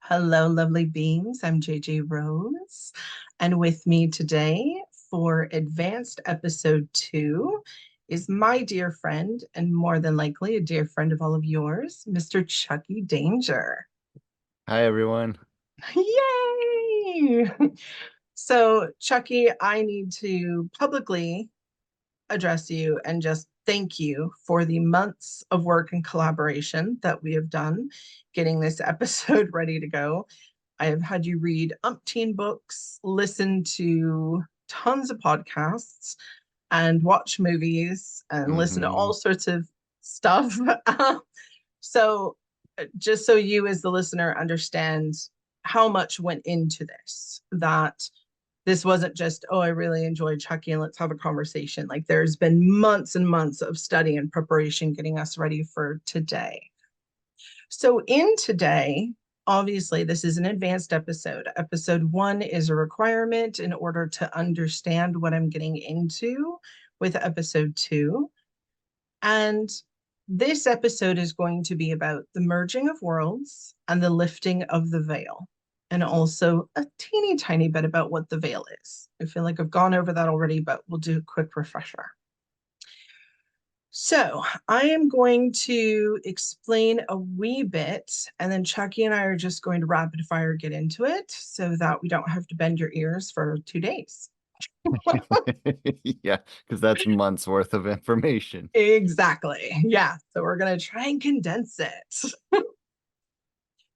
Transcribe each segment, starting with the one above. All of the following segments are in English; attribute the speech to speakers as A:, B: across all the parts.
A: Hello, lovely beings. I'm JJ Rose, and with me today for advanced episode 2 is my dear friend, and more than likely a dear friend of all of yours, Mr. Chucky Danger.
B: Hi, everyone.
A: Yay! So, Chucky, I need to publicly address you and just thank you for the months of work and collaboration that we have done getting this episode ready to go. I have had you read umpteen books, listen to tons of podcasts, and watch movies and listen to all
B: hmm
A: sorts of stuff. so, just so you, as the listener, understand how much went into this, that this wasn't just, oh, I really enjoyed Chucky and let's have a conversation. Like, there's been months and months of study and preparation getting us ready for today. So, in today, obviously, this is an advanced episode. Episode 1 is a requirement in order to understand what I'm getting into with episode 2. And this episode is going to be about the merging of worlds and the lifting of the veil, and also a teeny tiny bit about what the veil is. I feel like I've gone over that already, but we'll do a quick refresher. So I am going to explain a wee bit, and then Chucky and I are just going to rapid fire get into it so that we don't have to bend your ears for 2 days.
B: Yeah, because that's months worth of information.
A: Exactly. Yeah. So we're going to try and condense it.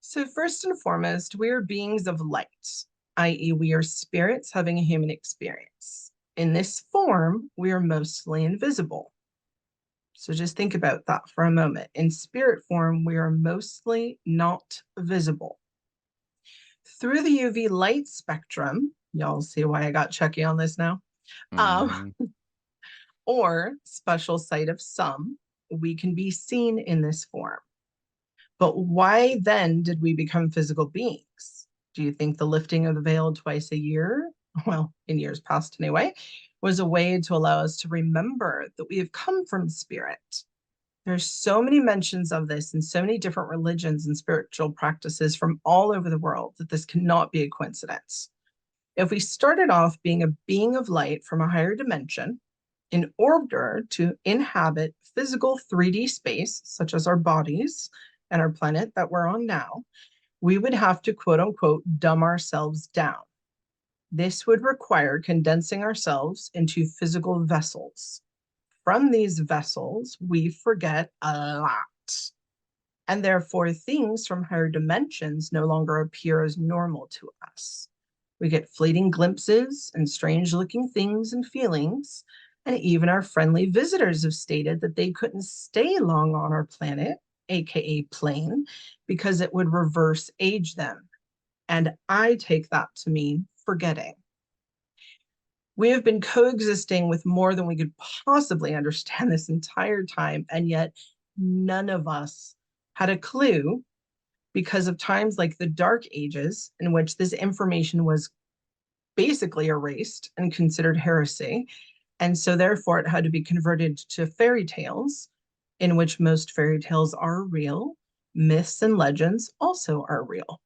A: So, first and foremost, we are beings of light, i.e., we are spirits having a human experience. In this form, we are mostly invisible. So just think about that for a moment. In spirit form, we are mostly not visible. Through the UV light spectrum, y'all see why I got Chucky on this now, um,
B: hmm
A: or special sight of some, we can be seen in this form. But why then did we become physical beings? Do you think the lifting of the veil twice a year, well, in years past anyway, was a way to allow us to remember that we have come from spirit? There's so many mentions of this in so many different religions and spiritual practices from all over the world that this cannot be a coincidence. If we started off being a being of light from a higher dimension, in order to inhabit physical 3D space, such as our bodies and our planet that we're on now, we would have to quote unquote dumb ourselves down. This would require condensing ourselves into physical vessels. From these vessels, we forget a lot. And therefore, things from higher dimensions no longer appear as normal to us. We get fleeting glimpses and strange looking things and feelings. And even our friendly visitors have stated that they couldn't stay long on our planet, aka plane, because it would reverse age them. And I take that to mean forgetting. We have been coexisting with more than we could possibly understand this entire time, and yet none of us had a clue because of times like the Dark Ages, in which this information was basically erased and considered heresy. And so, therefore, it had to be converted to fairy tales, in which most fairy tales are real. Myths and legends also are real.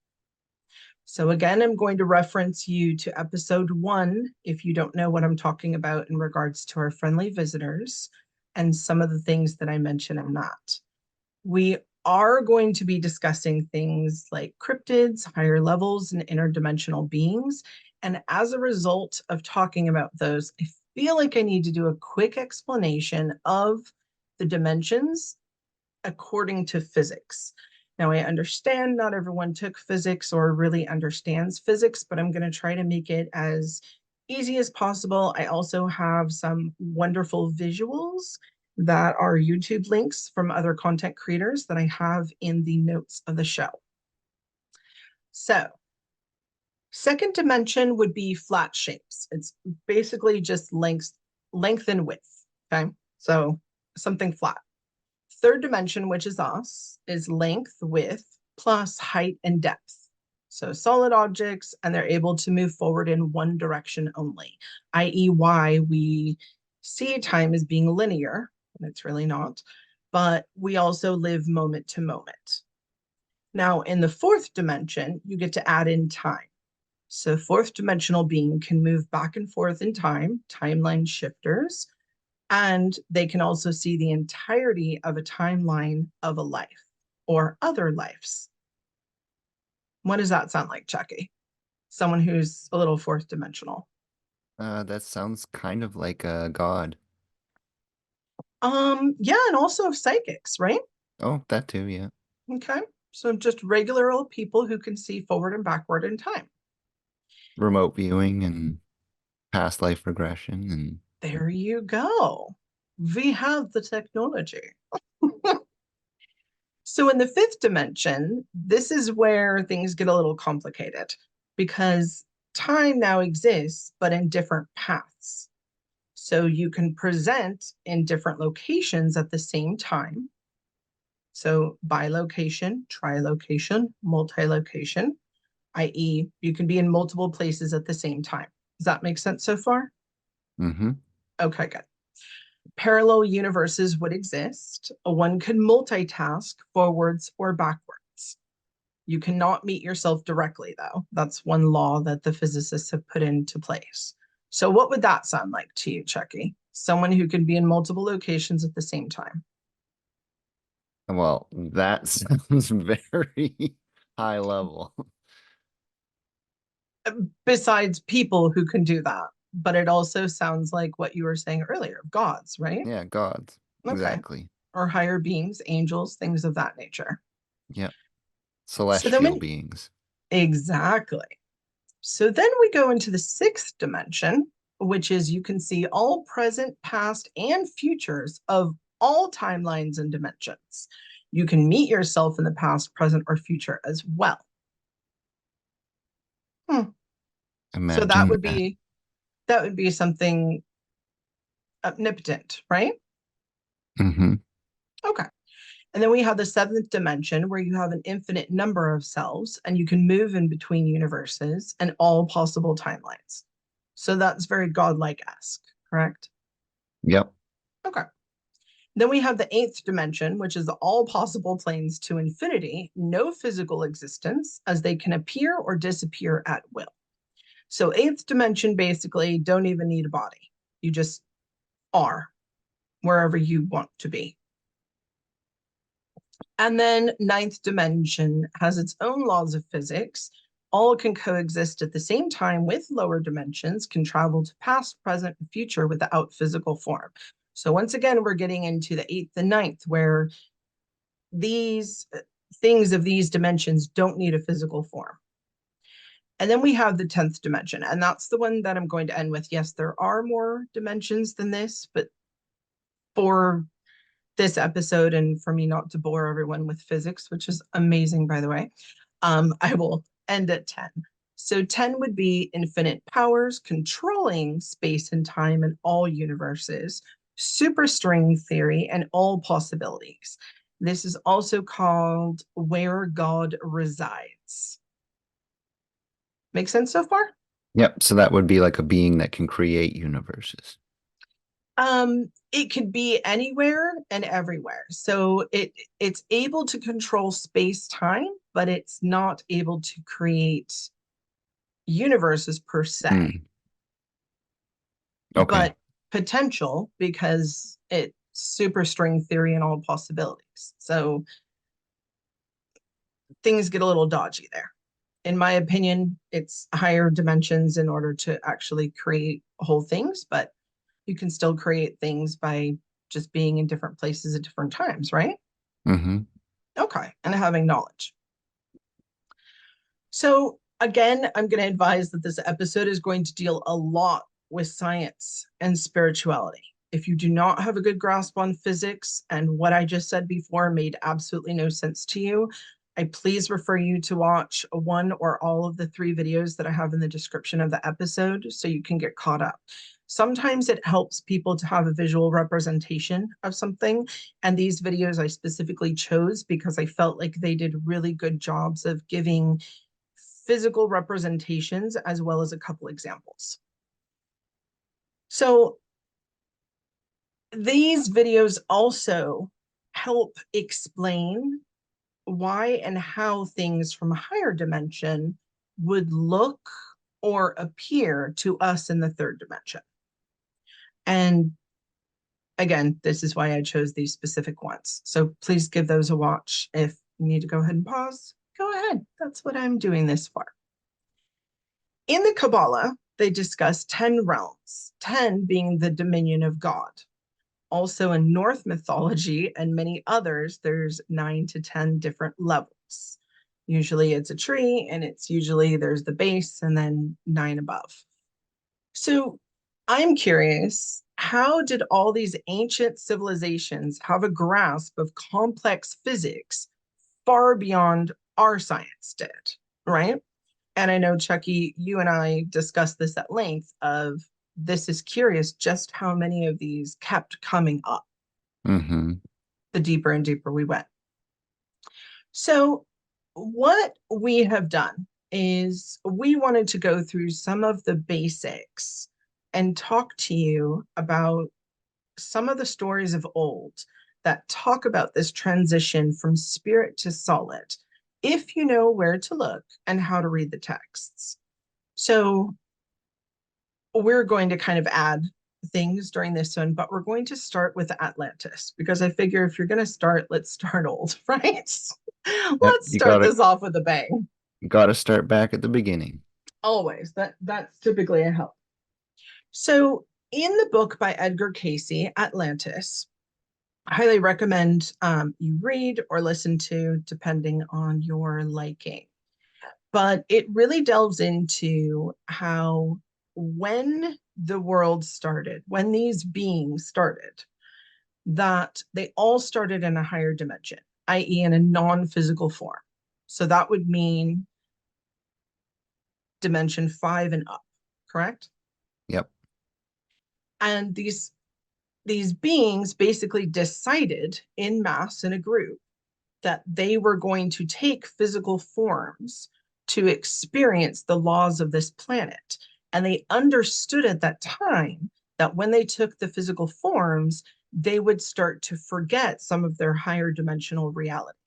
A: So, again, I'm going to reference you to episode 1 if you don't know what I'm talking about in regards to our friendly visitors and some of the things that I mention in that. We are going to be discussing things like cryptids, higher levels, and interdimensional beings. And as a result of talking about those, I feel like I need to do a quick explanation of the dimensions according to physics. Now, I understand not everyone took physics or really understands physics, but I'm going to try to make it as easy as possible. I also have some wonderful visuals that are YouTube links from other content creators that I have in the notes of the show. So, second dimension would be flat shapes. It's basically just length and width. Okay. So, something flat. Third dimension, which is us, is length, width, plus height and depth. So solid objects, and they're able to move forward in one direction only, i.e., why we see time as being linear, and it's really not, but we also live moment to moment. Now, in the fourth dimension, you get to add in time. So, fourth dimensional being can move back and forth in time, timeline shifters, and they can also see the entirety of a timeline of a life or other lives. What does that sound like, Chucky? Someone who's a little fourth dimensional.
B: That sounds kind of like a god.
A: Yeah, and also of psychics, right?
B: Oh, that too, yeah.
A: Okay. So just regular old people who can see forward and backward in time.
B: Remote viewing and past life regression and
A: There you go. We have the technology. So in the fifth dimension, this is where things get a little complicated because time now exists, but in different paths. So you can present in different locations at the same time. So bilocation, trilocation, multi-location, i.e., you can be in multiple places at the same time. Does that make sense so far?
B: mm-hmm.
A: Okay, good. Parallel universes would exist. One could multitask forwards or backwards. You cannot meet yourself directly, though. That's one law that the physicists have put into place. So, what would that sound like to you, Chucky? Someone who can be in multiple locations at the same time.
B: Well, that sounds very high level.
A: Besides people who can do that, but it also sounds like what you were saying earlier, gods, right?
B: Yeah, gods.
A: Okay.
B: Exactly.
A: Or higher beings, angels, things of that nature.
B: Yep.
A: So then
B: Celestial
A: when
B: beings.
A: exactly. So then we go into the sixth dimension, which is you can see all present, past, and futures of all timelines and dimensions. You can meet yourself in the past, present, or future as well. Hmm. So
B: Imagine that.
A: that would be something omnipotent, right?
B: Mm-hmm.
A: Okay. And then we have the seventh dimension where you have an infinite number of selves and you can move in between universes and all possible timelines. So that's very godlike-esque, correct?
B: Yep.
A: Okay. Then we have the eighth dimension, which is all possible planes to infinity, no physical existence, as they can appear or disappear at will. So, eighth dimension basically don't even need a body. You just are wherever you want to be. And then ninth dimension has its own laws of physics. All can coexist at the same time with lower dimensions, can travel to past, present, and future without physical form. So once again, we're getting into the eighth and ninth, where these things of these dimensions don't need a physical form. And then we have the 10th dimension, and that's the one that I'm going to end with. Yes, there are more dimensions than this, but for this episode and for me not to bore everyone with physics, which is amazing, by the way, I will end at 10. So 10 would be infinite powers controlling space and time in all universes, superstring theory, and all possibilities. This is also called where God resides. Make sense so far?
B: Yep. So that would be like a being that can create universes.
A: It could be anywhere and everywhere. So it's able to control space time, but it's not able to create universes per se,
B: Hmm. Okay.
A: but potential because it's superstring theory and all possibilities. So things get a little dodgy there. In my opinion, it's higher dimensions in order to actually create whole things, but you can still create things by just being in different places at different times, right?
B: Mm-hmm.
A: Okay, and having knowledge. So, again, I'm going to advise that this episode is going to deal a lot with science and spirituality. If you do not have a good grasp on physics and what I just said before made absolutely no sense to you, I please refer you to watch one or all of the three videos that I have in the description of the episode so you can get caught up. Sometimes it helps people to have a visual representation of something. And these videos I specifically chose because I felt like they did really good jobs of giving physical representations as well as a couple examples. So these videos also help explain why and how things from a higher dimension would look or appear to us in the third dimension. And again, this is why I chose these specific ones. So please give those a watch. If you need to go ahead and pause, go ahead. That's what I'm doing this for. In the Kabbalah, they discuss 10 realms, 10 being the dominion of God. Also in Norse mythology and many others, there's 9 to 10 different levels. Usually it's a tree, and it's usually there's the base and then 9 above. So I'm curious, how did all these ancient civilizations have a grasp of complex physics far beyond our science did, right? And I know, Chucky, you and I discussed this at length of this is curious just how many of these kept coming up
B: Mm-hmm.
A: the deeper and deeper we went. So what we have done is we wanted to go through some of the basics and talk to you about some of the stories of old that talk about this transition from spirit to solid, if you know where to look and how to read the texts. So we're going to kind of add things during this one, but we're going to start with Atlantis because I figure if you're going to start, let's start old, right?
B: Yep,
A: Let's start this off with a bang.
B: you gotta start back at the beginning.
A: Always. That's typically a help. So in the book by Edgar Cayce, Atlantis, I highly recommend you read or listen to, depending on your liking. But it really delves into how when the world started, when these beings started, that they all started in a higher dimension, i.e., in a non physical form. So that would mean dimension 5 and up, correct?
B: Yep.
A: And these beings basically decided in mass in a group that they were going to take physical forms to experience the laws of this planet. And they understood at that time that when they took the physical forms, they would start to forget some of their higher dimensional reality.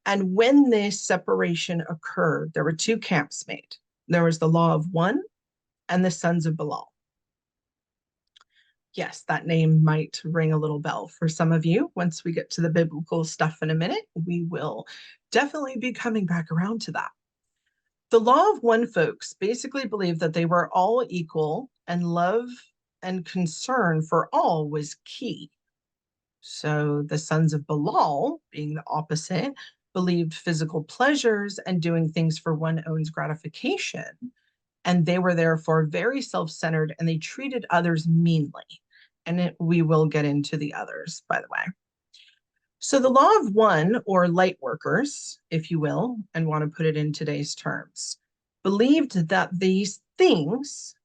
A: And when this separation occurred, there were two camps made. There was the law of one and the sons of Vallee. Yes, that name might ring a little bell for some of you. Once we get to the biblical stuff in a minute, we will definitely be coming back around to that. The law of one folks basically believed that they were all equal and love and concern for all was key. So the sons of Vallee, being the opposite, believed physical pleasures and doing things for one's own gratification. And they were therefore very self-centered and they treated others meanly. And we will get into the others, by the way. So the law of one, or light workers, if you will, and want to put it in today's terms, believed that these things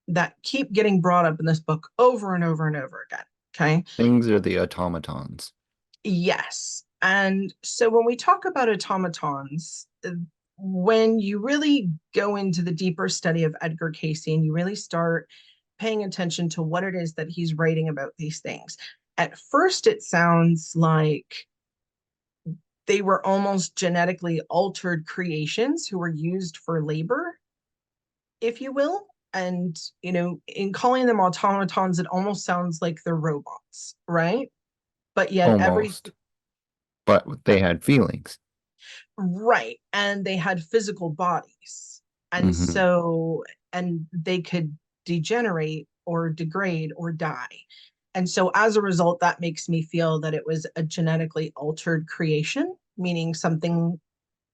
A: that keep getting brought up in this book over and over and over again, okay?
B: Things are the automatons.
A: Yes. And so when we talk about automatons, when you really go into the deeper study of Edgar Cayce and you really start paying attention to what it is that he's writing about these things, at first it sounds like they were almost genetically altered creations who were used for labor, if you will. And, you know, in calling them automatons, it almost sounds like they're robots, right? But yet
B: Almost. But they had feelings.
A: right. And they had physical bodies. And
B: Mm-hmm.
A: so, and they could degenerate or degrade or die. And so as a result, that makes me feel that it was a genetically altered creation, meaning something,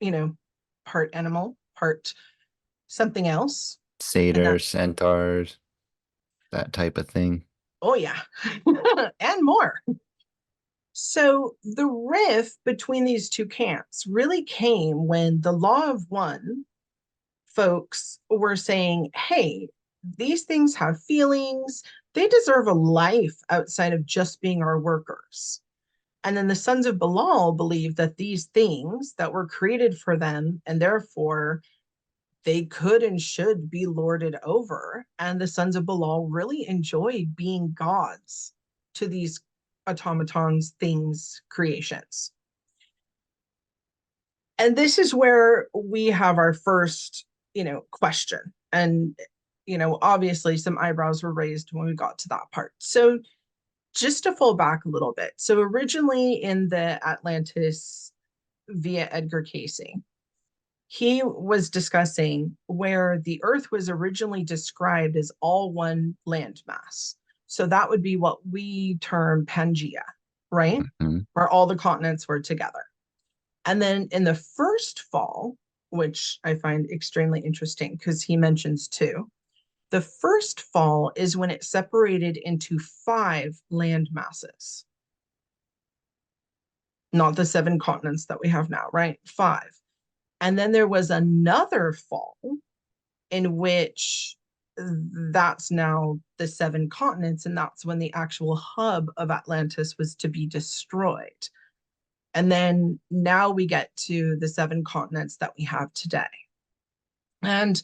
A: you know, part animal, part something else. And that,
B: Satyrs, centaurs, that type of thing.
A: oh yeah, and more. So the rift between these two camps really came when the law of one folks were saying, hey, these things have feelings. They deserve a life outside of just being our workers. And then the sons of Vallee believed that these things that were created for them, and therefore they could and should be lorded over. And the sons of Vallee really enjoyed being gods to these automatons, things, creations. And this is where we have our first, question. And, obviously some eyebrows were raised when we got to that part. So just to fall back a little bit. So originally in the Atlantis via Edgar Cayce, he was discussing where the Earth was originally described as all one landmass. So that would be what we term Pangea, right?
B: Mhm.
A: Where all the continents were together. And then in the first fall, which I find extremely interesting because he mentions two, the first fall is when it separated into five land masses, not the seven continents that we have now, right? Five. And then there was another fall in which that's now the seven continents, and that's when the actual hub of Atlantis was to be destroyed. And then now we get to the seven continents that we have today. And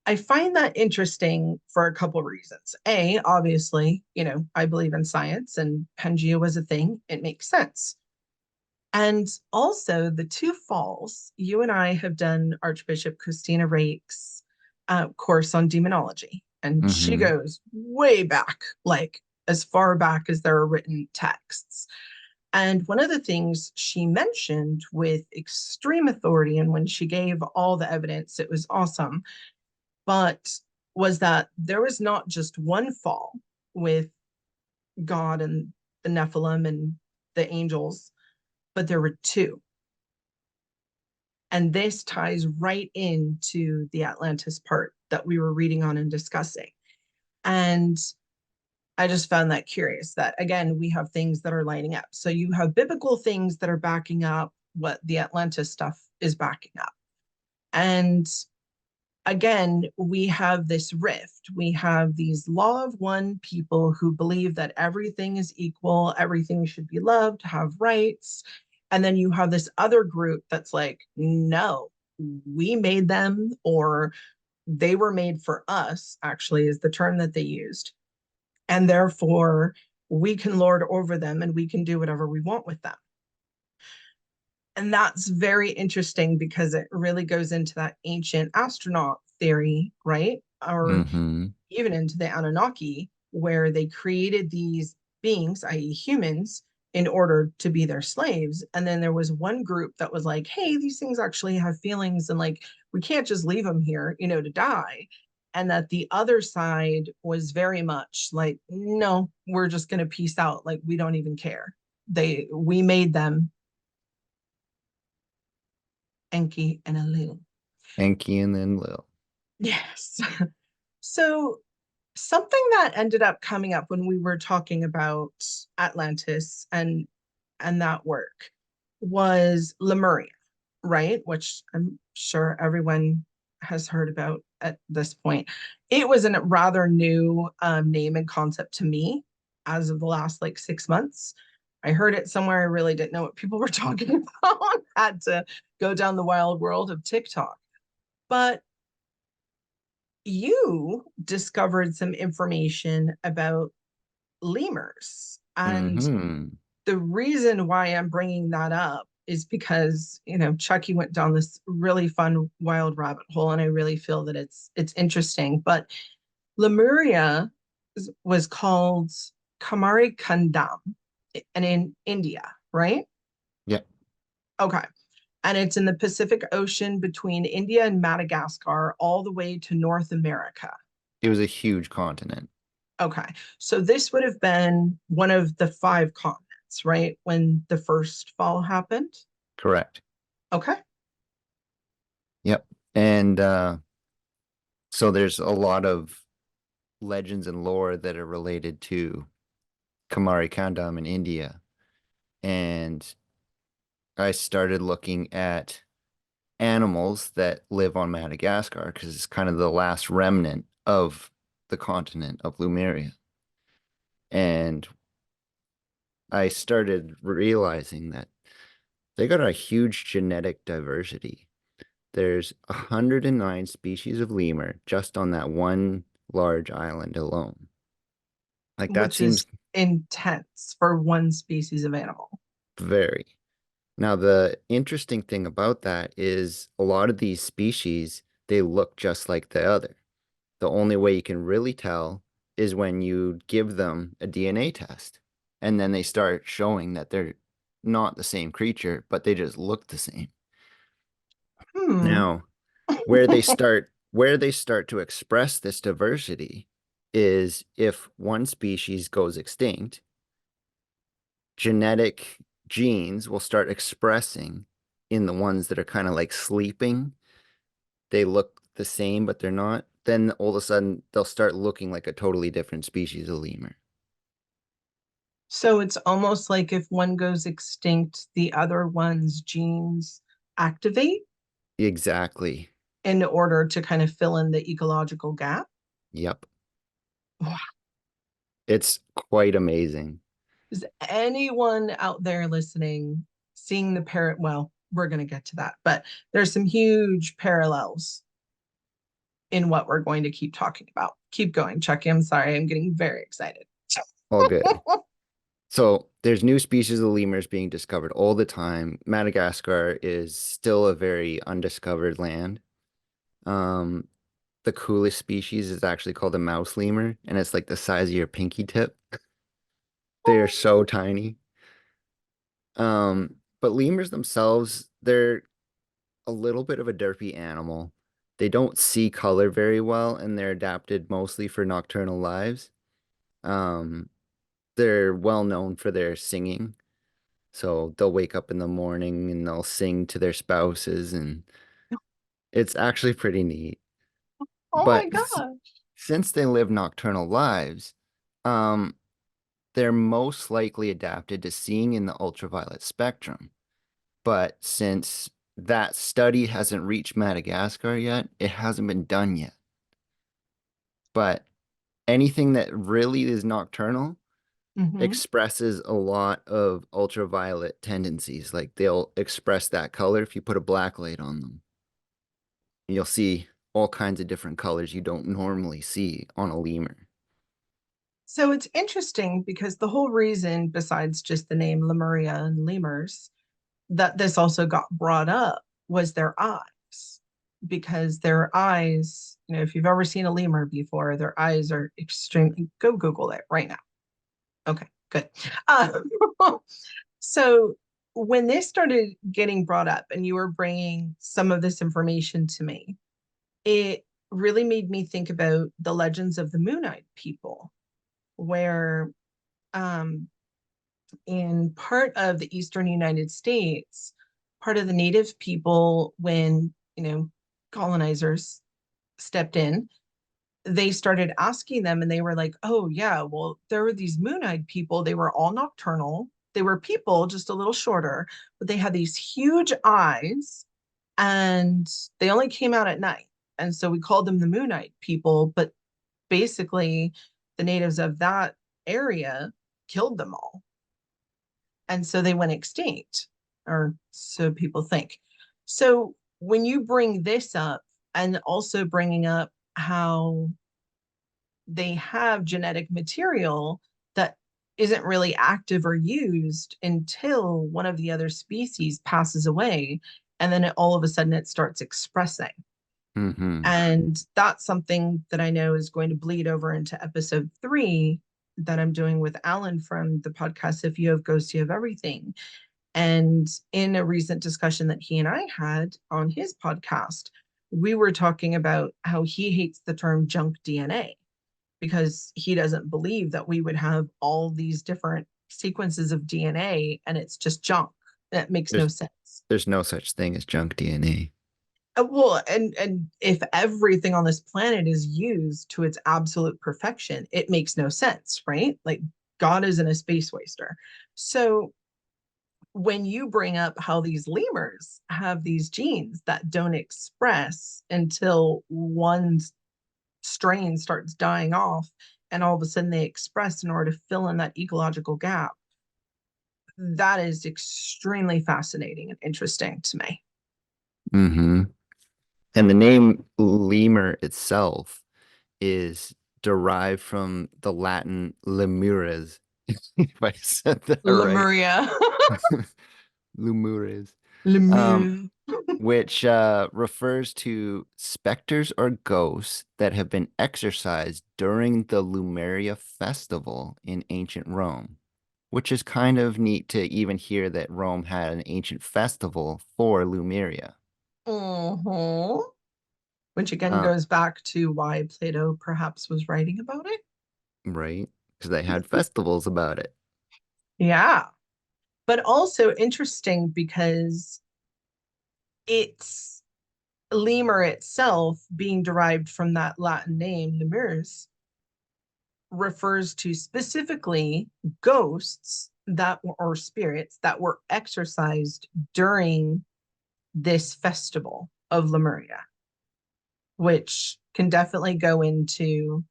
A: I find that interesting for a couple of reasons. A, obviously, I believe in science and Pangea was a thing. It makes sense. And also the two falls, you and I have done Archbishop Christina Rake's course on demonology. And she
B: Mhm.
A: goes way back, like as far back as there are written texts. And one of the things she mentioned with extreme authority, and when she gave all the evidence, it was awesome, but was that there was not just one fall with God and the Nephilim and the angels, but there were two. And this ties right into the Atlantis part that we were reading on and discussing. And I just found that curious that, again, we have things that are lining up. So you have biblical things that are backing up what the Atlantis stuff is backing up. And again, we have this rift. We have these law of one people who believe that everything is equal, everything should be loved, have rights. And then you have this other group that's like, no, we made them, or they were made for us, actually, is the term that they used. And therefore, we can lord over them and we can do whatever we want with them. And that's very interesting because it really goes into that ancient astronaut theory, right? Or
B: Mhm.
A: even into the Anunnaki, where they created these beings, i.e., humans, in order to be their slaves. And then there was one group that was like, hey, these things actually have feelings and like, we can't just leave them here, to die. And that the other side was very much like, no, we're just going to peace out. Like, we don't even care. We made them Enki and Enlil.
B: Enki and then Lil.
A: Yes. So something that ended up coming up when we were talking about Atlantis and that work was Lemuria, right? Which I'm sure everyone has heard about at this point. It was a rather new name and concept to me as of the last like 6 months. I heard it somewhere. I really didn't know what people were talking about. Had to go down the wild world of TikTok. But you discovered some information about lemurs. And
B: Mhm.
A: the reason why I'm bringing that up is because, Chucky went down this really fun wild rabbit hole and I really feel that it's interesting. But Lemuria was called Kamari Kandam and in India, right?
B: Yep.
A: Okay. And it's in the Pacific Ocean between India and Madagascar, all the way to North America.
B: It was a huge continent.
A: Okay. So this would have been one of the five continents, right? When the first fall happened.
B: Correct.
A: Okay.
B: Yep. And so there's a lot of legends and lore that are related to Kamari Kandam in India. And I started looking at animals that live on Madagascar because it's kind of the last remnant of the continent of Lemuria. And I started realizing that they got a huge genetic diversity. There's 109 species of lemur just on that one large island alone. Like that
A: Which
B: seems
A: is intense for one species of animal.
B: very. Now, the interesting thing about that is a lot of these species, they look just like the other. The only way you can really tell is when you give them a DNA test, and then they start showing that they're not the same creature, but they just look the same.
A: Hmm.
B: Now, where they start to express this diversity is if one species goes extinct, genetic genes will start expressing in the ones that are kind of like sleeping. They look the same, but they're not. Then all of a sudden, they'll start looking like a totally different species of lemur.
A: So it's almost like if one goes extinct, the other one's genes activate
B: Exactly.
A: in order to kind of fill in the ecological gap.
B: Yep. It's quite amazing.
A: Is anyone out there listening seeing the parrot? Well, we're going to get to that, but there's some huge parallels in what we're going to keep talking about. Keep going, Chucky. I'm sorry. I'm getting very excited.
B: All good. So there's new species of lemurs being discovered all the time. Madagascar is still a very undiscovered land. Um, the coolest species is actually called a mouse lemur, and it's like the size of your pinky tip. They are so tiny. But lemurs themselves, they're a little bit of a derpy animal. They don't see color very well, and they're adapted mostly for nocturnal lives. Um, they're well known for their singing. So they'll wake up in the morning and they'll sing to their spouses, and it's actually pretty neat.
A: Oh my
B: But
A: God.
B: since they live nocturnal lives, um, they're most likely adapted to seeing in the ultraviolet spectrum. But since that study hasn't reached Madagascar yet, it hasn't been done yet. But anything that really is nocturnal
A: Mm-hmm.
B: expresses a lot of ultraviolet tendencies. Like they'll express that color if you put a black light on them. You'll see all kinds of different colors you don't normally see on a lemur.
A: So it's interesting because the whole reason, besides just the name Lemuria and lemurs, that this also got brought up was their eyes. Because their eyes, if you've ever seen a lemur before, their eyes are extremely, go Google it right now. Okay, good. Um, so when this started getting brought up and you were bringing some of this information to me, it really made me think about the legends of the Moon-Eyed people, where um, in part of the eastern United States, part of the native people, when colonizers stepped in, they started asking them, and they were like, "Oh yeah, well there were these moon-eyed people. They were all nocturnal. They were people, just a little shorter, but they had these huge eyes, and they only came out at night. And so we called them the moon-eyed people. But basically, the natives of that area killed them all, and so they went extinct, or so people think. So when you bring this up, and also bringing up how they have genetic material that isn't really active or used until one of the other species passes away, and then all of a sudden it starts expressing.
B: Hmm.
A: And that's something that I know is going to bleed over into episode 3 that I'm doing with Alan from the podcast If You Have Ghosts, You Have Everything. And in a recent discussion that he and I had on his podcast, we were talking about how he hates the term junk DNA, because he doesn't believe that we would have all these different sequences of DNA and it's just junk. That makes no
B: There's
A: sense.
B: there's no such thing as junk DNA.
A: Well, and if everything on this planet is used to its absolute perfection, it makes no sense, right? Like God isn't a space waster. So when you bring up how these lemurs have these genes that don't express until one strain starts dying off, and all of a sudden they express in order to fill in that ecological gap, that is extremely fascinating and interesting to me.
B: Hmm. And the name lemur itself is derived from the Latin lemures, if I said that right.
A: Lemuria.
B: Lemures. Um,
A: Lemuria.
B: which refers to specters or ghosts that have been exorcised during the Lemuria festival in ancient Rome, which is kind of neat to even hear that Rome had an ancient festival for Lemuria.
A: Mhm. Which again
B: Uh,
A: goes back to why Plato perhaps was writing about it.
B: right? Because they had festivals about it.
A: Yeah. But also interesting because it's lemur itself being derived from that Latin name, lemurs, refers to specifically ghosts that were, or spirits that were exorcised during this festival of Lemuria, which can definitely go into,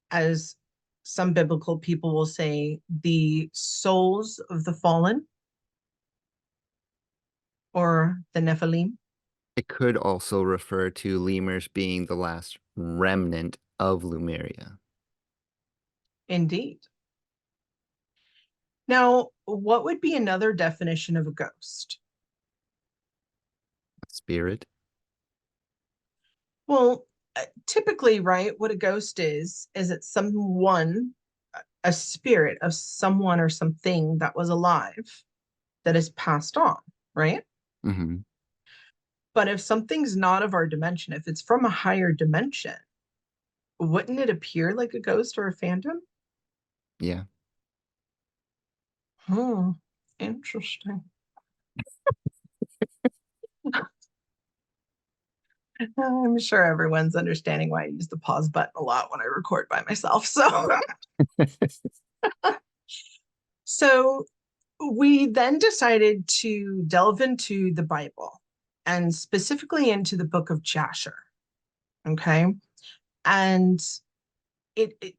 A: as some biblical people will say, the souls of the fallen or the Nephilim.
B: It could also refer to lemurs being the last remnant of Lemuria.
A: Indeed. Now, what would be another definition of a ghost?
B: Spirit.
A: Well, typically, right, what a ghost is it's someone, a spirit of someone or something that was alive that is passed on, right?
B: Hmm.
A: But if something's not of our dimension, if it's from a higher dimension, wouldn't it appear like a ghost or a phantom?
B: Yeah.
A: Hmm, interesting. I'm sure everyone's understanding why I use the pause button a lot when I record by myself. So we then decided to delve into the Bible and specifically into the book of Jasher. Okay. And it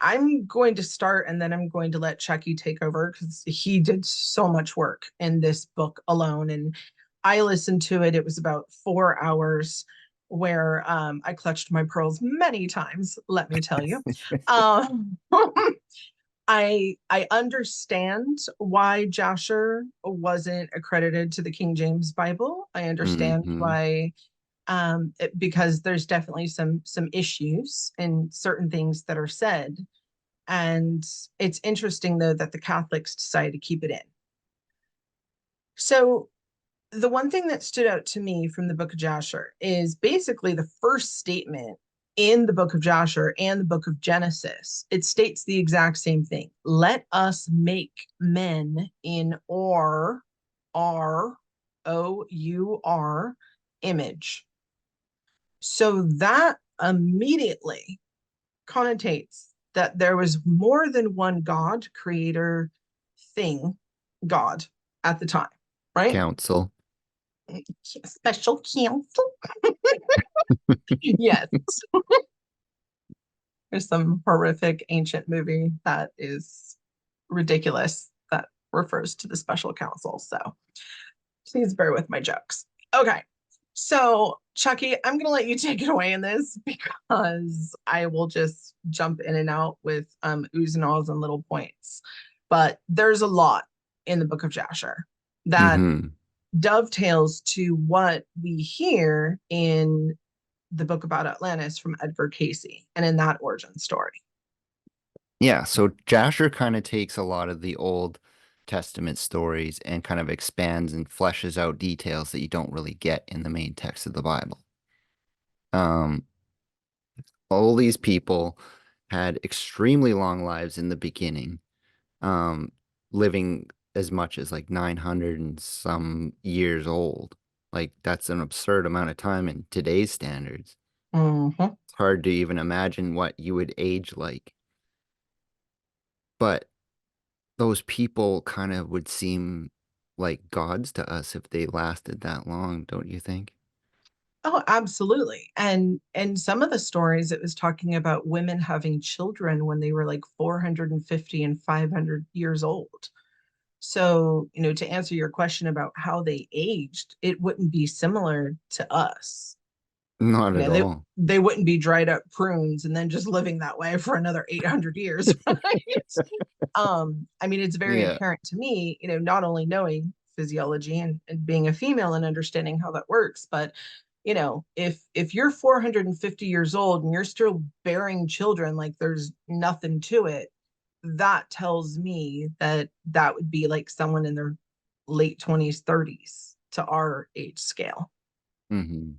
A: I'm going to start and then I'm going to let Chucky take over because he did so much work in this book alone. And I listened to it. It was about 4 hours where I clutched my pearls many times, let me tell you. Um, I understand why Jasher wasn't accredited to the King James Bible. I understand
B: Hmm.
A: why, because there's definitely some issues in certain things that are said, and it's interesting though that the Catholics decided to keep it in. So the one thing that stood out to me from the book of Jasher is basically the first statement in the book of Jasher and the book of Genesis. It states the exact same thing. Let us make men in our image. So that immediately connotates that there was more than one God, creator, thing, God at the time, right?
B: Council.
A: Special counsel. Yes. There's some horrific ancient movie that is ridiculous that refers to the special counsel. So please bear with my jokes. Okay. So, Chucky, I'm going to let you take it away in this because I will just jump in and out with oohs and ahs and little points. But there's a lot in the book of Jasher that
B: Hmm.
A: dovetails to what we hear in the book about Atlantis from Edgar Cayce and in that origin story.
B: Yeah, so Jasher kind of takes a lot of the Old Testament stories and kind of expands and fleshes out details that you don't really get in the main text of the Bible. Um, all these people had extremely long lives in the beginning, um, living as much as like 900 and some years old. Like that's an absurd amount of time in today's standards.
A: Mhm.
B: It's hard to even imagine what you would age like. But those people kind of would seem like gods to us if they lasted that long, don't you think?
A: Oh, absolutely. And some of the stories it was talking about women having children when they were like 450 and 500 years old. So, to answer your question about how they aged, it wouldn't be similar to us.
B: Not
A: You
B: at
A: know, they
B: all.
A: they wouldn't be dried up prunes and then just living that way for another 800 years, right? I mean, it's very
B: Yeah.
A: apparent to me, not only knowing physiology and being a female and understanding how that works. But if you're 450 years old and you're still bearing children like there's nothing to it, that tells me that that would be like someone in their late 20s, 30s to our age scale.
B: Hmm.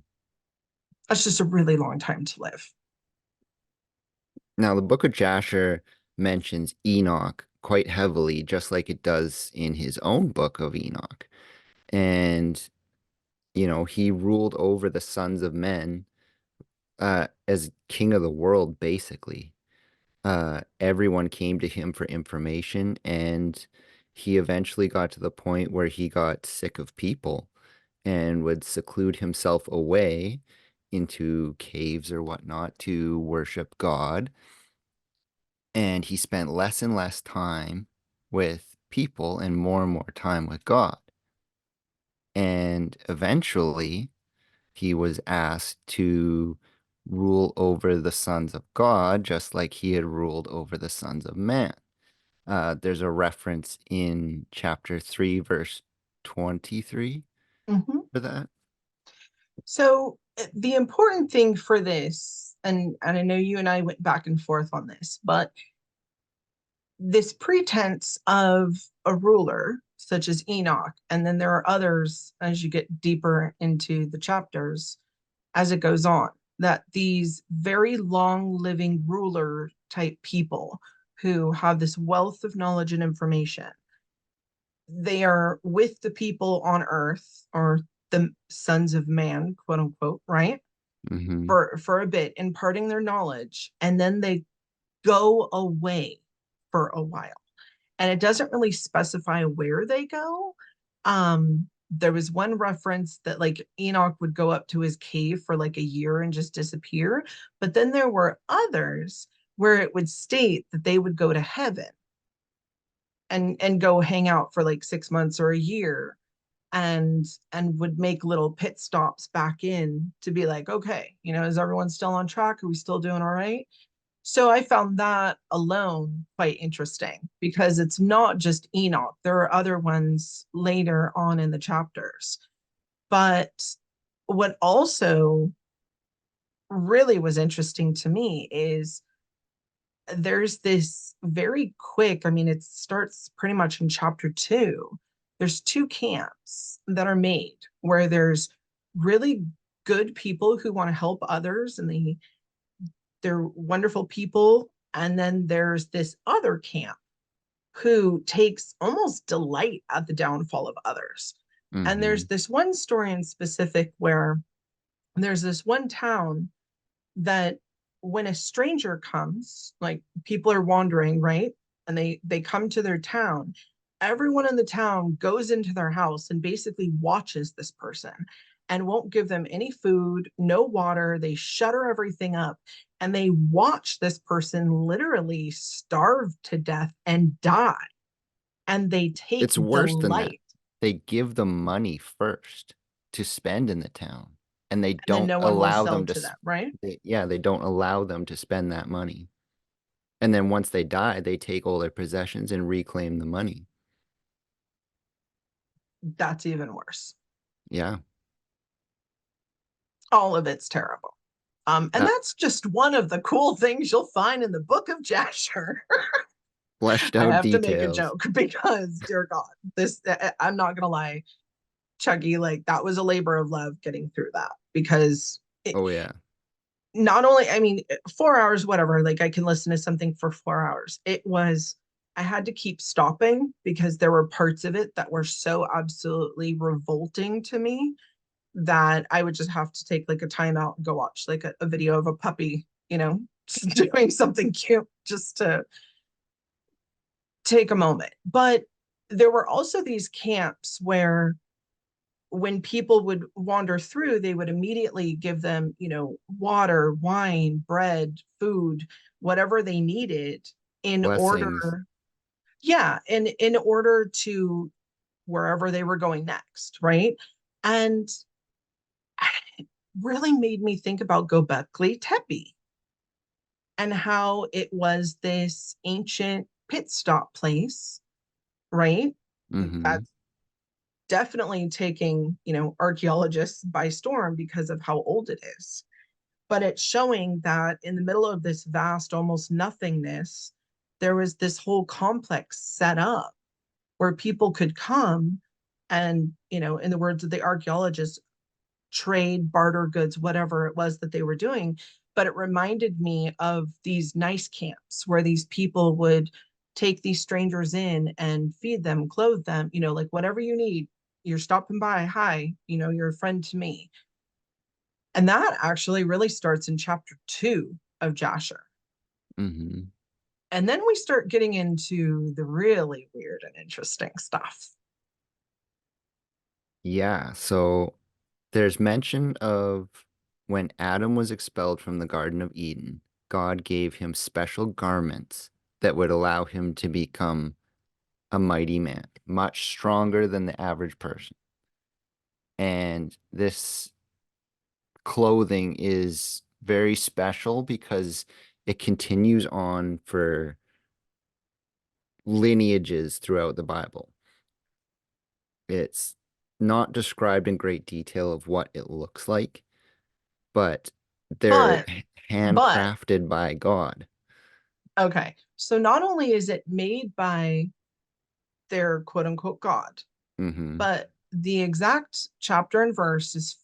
A: That's just a really long time to live.
B: Now, the Book of Jasher mentions Enoch quite heavily, just like it does in his own book of Enoch. And, he ruled over the sons of men as king of the world, basically. Everyone came to him for information, and he eventually got to the point where he got sick of people and would seclude himself away into caves or whatnot to worship God. And he spent less and less time with people and more time with God. And eventually, he was asked to rule over the sons of God, just like he had ruled over the sons of man. There's a reference in chapter 3, verse 23
A: Mhm.
B: for that.
A: So the important thing for this, and I know you and I went back and forth on this, but this pretense of a ruler such as Enoch, and then there are others as you get deeper into the chapters as it goes on, that these very long living ruler type people who have this wealth of knowledge and information, they are with the people on earth, or the sons of man, quote unquote, right?
B: Hmm.
A: For a bit, imparting their knowledge, and then they go away for a while. And it doesn't really specify where they go. There was one reference that like Enoch would go up to his cave for like a year and just disappear. But then there were others where it would state that they would go to heaven and go hang out for like 6 months or a year, and would make little pit stops back in to be like, okay, is everyone still on track? Are we still doing all right? So I found that alone quite interesting, because it's not just Enoch. There are other ones later on in the chapters. But what also really was interesting to me is there's this very quick, I mean, it starts pretty much in chapter 2. There's two camps that are made where there's really good people who want to help others, and they're wonderful people. And then there's this other camp who takes almost delight at the downfall of others. And there's
B: Hmm.
A: this one story in specific where there's this one town that when a stranger comes, like people are wandering, right? And they come to their town, everyone in the town goes into their house and basically watches this person and won't give them any food, no water. They shutter everything up, and they watch this person literally starve to death and die. And they take
B: It's worse than that.
A: delight.
B: They give them money first to spend in the town, and they
A: And then
B: don't
A: no one will
B: allow
A: sell
B: them
A: to them, right?
B: yeah, they don't allow them to spend that money. And then once they die, they take all their possessions and reclaim the money.
A: That's even worse.
B: Yeah.
A: All of it's terrible. And
B: Uh,
A: that's just one of the cool things you'll find in the book of Jasher.
B: Fleshed
A: I
B: out
A: have to make a
B: details.
A: joke because, dear God, I'm not going to lie, Chucky, like that was a labor of love getting through that, because
B: Oh yeah.
A: not only, I mean, 4 hours, whatever, like I can listen to something for 4 hours. I had to keep stopping because there were parts of it that were so absolutely revolting to me that I would just have to take like a timeout and go watch like a video of a puppy, just doing something cute just to take a moment. But there were also these camps where when people would wander through, they would immediately give them, water, wine, bread, food, whatever they needed in
B: Blessings.
A: order, yeah, in order to wherever they were going next, right? And it really made me think about Göbekli Tepe and how it was this ancient pit stop place, right?
B: Hmm.
A: That's definitely taking, archaeologists by storm because of how old it is. But it's showing that in the middle of this vast, almost nothingness, there was this whole complex set up where people could come and, in the words of the archaeologists, trade, barter goods, whatever it was that they were doing. But it reminded me of these nice camps where these people would take these strangers in and feed them, clothe them, like whatever you need. You're stopping by. Hi, you're a friend to me. And that actually really starts in chapter 2 of Jasher.
B: Mm-hmm.
A: And then we start getting into the really weird and interesting stuff.
B: Yeah, so there's mention of when Adam was expelled from the Garden of Eden, God gave him special garments that would allow him to become a mighty man, much stronger than the average person. And this clothing is very special because it continues on for lineages throughout the Bible. It's not described in great detail of what it looks like, but they're
A: But, but,
B: handcrafted by God.
A: okay. So not only is it made by their quote unquote God,
B: Hmm.
A: but the exact chapter and verse is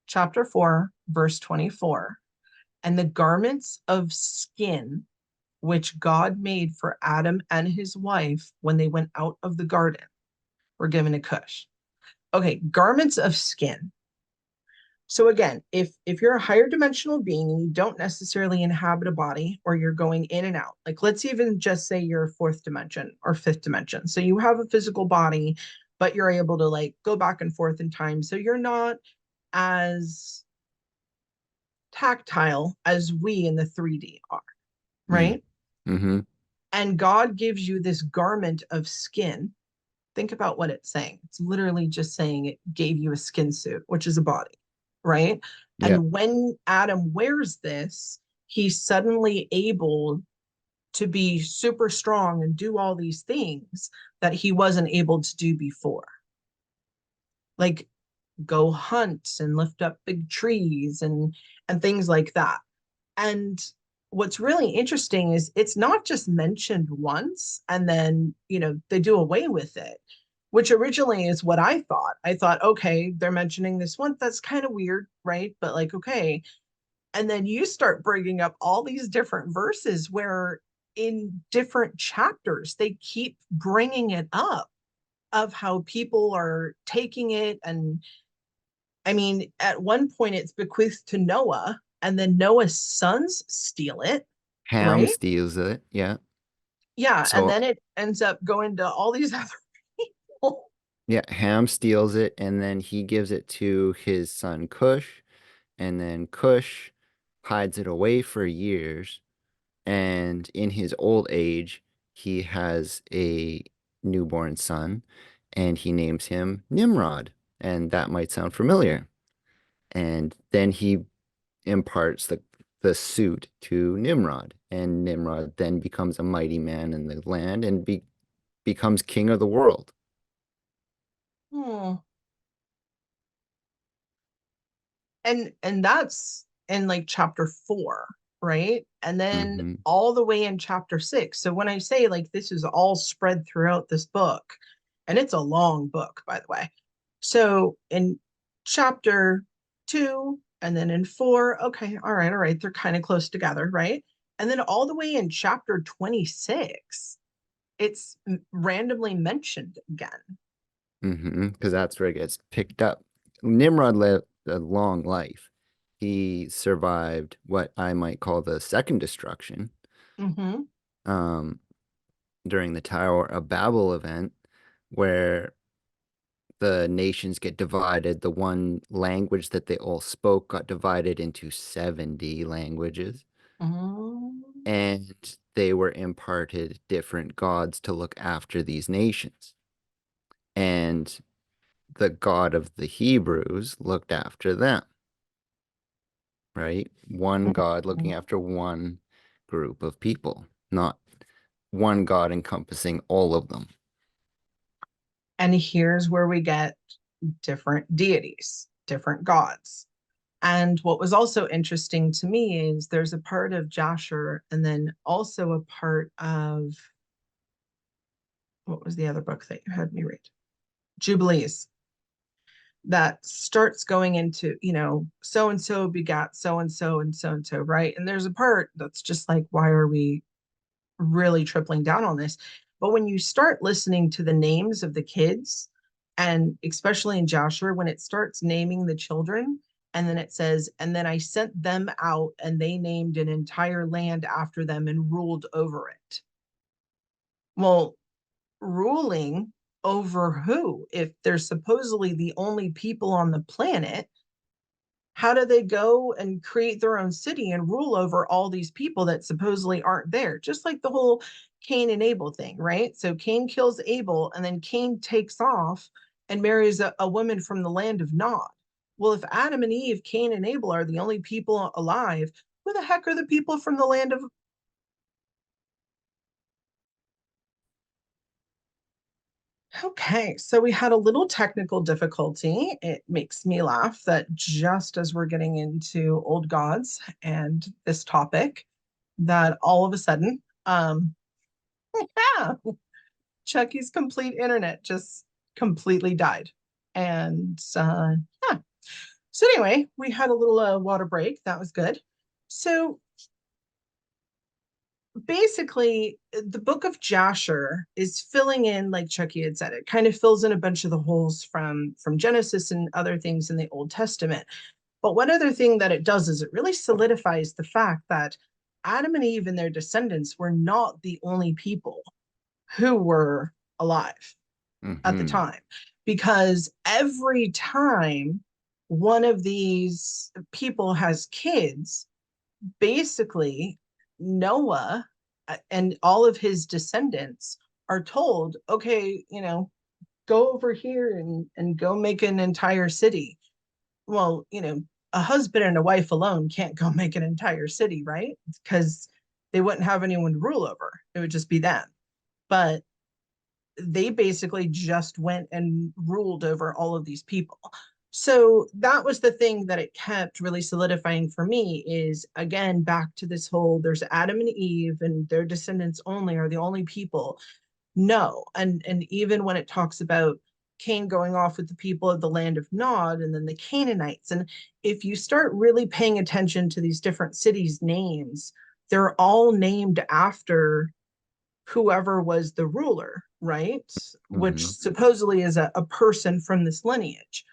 A: chapter 4, verse 24. And the garments of skin which God made for Adam and his wife when they went out of the garden were given to Cush. Okay, garments of skin. So again, if you're a higher dimensional being and you don't necessarily inhabit a body or you're going in and out, like let's even just say you're fourth dimension or fifth dimension. So you have a physical body, but you're able to like go back and forth in time. So you're not as tactile as we in the 3D are,
B: Mm.
A: right?
B: Hmm.
A: And God gives you this garment of skin. Think about what it's saying. It's literally just saying it gave you a skin suit, which is a body, right?
B: Yeah.
A: And when Adam wears this, he's suddenly able to be super strong and do all these things that he wasn't able to do before. Like go hunt and lift up big trees and things like that. And what's really interesting is it's not just mentioned once and then, they do away with it, which originally is what I thought. I thought, okay, they're mentioning this once. That's kind of weird, right? But like, okay. And then you start bringing up all these different verses where in different chapters, they keep bringing it up of how people are taking it. And I mean, at one point, it's bequeathed to Noah, and then Noah's sons steal it,
B: Ham
A: right?
B: steals it. Yeah.
A: Yeah, and
B: So
A: then it ends up going to all these other people.
B: yeah, Ham steals it and then he gives it to his son Cush, and then Cush hides it away for years. And in his old age, he has a newborn son and he names him Nimrod. And that might sound familiar. And then he imparts the suit to Nimrod. And Nimrod then becomes a mighty man in the land and becomes king of the world.
A: Hmm. And that's in like chapter 4, right? And then
B: Hmm.
A: all the way in chapter 6. So when I say like this is all spread throughout this book, and it's a long book, by the way. So in chapter 2 and then in 4, okay, all right, they're kind of close together, right? And then all the way in chapter 26, it's randomly mentioned again.
B: Because that's where it gets picked up. Nimrod lived a long life. He survived what I might call the second destruction,
A: Mm-hmm.
B: um, during the Tower of Babel event, where the nations get divided. The one language that they all spoke got divided into 70 languages,
A: Mm-hmm.
B: and they were imparted different gods to look after these nations. And the God of the Hebrews looked after them, right? One God looking after one group of people, not one God encompassing all of them.
A: And here's where we get different deities, different gods. And what was also interesting to me is there's a part of Jasher and then also a part of what was the other book that you had me read? Jubilees, that starts going into, so and so begat so and so and so and so, right? And there's a part that's just like, why are we really tripling down on this? But when you start listening to the names of the kids, and especially in Joshua, when it starts naming the children, and then it says, and then I sent them out, and they named an entire land after them and ruled over it. Well, ruling over who? If they're supposedly the only people on the planet, how do they go and create their own city and rule over all these people that supposedly aren't there? Just like the whole Cain and Abel thing, right? So Cain kills Abel, and then Cain takes off and marries a woman from the land of Nod. Well, if Adam and Eve, Cain and Abel are the only people alive, who the heck are the people from the land of? Okay, so we had a little technical difficulty. It makes me laugh that just as we're getting into old gods and this topic, that all of a sudden, yeah, Chucky's complete internet just completely died. And yeah. So anyway, we had a little water break. That was good. So basically, the book of Jasher is filling in, like Chucky had said, it kind of fills in a bunch of the holes from Genesis and other things in the Old Testament. But one other thing that it does is it really solidifies the fact that Adam and Eve and their descendants were not the only people who were alive at the
B: Mm-hmm.
A: time, because every time one of these people has kids, basically Noah and all of his descendants are told, okay, go over here and go make an entire city. Well, a husband and a wife alone can't go make an entire city, right? Because they wouldn't have anyone to rule over. It would just be them. But they basically just went and ruled over all of these people. So that was the thing that it kept really solidifying for me, is again back to this whole, there's Adam and Eve and their descendants only are the only people. No. And even when it talks about Cain going off with the people of the land of Nod and then the Canaanites, and if you start really paying attention to these different cities names, they're all named after whoever was the ruler, right? Which
B: Mm-hmm.
A: supposedly is a person from this lineage.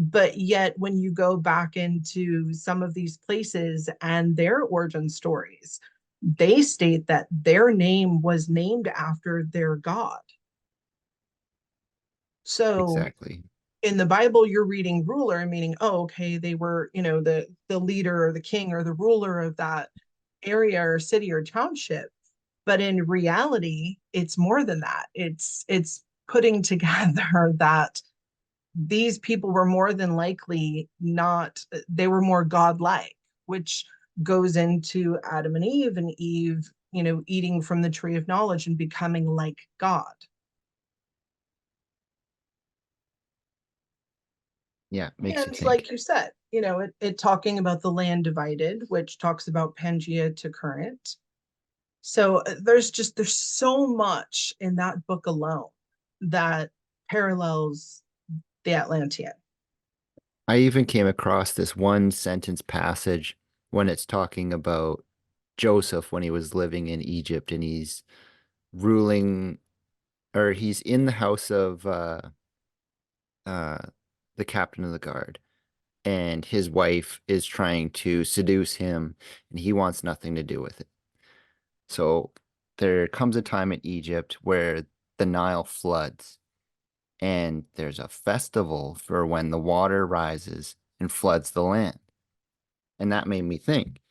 A: But yet, when you go back into some of these places and their origin stories, they state that their name was named after their god. So
B: Exactly.
A: in the Bible, you're reading ruler, meaning, oh, okay, they were, the leader or the king or the ruler of that area or city or township. But in reality, it's more than that. It's putting together that these people were more than likely not, they were more godlike, which goes into Adam and Eve, eating from the tree of knowledge and becoming like God.
B: Yeah, makes you
A: And
B: think.
A: like you said, it talking about the land divided, which talks about Pangea to current. So there's so much in that book alone that parallels the Atlantean.
B: I even came across this one sentence passage when it's talking about Joseph when he was living in Egypt and he's ruling, or he's in the house of uh the captain of the guard, and his wife is trying to seduce him and he wants nothing to do with it. So there comes a time in Egypt where the Nile floods and there's a festival for when the water rises and floods the land. And that made me think,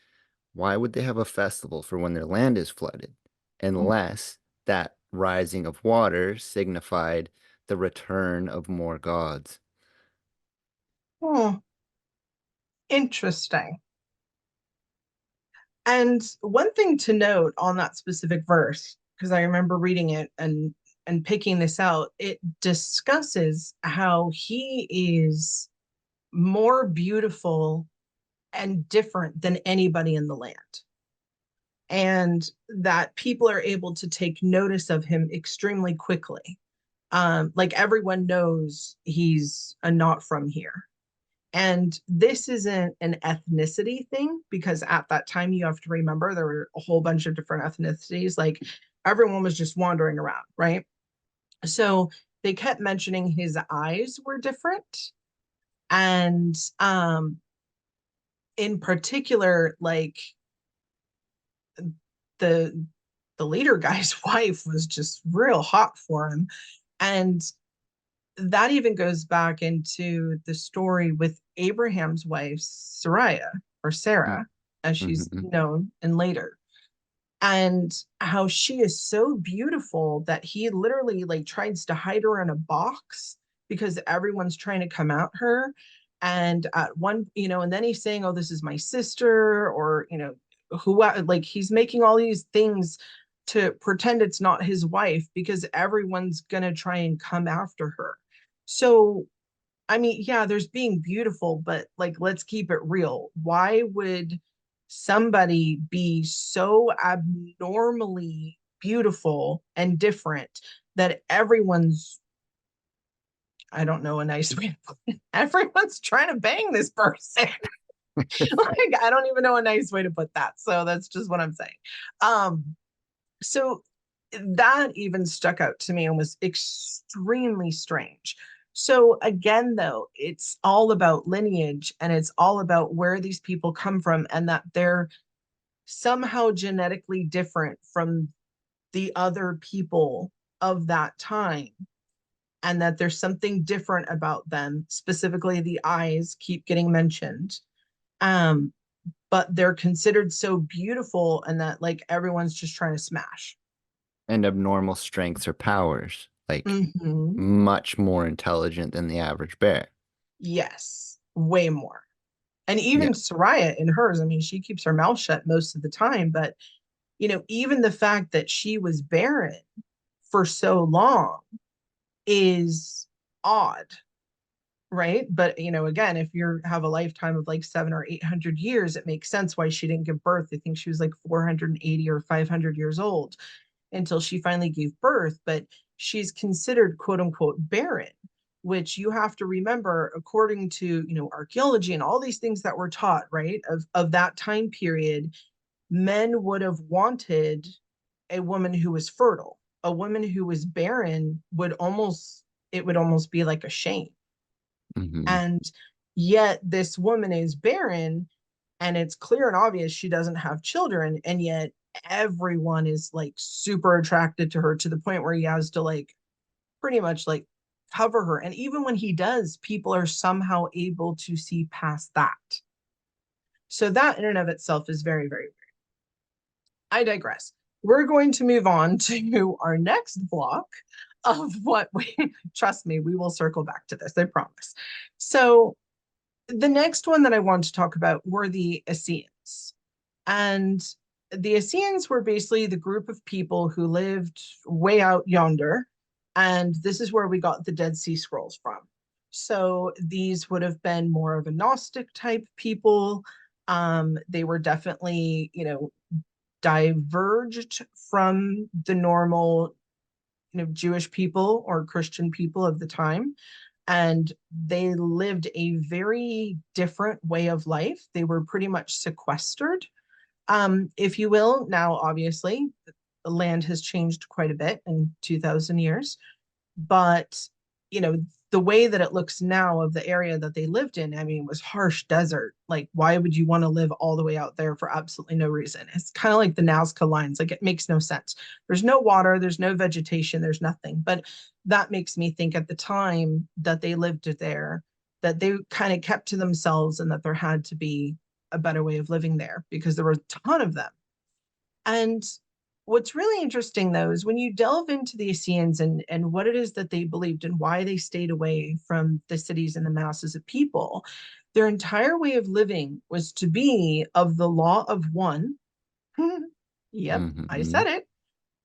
B: why would they have a festival for when their land is flooded unless that rising of water signified the return of more gods?
A: Hmm, interesting. And one thing to note on that specific verse, because I remember reading it and and picking this out, it discusses how he is more beautiful and different than anybody in the land. And that people are able to take notice of him extremely quickly. Like everyone knows he's a not from here. And this isn't an ethnicity thing because at that time you have to remember there were a whole bunch of different ethnicities. Like everyone was just wandering around, right? So they kept mentioning his eyes were different. And in particular, like the the leader guy's wife was just real hot for him. And that even goes back into the story with Abraham's wife, Sarai, or Sarah, as she's
B: Mm-hmm.
A: known in later, and how she is so beautiful that he literally like tries to hide her in a box because everyone's trying to come at her. And at one, and then he's saying, oh, this is my sister, or who, like he's making all these things to pretend it's not his wife because everyone's gonna try and come after her. So I mean, yeah, there's being beautiful, but like, let's keep it real. Why would somebody be so abnormally beautiful and different that everyone's, I don't know a nice way to put it, everyone's trying to bang this person? Like, I don't even know a nice way to put that. So that's just what I'm saying. So that even stuck out to me and was extremely strange. So again, though, it's all about lineage and it's all about where these people come from and that they're somehow genetically different from the other people of that time and that there's something different about them, specifically the eyes keep getting mentioned. Um, but they're considered so beautiful and that like everyone's just trying to smash.
B: And abnormal strengths or powers, like
A: Mm-hmm.
B: much more intelligent than the average bear.
A: Yes, way more. And
B: Yeah.
A: even Soraya in hers, I mean, she keeps her mouth shut most of the time, but even the fact that she was barren for so long is odd, right? But again, if you have a lifetime of like 700 or 800 years, it makes sense why she didn't give birth. I think she was like 480 or 500 years old until she finally gave birth, but she's considered quote unquote barren, which you have to remember according to, archaeology and all these things that were taught, right? Of that time period, men would have wanted a woman who was fertile. A woman who was barren would almost be like a shame.
B: Hmm.
A: And yet this woman is barren and it's clear and obvious she doesn't have children, and yet everyone is like super attracted to her to the point where he has to like pretty much like cover her, and even when he does, people are somehow able to see past that. So that in and of itself is very, very weird. I digress. We're going to move on to our next block of what we trust me, we will circle back to this, I promise. So the next one that I want to talk about were the Essenes. And the Essenes were basically the group of people who lived way out yonder. And this is where we got the Dead Sea Scrolls from. So these would have been more of a Gnostic type people. They were definitely, diverged from the normal, Jewish people or Christian people of the time, and they lived a very different way of life. They were pretty much sequestered, if you will. Now, obviously, the land has changed quite a bit in 2000 years, but the way that it looks now of the area that they lived in, I mean, it was harsh desert. Like, why would you want to live all the way out there for absolutely no reason? It's kind of like the Nazca lines. Like, it makes no sense. There's no water, there's no vegetation, there's nothing. But that makes me think at the time that they lived there, that they kind of kept to themselves and that there had to be a better way of living there because there were a ton of them. And what's really interesting, though, is when you delve into the Essenes and what it is that they believed and why they stayed away from the cities and the masses of people, their entire way of living was to be of the law of one. Yep, I
B: Hmm.
A: said it.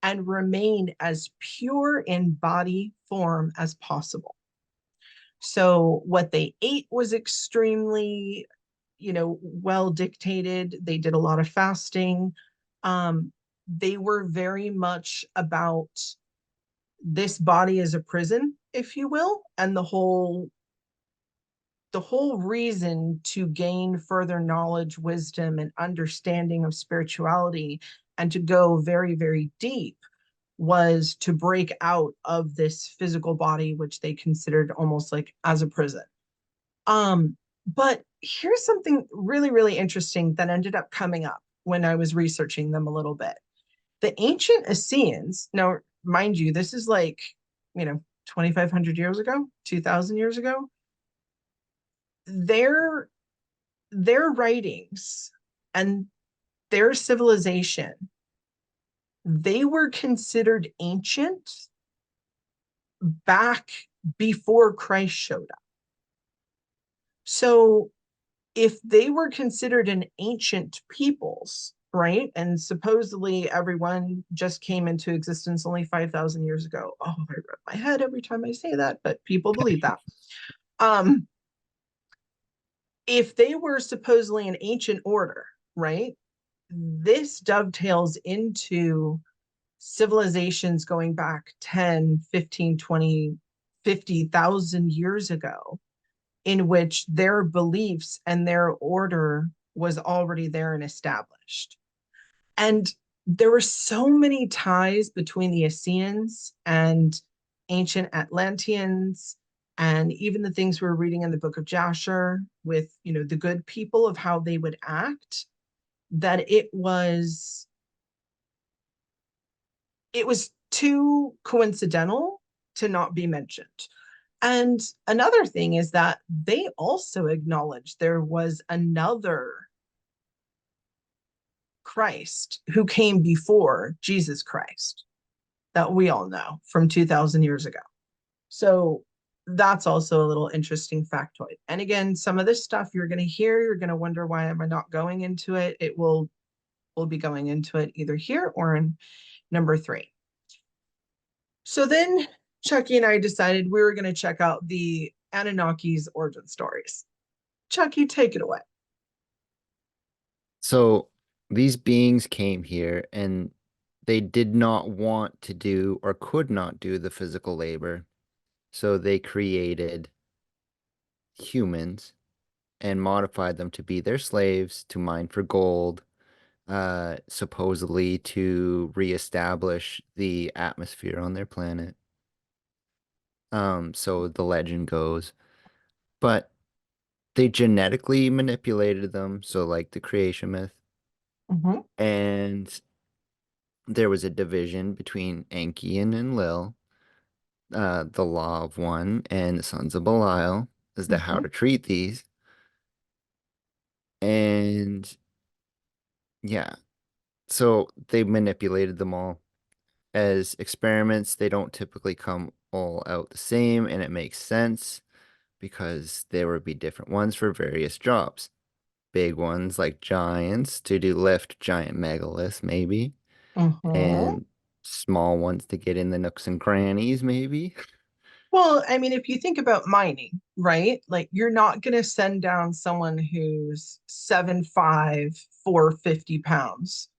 A: and remain as pure in body form as possible. So what they ate was extremely, well dictated. They did a lot of fasting. They were very much about this body as a prison, if you will, and the whole reason to gain further knowledge, wisdom, and understanding of spirituality and to go very, very deep was to break out of this physical body, which they considered almost like as a prison. But here's something really, really interesting that ended up coming up when I was researching them a little bit. The ancient Essenes, now, mind you, this is like, 2,500 years ago, 2,000 years ago. Their their writings and their civilization, they were considered ancient back before Christ showed up. So if they were considered an ancient peoples, right? And supposedly everyone just came into existence only 5,000 years ago. Oh, I rub my head every time I say that, but people believe that. Um, if they were supposedly an ancient order, right? This dovetails into civilizations going back 10, 15, 20, 50,000 years ago, in which their beliefs and their order was already there and established. And there were so many ties between the Essenes and ancient Atlanteans, and even the things we were reading in the book of Jasher with, the good people of how they would act, that it was too coincidental to not be mentioned. And another thing is that they also acknowledged there was another Christ who came before Jesus Christ that we all know from 2,000 years ago. So that's also a little interesting factoid. And again, some of this stuff you're going to hear, you're going to wonder, why am I not going into it? We'll be going into it either here or in number 3. So then Chucky and I decided we were going to check out the Anunnaki's origin stories. Chucky, take it away.
B: So these beings came here and they did not want to do or could not do the physical labor. So they created humans and modified them to be their slaves, to mine for gold, supposedly to reestablish the atmosphere on their planet. So the legend goes. But they genetically manipulated them, so like the creation myth.
A: Mm-hmm.
B: And there was a division between Enki and Enlil, the law of one, and the sons of Belial as to how
A: Mm-hmm.
B: to treat these. And yeah, so they manipulated them all. As experiments, they don't typically come all out the same, and it makes sense because there would be different ones for various jobs. Big ones like giants to do lift giant megaliths, maybe,
A: Mm-hmm.
B: and small ones to get in the nooks and crannies, maybe.
A: Well, I mean, if you think about mining, right? Like you're not going to send down someone who's 7'5", 450 pounds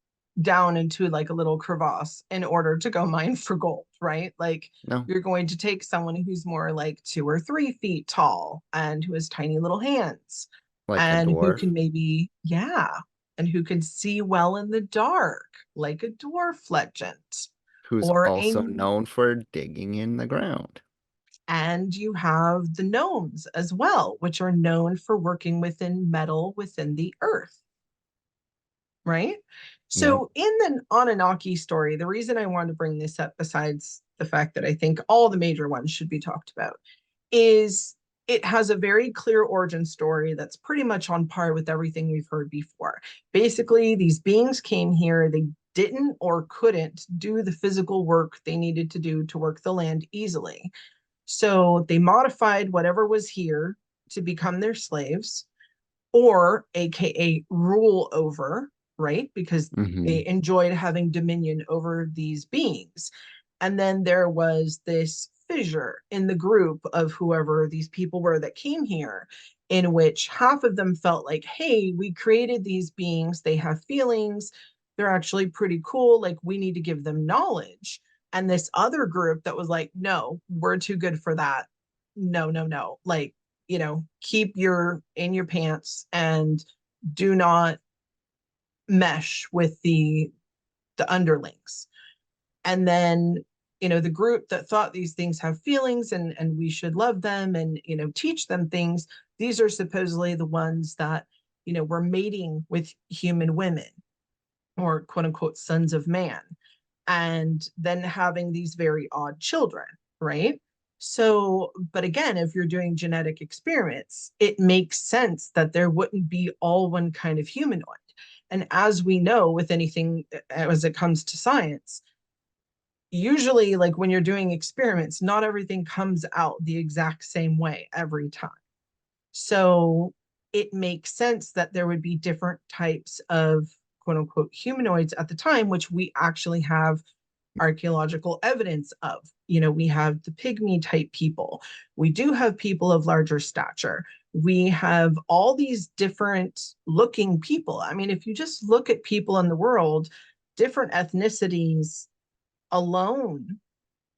A: down into like a little crevasse in order to go mine for gold, right? Like
B: No,
A: you're going to take someone who's more like 2 or 3 feet tall and who has tiny little hands
B: like a
A: and who
B: dwarf
A: can maybe, yeah, and who can see well in the dark, like a dwarf legend
B: who's
A: or a
B: also known for digging in the ground.
A: and you have the gnomes as well, which are known for working within metal within the earth, right?
B: Yep.
A: So, in the Anunnaki story, the reason I wanted to bring this up, besides the fact that I think all the major ones should be talked about, is it has a very clear origin story that's pretty much on par with everything we've heard before. Basically, these beings came here, they didn't or couldn't do the physical work they needed to do to work the land easily. So they modified whatever was here to become their slaves, or AKA rule over. right? Because
B: Hmm.
A: they enjoyed having dominion over these beings. And then there was this fissure in the group of whoever these people were that came here, in which half of them felt like, hey, we created these beings, they have feelings, they're actually pretty cool, like we need to give them knowledge. And this other group that was like, no, we're too good for that. No, no, no. Like, keep your in your pants and do not mesh with the underlings. And then, the group that thought these things have feelings and we should love them and, teach them things, these are supposedly the ones that, were mating with human women, or quote unquote sons of man, and then having these very odd children, right? So, but again, if you're doing genetic experiments, it makes sense that there wouldn't be all one kind of humanoid. And as we know with anything, as it comes to science, usually, like when you're doing experiments, not everything comes out the exact same way every time. So it makes sense that there would be different types of quote unquote humanoids at the time, which we actually have archaeological evidence of. We have the pygmy type people. We do have people of larger stature. We have all these different looking people. I mean, if you just look at people in the world, different ethnicities alone,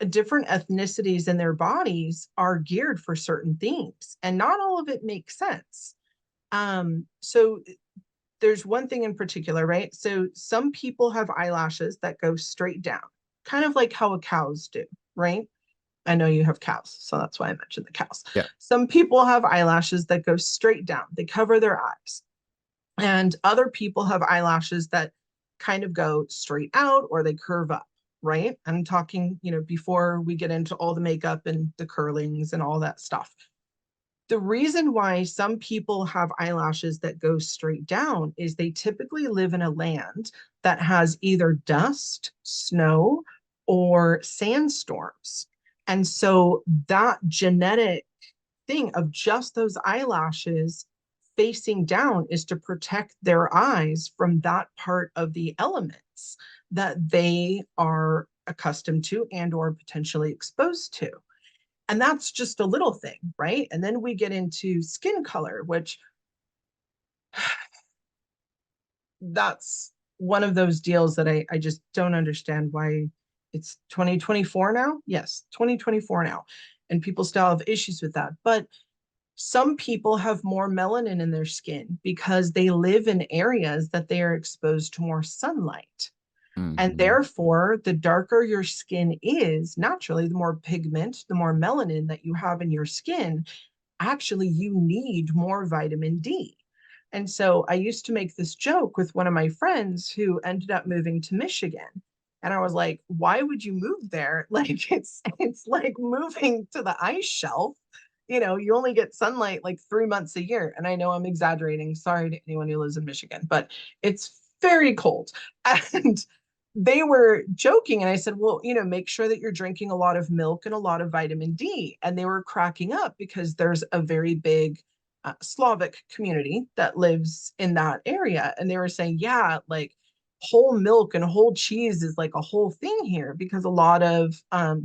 A: different ethnicities in their bodies are geared for certain things, and not all of it makes sense. So there's one thing in particular, right? So some people have eyelashes that go straight down, kind of like how cows do, right? I know you have cows, so that's why I mentioned the cows.
B: Yeah.
A: Some people have eyelashes that go straight down, they cover their eyes. And other people have eyelashes that kind of go straight out or they curve up, right? I'm talking, before we get into all the makeup and the curlings and all that stuff. The reason why some people have eyelashes that go straight down is they typically live in a land that has either dust, snow, or sandstorms. And so that genetic thing of just those eyelashes facing down is to protect their eyes from that part of the elements that they are accustomed to and or potentially exposed to. And that's just a little thing, right? And then we get into skin color, which that's one of those deals that I just don't understand why it's 2024 now. Yes, 2024 now. And people still have issues with that. But some people have more melanin in their skin because they live in areas that they are exposed to more sunlight. And
B: Hmm.
A: therefore, the darker your skin is, naturally, the more pigment, the more melanin that you have in your skin, actually you need more vitamin D. And so I used to make this joke with one of my friends who ended up moving to Michigan. And I was like, why would you move there? Like it's like moving to the ice shelf. You only get sunlight like 3 months a year. And I know I'm exaggerating. Sorry to anyone who lives in Michigan, but it's very cold. And they were joking, and I said, well, make sure that you're drinking a lot of milk and a lot of vitamin D. And they were cracking up because there's a very big Slavic community that lives in that area. And they were saying, yeah, like whole milk and whole cheese is like a whole thing here because a lot of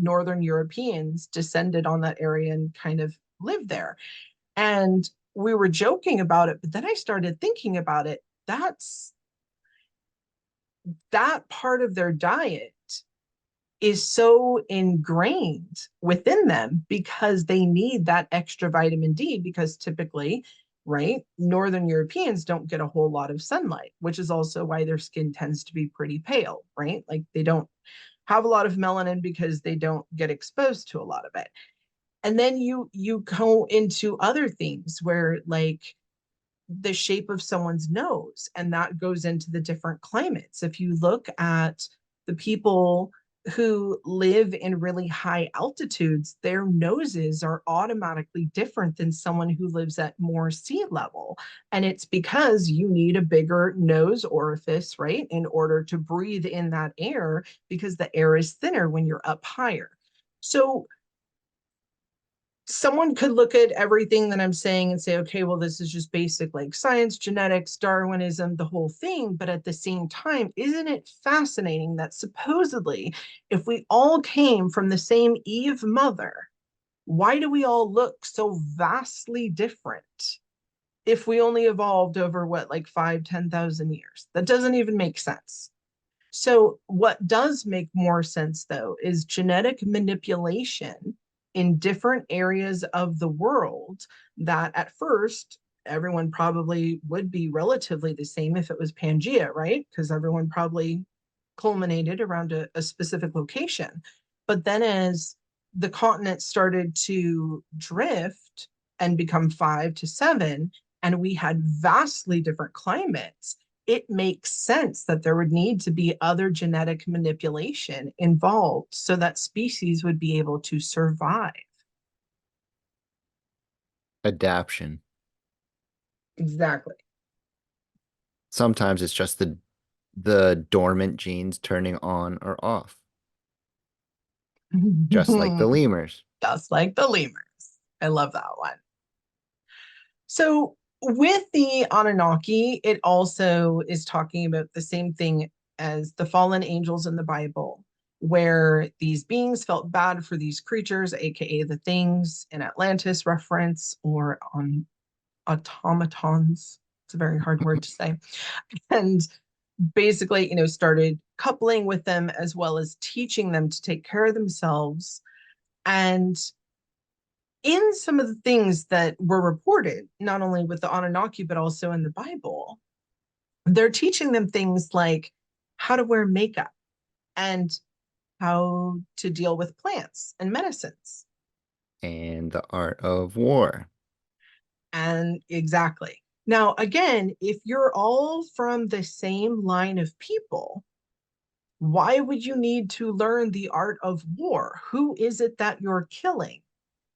A: Northern Europeans descended on that area and kind of lived there. And we were joking about it, but then I started thinking about it. That part of their diet is so ingrained within them because they need that extra vitamin D, because typically, right, Northern Europeans don't get a whole lot of sunlight, which is also why their skin tends to be pretty pale, right? Like they don't have a lot of melanin because they don't get exposed to a lot of it. And then you go into other things where like the shape of someone's nose, and that goes into the different climates. If you look at the people who live in really high altitudes, their noses are automatically different than someone who lives at more sea level. And it's because you need a bigger nose orifice, right, in order to breathe in that air, because the air is thinner when you're up higher. So someone could look at everything that I'm saying and say, okay, well, this is just basic like science, genetics, Darwinism, the whole thing. But at the same time, isn't it fascinating that supposedly, if we all came from the same Eve mother, why do we all look so vastly different if we only evolved over what, like 5, 10,000 years? That doesn't even make sense. So, what does make more sense, though, is genetic manipulation in different areas of the world that at first everyone probably would be relatively the same if it was Pangea, right? Because everyone probably culminated around a specific location. But then as the continent started to drift and become 5 to 7, and we had vastly different climates, it makes sense that there would need to be other genetic manipulation involved so that species would be able to survive.
B: Adaption.
A: Exactly.
B: Sometimes it's just the dormant genes turning on or off, just like the lemurs.
A: Just like the lemurs. I love that one. So, with the Anunnaki, it also is talking about the same thing as the fallen angels in the Bible, where these beings felt bad for these creatures, aka the things in Atlantis reference, or on automatons. It's a very hard word to say. And basically, started coupling with them as well as teaching them to take care of themselves. And in some of the things that were reported, not only with the Anunnaki, but also in the Bible, they're teaching them things like how to wear makeup and how to deal with plants and medicines.
B: And the art of war.
A: And exactly. Now, again, if you're all from the same line of people, why would you need to learn the art of war? Who is it that you're killing?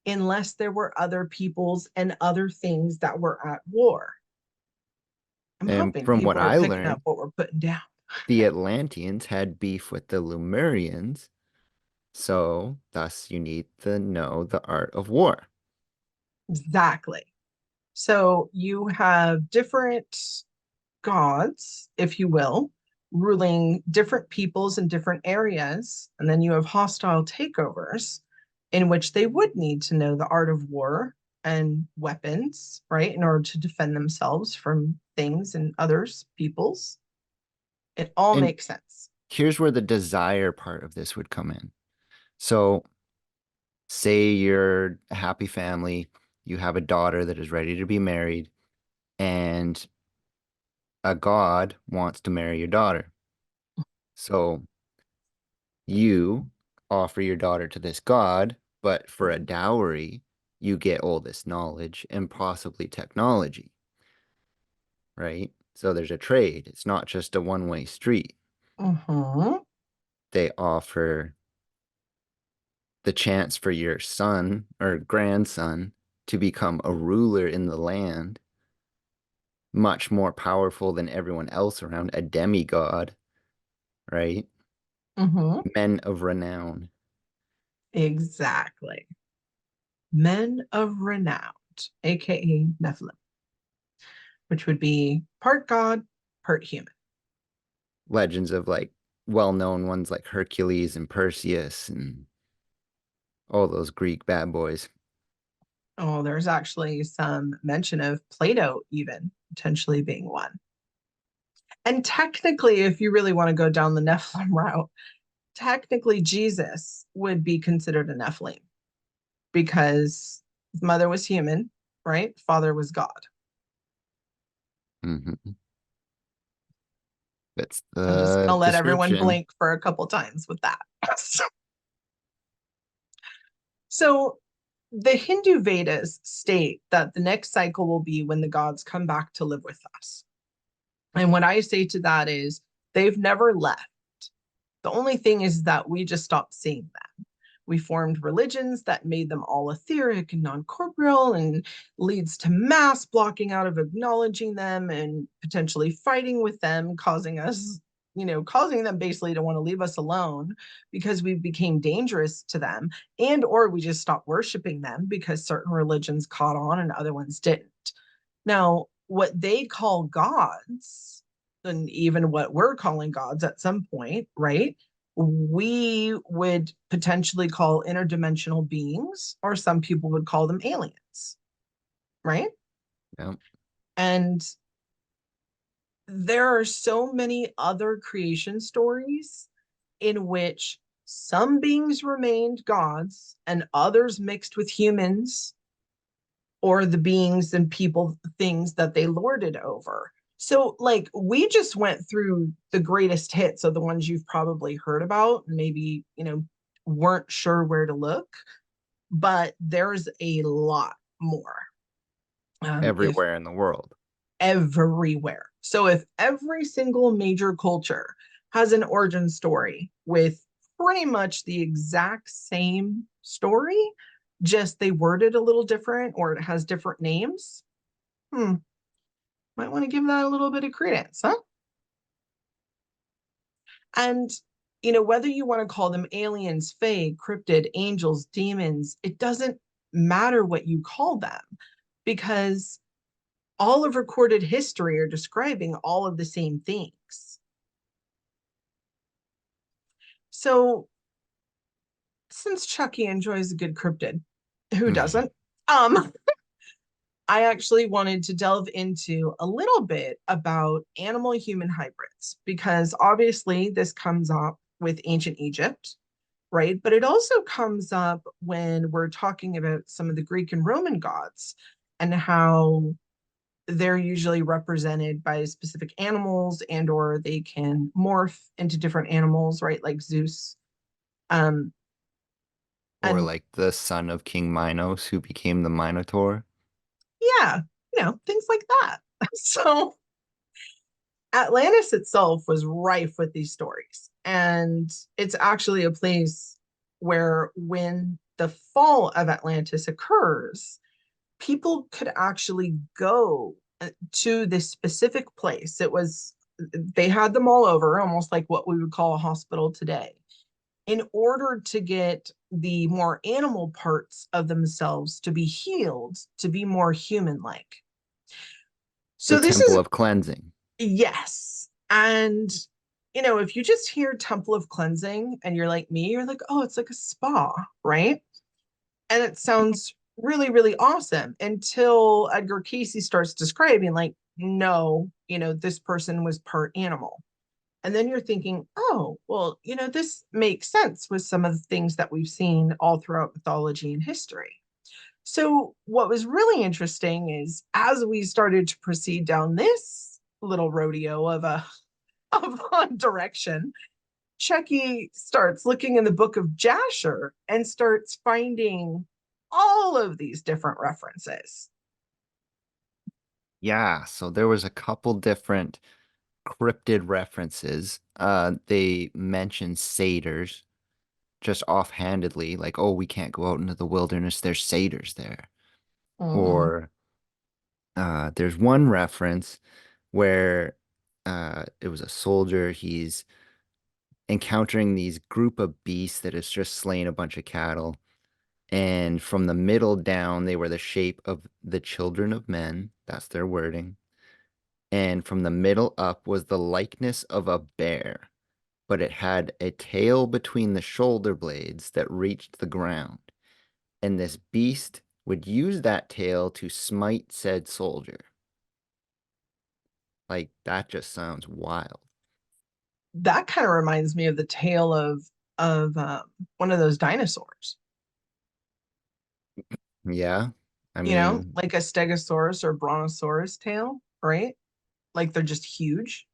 A: Unless there were other peoples and other things that were at war. I'm
B: And
A: hoping
B: from what
A: people are
B: I
A: picking up
B: learned,
A: what we're putting down.
B: the Atlanteans had beef with the Lemurians, so thus you need to know the art of war.
A: Exactly. So you have different gods, if you will, ruling different peoples in different areas. And then you have hostile takeovers in which they would need to know the art of war and weapons, right, in order to defend themselves from things and others, peoples. It all
B: And
A: makes sense.
B: here's where the desire part of this would come in. So, say you're a happy family, you have a daughter that is ready to be married, and a god wants to marry your daughter. So, you offer your daughter to this god, but for a dowry, you get all this knowledge and possibly technology, right? So, there's a trade. It's not just a one-way street.
A: Mm-hmm.
B: They offer the chance for your son or grandson to become a ruler in the land, much more powerful than everyone else around, a demigod, right?
A: Mm-hmm.
B: Men of renown.
A: Exactly. Men of renown, aka Nephilim, which would be part god, part human.
B: Legends of like well-known ones like Hercules and Perseus and all those Greek bad boys.
A: Oh, there's actually some mention of Plato, even potentially being one. And technically, if you really want to go down the Nephilim route, technically Jesus would be considered a Nephilim because his mother was human, right? Father was God.
B: Mhm. That's
A: I'm just
B: the
A: going to let everyone
B: description.
A: blink for a couple times with that. So the Hindu Vedas state that the next cycle will be when the gods come back to live with us. And what I say to that is they've never left. The only thing is that we just stopped seeing them. We formed religions that made them all etheric and non corporeal and leads to mass blocking out of acknowledging them and potentially fighting with them, causing us causing them basically to want to leave us alone because we became dangerous to them, and or we just stopped worshiping them because certain religions caught on and other ones didn't. Now, what they call gods, and even what we're calling gods at some point, right? We would potentially call interdimensional beings, or some people would call them aliens, right?
B: Yep.
A: And there are so many other creation stories in which some beings remained gods and others mixed with humans or the beings and people things that they lorded over. So like we just went through the greatest hits of the ones you've probably heard about and maybe, weren't sure where to look, but there's a lot more. If
B: Everywhere in the world.
A: everywhere. So if every single major culture has an origin story with pretty much the exact same story, just they word it a little different or it has different names, might want to give that a little bit of credence, huh? And whether you want to call them aliens, fae, cryptid, angels, demons, it doesn't matter what you call them because all of recorded history are describing all of the same things. So, since Chucky enjoys a good cryptid, who doesn't? Um, I actually wanted to delve into a little bit about animal human hybrids because obviously this comes up with ancient Egypt, right? But it also comes up when we're talking about some of the Greek and Roman gods and how they're usually represented by specific animals and or they can morph into different animals, right? Like Zeus. Um,
B: Or
A: and
B: like the son of King Minos who became the Minotaur.
A: yeah, things like that. So Atlantis itself was rife with these stories. And it's actually a place where when the fall of Atlantis occurs, people could actually go to this specific place. They had them all over, almost like what we would call a hospital today, in order to get the more animal parts of themselves to be healed, to be more human like.
B: The
A: So, this
B: Temple
A: is,
B: of Cleansing.
A: yes. And, if you just hear Temple of Cleansing and you're like me, you're like, oh, it's like a spa, right? And it sounds really, really awesome until Edgar Cayce starts describing, like, no, this person was part animal. And then you're thinking, oh, well, this makes sense with some of the things that we've seen all throughout mythology and history. So, what was really interesting is as we started to proceed down this little rodeo of a of a direction, Chucky starts looking in the book of Jasher and starts finding all of these different references.
B: Yeah, so there was a couple different cryptid references. They mentioned satyrs just offhandedly, like, oh, we can't go out into the wilderness. There's satyrs there.
A: Mm.
B: Or there's one reference where it was a soldier. He's encountering these group of beasts that has just slain a bunch of cattle. And from the middle down, they were the shape of the children of men. That's their wording. And from the middle up was the likeness of a bear, but it had a tail between the shoulder blades that reached the ground. And this beast would use that tail to smite said soldier. Like, that just sounds wild.
A: That kind of reminds me of the tale of one of those dinosaurs.
B: Yeah. I mean,
A: Like a Stegosaurus or Brontosaurus tail, right? Like they're just huge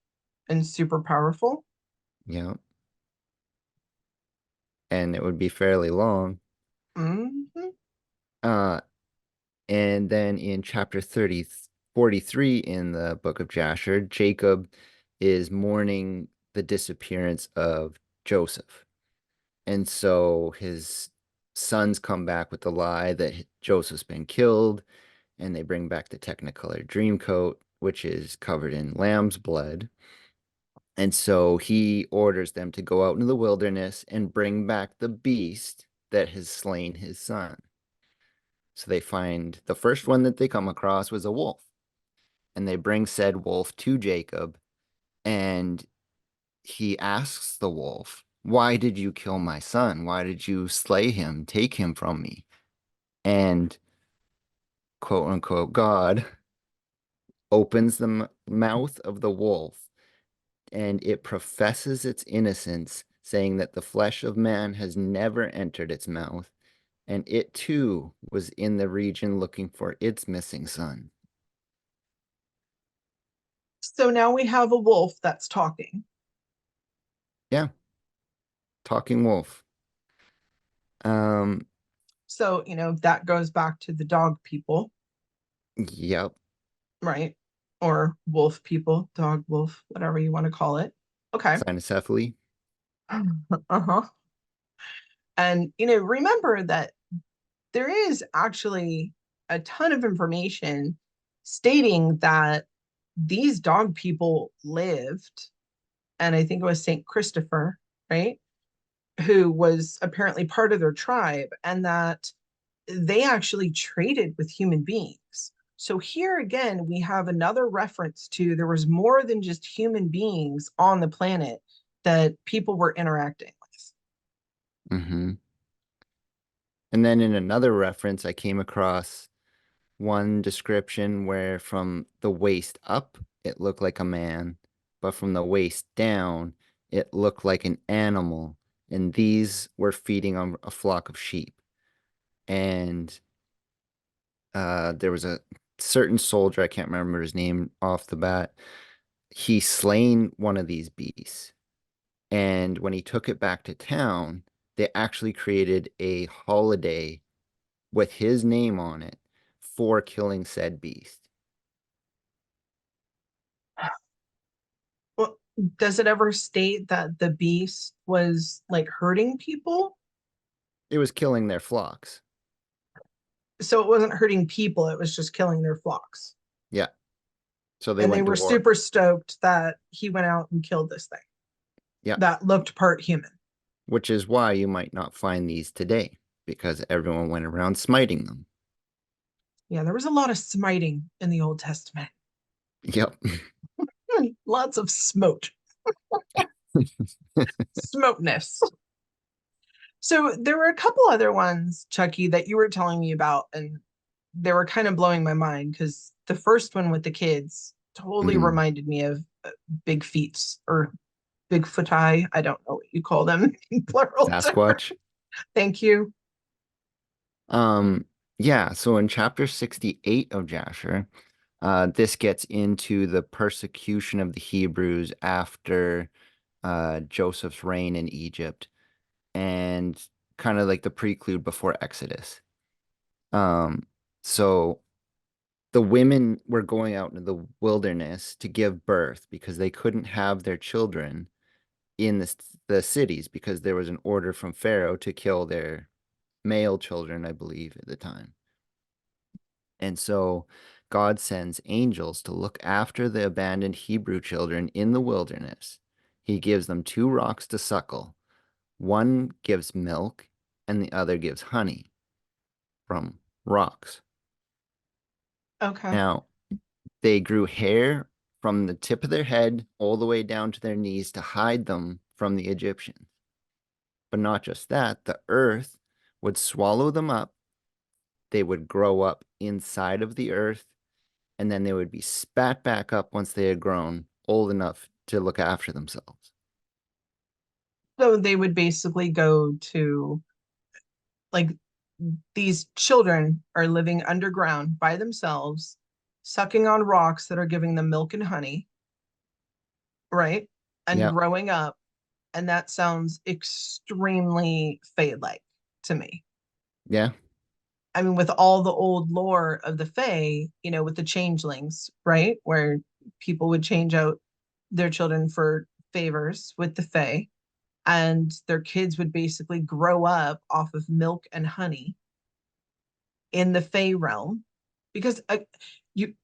A: and super powerful.
B: yeah. And it would be fairly long.
A: Hmm.
B: Uh, and then in chapter 43 in the book of Jasher, Jacob is mourning the disappearance of Joseph. And so his sons come back with the lie that Joseph's been killed, and they bring back the Technicolor Dreamcoat, which is covered in lamb's blood. And so he orders them to go out into the wilderness and bring back the beast that has slain his son. So they find the first one that they come across was a wolf. And they bring said wolf to Jacob. And he asks the wolf, "Why did you kill my son? Why did you slay him, take him from me?" And quote unquote, God opens the mouth of the wolf and it professes its innocence, saying that the flesh of man has never entered its mouth, and it too was in the region looking for its missing son.
A: So now we have a wolf that's talking.
B: Yeah, talking wolf. Um,
A: So, that goes back to the dog people,
B: yep,
A: right? Or wolf people, dog, wolf, whatever you want to call it. Okay.
B: cynocephaly.
A: Uh-huh. And, remember that there is actually a ton of information stating that these dog people lived, and I think it was Saint Christopher, right? Who was apparently part of their tribe, and that they actually traded with human beings. So here again, we have another reference to there was more than just human beings on the planet that people were interacting with.
B: Hmm. And then in another reference, I came across one description where from the waist up, it looked like a man, but from the waist down, it looked like an animal. And these were feeding on a flock of sheep. And there was a certain soldier, I can't remember his name off the bat. He slain one of these beasts. And when he took it back to town, they actually created a holiday with his name on it for killing said beast.
A: Well, does it ever state that the beast was like hurting people?
B: It was killing their flocks.
A: So it wasn't hurting people, it was just killing their flocks.
B: Yeah. So they
A: And they
B: went to
A: were
B: war.
A: super stoked that he went out and killed this thing
B: Yeah.
A: that looked part human.
B: Which is why you might not find these today because everyone went around smiting them.
A: Yeah, there was a lot of smiting in the Old Testament.
B: Yep.
A: Lots of smote, smoteness. So there were a couple other ones, Chucky, that you were telling me about, and they were kind of blowing my mind because the first one with the kids totally
B: Hmm.
A: reminded me of big feet or Bigfootai. I don't know what you call them in plural terms.
B: Sasquatch.
A: Thank you.
B: Um, yeah, so in chapter 68 of Jasher, this gets into the persecution of the Hebrews after Joseph's reign in Egypt and kind of like the prelude before Exodus. Um, so the women were going out into the wilderness to give birth because they couldn't have their children in the cities because there was an order from Pharaoh to kill their male children, I believe, at the time. And so God sends angels to look after the abandoned Hebrew children in the wilderness. He gives them two rocks to suckle. One gives milk, and the other gives honey from rocks.
A: Okay.
B: Now, they grew hair from the tip of their head all the way down to their knees to hide them from the Egyptians. But not just that, the earth would swallow them up. They would grow up inside of the earth, and then they would be spat back up once they had grown old enough to look after themselves.
A: So they would basically go to like these children are living underground by themselves, sucking on rocks that are giving them milk and honey, right? And
B: Yep.
A: growing up. And that sounds extremely Fae-like to me.
B: Yeah.
A: I mean, with all the old lore of the Fae, with the changelings, right? Where people would change out their children for favors with the Fae, and their kids would basically grow up off of milk and honey in the Fae realm. Because you,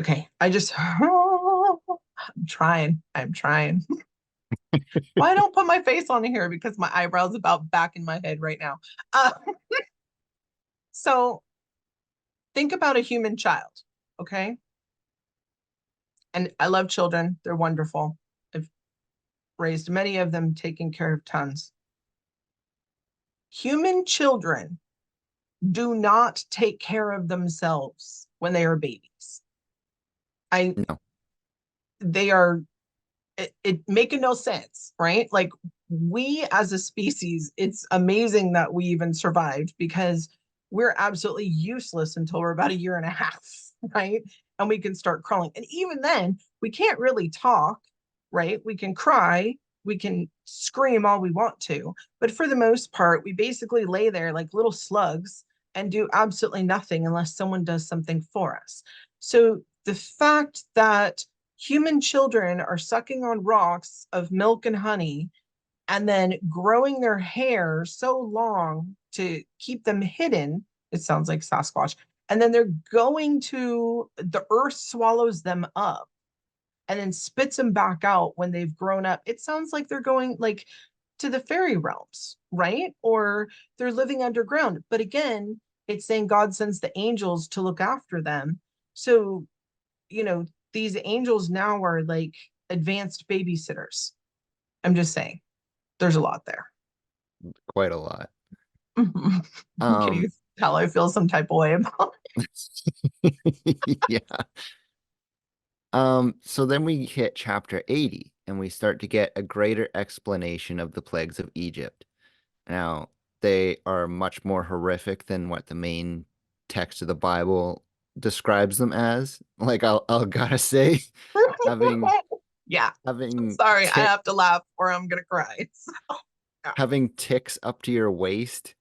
A: okay, I'm trying. Well, I don't put my face on here because my eyebrows about back in my head right now. Uh, so think about a human child, okay? And I love children. They're wonderful. I've raised many of them, taken care of tons. Human children do not take care of themselves when they are babies. I
B: No,
A: they are it making no sense, right? Like we as a species, it's amazing that we even survived because we're absolutely useless until we're about a year and a half, right? And we can start crawling. And even then, we can't really talk, right? We can cry, we can scream all we want to, but for the most part, we basically lay there like little slugs and do absolutely nothing unless someone does something for us. So the fact that human children are sucking on rocks of milk and honey and then growing their hair so long to keep them hidden. It sounds like Sasquatch. And then they're going to the earth swallows them up and then spits them back out when they've grown up. It sounds like they're going like to the fairy realms, right? Or they're living underground. But again, it's saying God sends the angels to look after them. So, you know, these angels now are like advanced babysitters. I'm just saying, there's a lot there.
B: quite a lot.
A: Can
B: Um,
A: you tell I feel some type of way about
B: yeah. So then we hit chapter 80 and we start to get a greater explanation of the plagues of Egypt. Now, they are much more horrific than what the main text of the Bible describes them as. Like I'll gotta say, having
A: it? Yeah,
B: having
A: sorry, I
B: tick
A: have to laugh or I'm gonna cry. Yeah.
B: having ticks up to your waist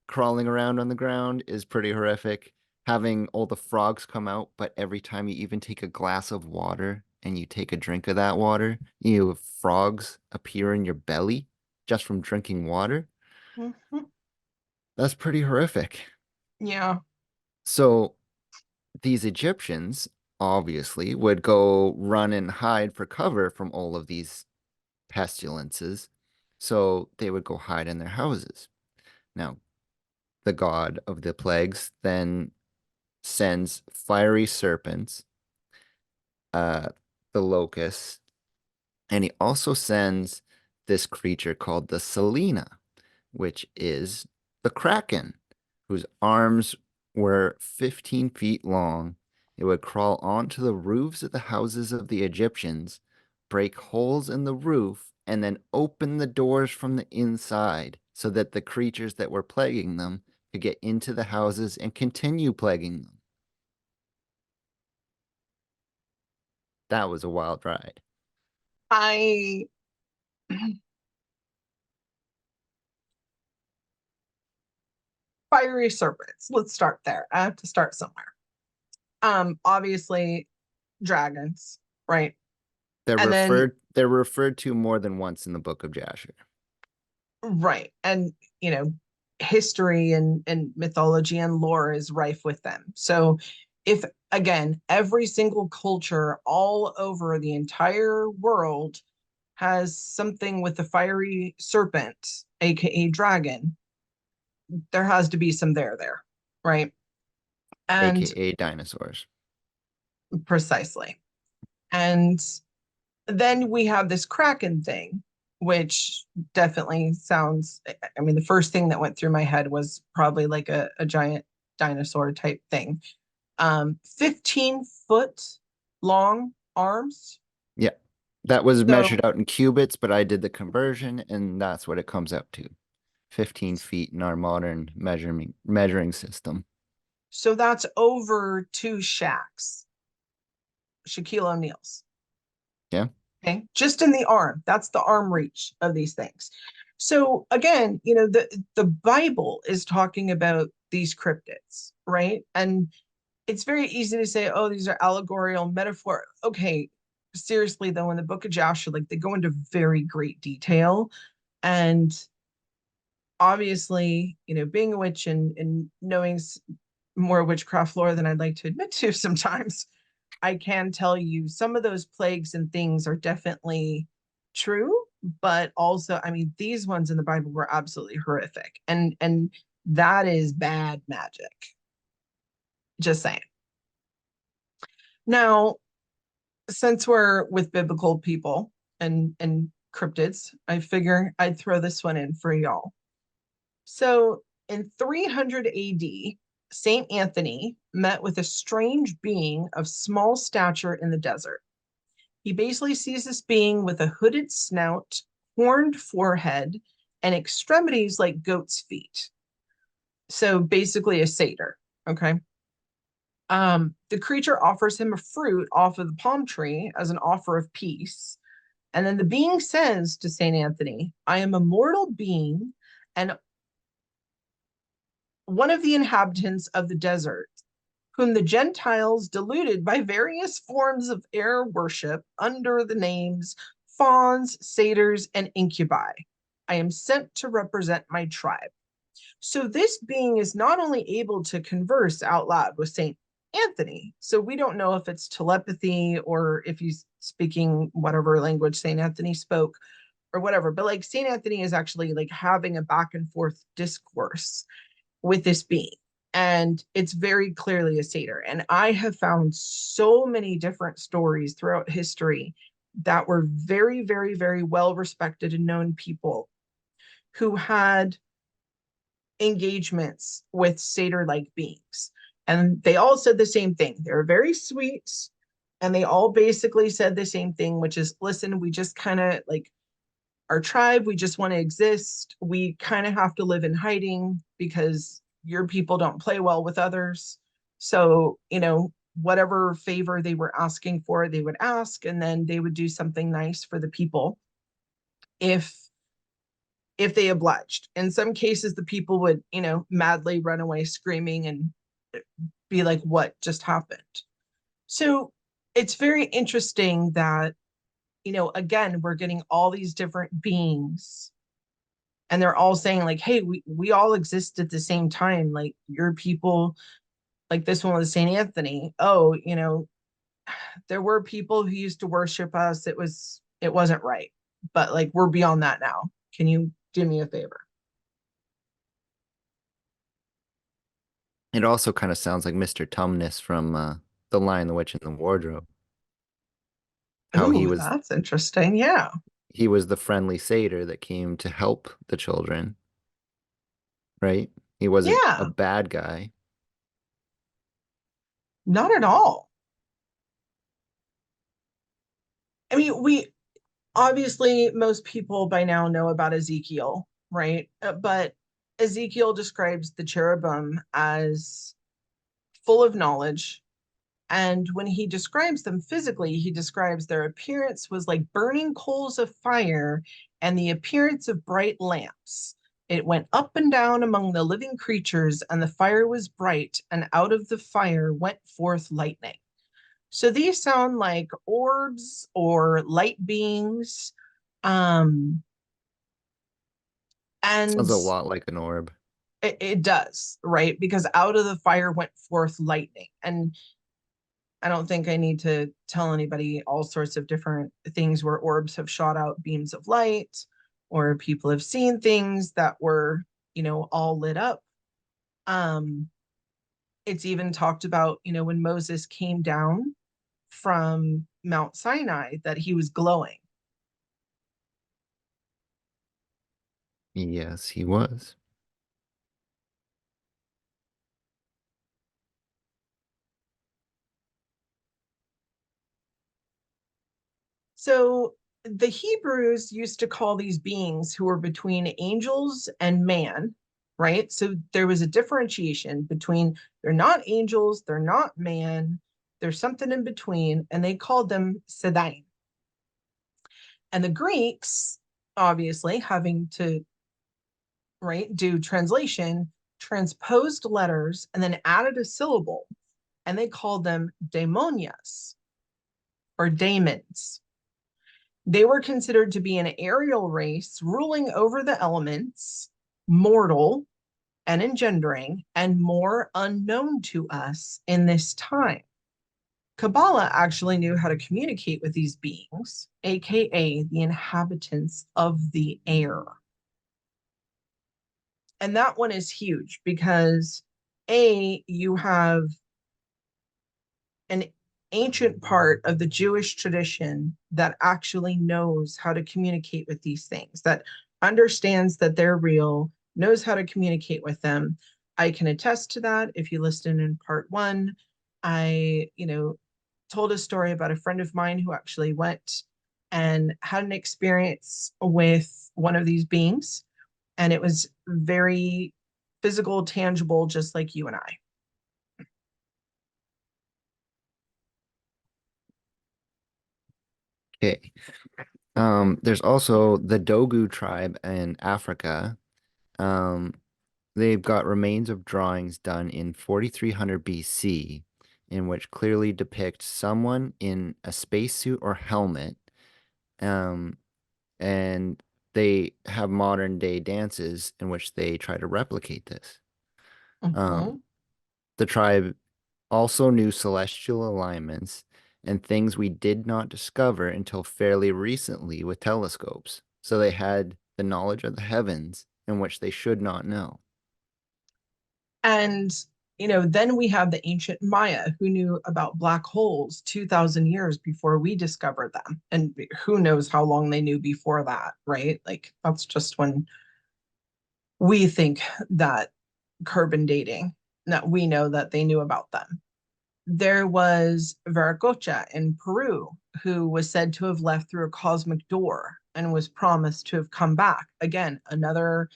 B: crawling around on the ground is pretty horrific. Having all the frogs come out, but every time you even take a glass of water and you take a drink of that water, you have frogs appear in your belly just from drinking water.
A: Mhm.
B: That's pretty horrific.
A: Yeah.
B: So these Egyptians obviously would go run and hide for cover from all of these pestilences. So they would go hide in their houses. Now, the god of the plagues then sends fiery serpents, uh, the locusts, and he also sends this creature called the Selena, which is the Kraken, whose arms were 15 feet long. It would crawl onto the roofs of the houses of the Egyptians, break holes in the roof, and then open the doors from the inside so that the creatures that were plaguing them could get into the houses and continue plaguing them. That was a wild ride.
A: I fiery serpents. Let's start there. I have to start somewhere. Obviously dragons, right? And then
B: They're referred to more than once in the book of Jasher.
A: right. And you know, history and mythology and lore is rife with them. So if again, every single culture all over the entire world has something with the fiery serpent, aka dragon, there has to be some there, right? And
B: AKA dinosaurs.
A: precisely. And then we have this Kraken thing, which definitely sounds, I mean, the first thing that went through my head was probably like a giant dinosaur type thing. 15-foot long arms.
B: Yeah. That was measured
A: So,
B: out in cubits, but I did the conversion and that's what it comes out to. 15 feet in our modern measuring system.
A: so that's over two Shaqs, Shaquille O'Neal's.
B: Yeah.
A: Okay, just in the arm. That's the arm reach of these things. So again, you know, the Bible is talking about these cryptids, right? And it's very easy to say, oh, these are allegorical metaphor. Okay, seriously though, in the book of Jasher, like they go into very great detail. And obviously, you know, being a witch and knowing more witchcraft lore than I'd like to admit to sometimes, I can tell you some of those plagues and things are definitely true. but also, I mean, these ones in the Bible were absolutely horrific. And that is bad magic. Just saying. Now, since we're with biblical people and cryptids, I figure I'd throw this one in for y'all. So in 300 AD, Saint Anthony met with a strange being of small stature in the desert. He basically sees this being with a hooded snout, horned forehead, and extremities like goat's feet. So basically a satyr. Okay. The creature offers him a fruit off of the palm tree as an offer of peace. And then the being says to St. Anthony, I am a mortal being and one of the inhabitants of the desert, whom the Gentiles deluded by various forms of air worship under the names fauns, satyrs, and incubi. I am sent to represent my tribe. So this being is not only able to converse out loud with St. Anthony. So we don't know if it's telepathy or if he's speaking whatever language St. Anthony spoke or whatever. But like St. Anthony is actually like having a back and forth discourse with this being. And it's very clearly a satyr. And I have found so many different stories throughout history that were very, very, very well respected and known people who had engagements with satyr like beings. And they all said the same thing. They're very sweet. And they all basically said the same thing, which is listen, we just kind of like our tribe, we just want to exist. We kind of have to live in hiding because your people don't play well with others. So, you know, whatever favor they were asking for, they would ask, and then they would do something nice for the people if they obliged. In some cases, the people would, you know, madly run away screaming and be like, what just happened? So it's very interesting that, you know, again, we're getting all these different beings and they're all saying like, hey, we all exist at the same time. Like your people, like this one was St. Anthony. Oh, you know, there were people who used to worship us. It wasn't right. But like we're beyond that now. Can you do me a favor?
B: It also kind of sounds like Mr. Tumnus from The Lion, the Witch, and the Wardrobe. How
A: Ooh, that's interesting. Yeah.
B: he was the friendly satyr that came to help the children, right? He wasn't a
A: Yeah.
B: bad guy.
A: Not at all. I mean, we obviously most people by now know about Ezekiel, right? But Ezekiel describes the cherubim as full of knowledge. And when he describes them physically, he describes their appearance was like burning coals of fire and the appearance of bright lamps. It went up and down among the living creatures, and the fire was bright, and out of the fire went forth lightning. So these sound like orbs or light beings. Um, and
B: Sounds a lot like an orb.
A: it does, right? Because out of the fire went forth lightning. And I don't think I need to tell anybody all sorts of different things where orbs have shot out beams of light, or people have seen things that were, you know, all lit up. Um, it's even talked about, you know, when Moses came down from Mount Sinai that he was glowing.
B: Yes, he was.
A: So the Hebrews used to call these beings who were between angels and man, right? So there was a differentiation between they're not angels, they're not man, there's something in between, and they called them Sedaim. And the Greeks, obviously, having to right do translation, transposed letters and then added a syllable, and they called them daemonias or daemons. They were considered to be an aerial race ruling over the elements, mortal and engendering, and more unknown to us in this time. Kabbalah actually knew how to communicate with these beings, aka the inhabitants of the air. And that one is huge because you have an ancient part of the Jewish tradition that actually knows how to communicate with these things, that understands that they're real, knows how to communicate with them. I can attest to that. If you listen in part one, I, told a story about a friend of mine who actually went and had an experience with one of these beings. And it was very physical, tangible, just like you and I.
B: Okay. There's also the Dogu tribe in Africa. Um, they've got remains of drawings done in 4300 BC, in which clearly depict someone in a spacesuit or helmet. Um, and they have modern day dances in which they try to replicate this. Um,
A: Mhm.
B: the tribe also knew celestial alignments and things we did not discover until fairly recently with telescopes. So they had the knowledge of the heavens in which they should not know.
A: And, then we have the ancient Maya who knew about black holes 2,000 years before we discovered them. And who knows how long they knew before that, right? Like, that's just when we think that carbon dating, that we know that they knew about them. There was Viracocha in Peru, who was said to have left through a cosmic door and was promised to have come back. Again, another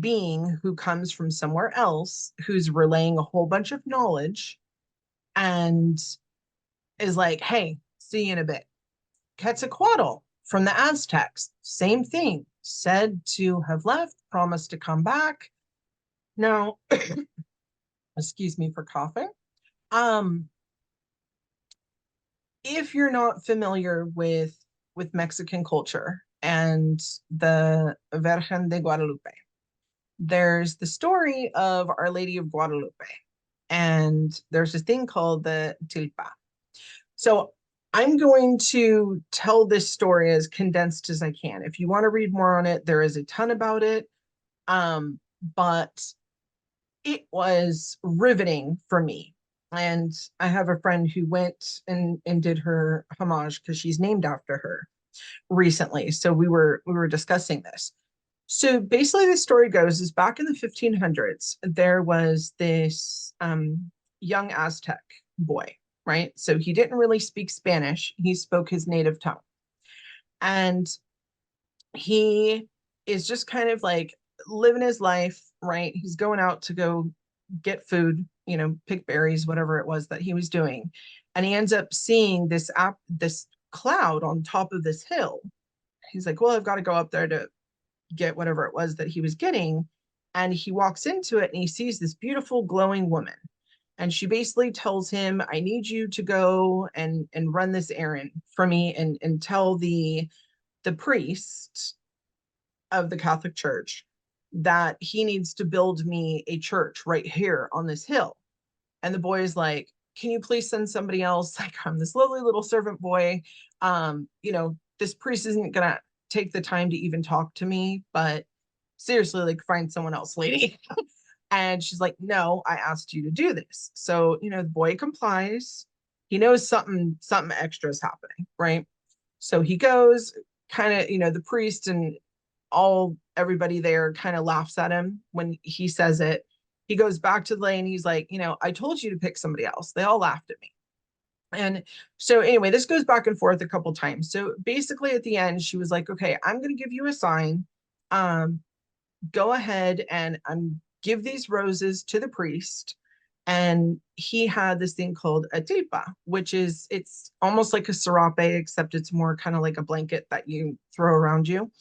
A: being who comes from somewhere else, who's relaying a whole bunch of knowledge and is like, hey, see you in a bit. Quetzalcoatl from the Aztecs, same thing, said to have left, promised to come back. Now, excuse me for coughing. Um, if you're not familiar with Mexican culture and the Virgen de Guadalupe, there's the story of Our Lady of Guadalupe, and there's a thing called the tilpa. So I'm going to tell this story as condensed as I can. If you want to read more on it, there is a ton about it. But it was riveting for me. And I have a friend who went and did her homage because she's named after her recently. So we were discussing this. So basically, the story goes is back in the 1500s, there was this young Aztec boy, right? So he didn't really speak Spanish, he spoke his native tongue. And he is just kind of like living his life, right? He's going out to go get food, pick berries, whatever it was that he was doing. And he ends up seeing this cloud on top of this hill. He's like, well, I've got to go up there to get whatever it was that he was getting. And he walks into it and he sees this beautiful glowing woman. And she basically tells him, I need you to go and run this errand for me and tell the priest of the Catholic Church that he needs to build me a church right here on this hill. And the boy is like, can you please send somebody else? Like, I'm this lovely little servant boy. This priest isn't gonna take the time to even talk to me, but seriously, like, find someone else, lady. And she's like, no, I asked you to do this. So, the boy complies. He knows something extra is happening, right? So he goes, kind of, the priest and everybody there kind of laughs at him when he says it. He goes back to the lane. He's like, I told you to pick somebody else. They all laughed at me. And so anyway, this goes back and forth a couple times. So basically at the end, she was like, okay, I'm going to give you a sign. Um, Go ahead and give these roses to the priest. And he had this thing called a tilpa, which it's almost like a serape, except it's more kind of like a blanket that you throw around you.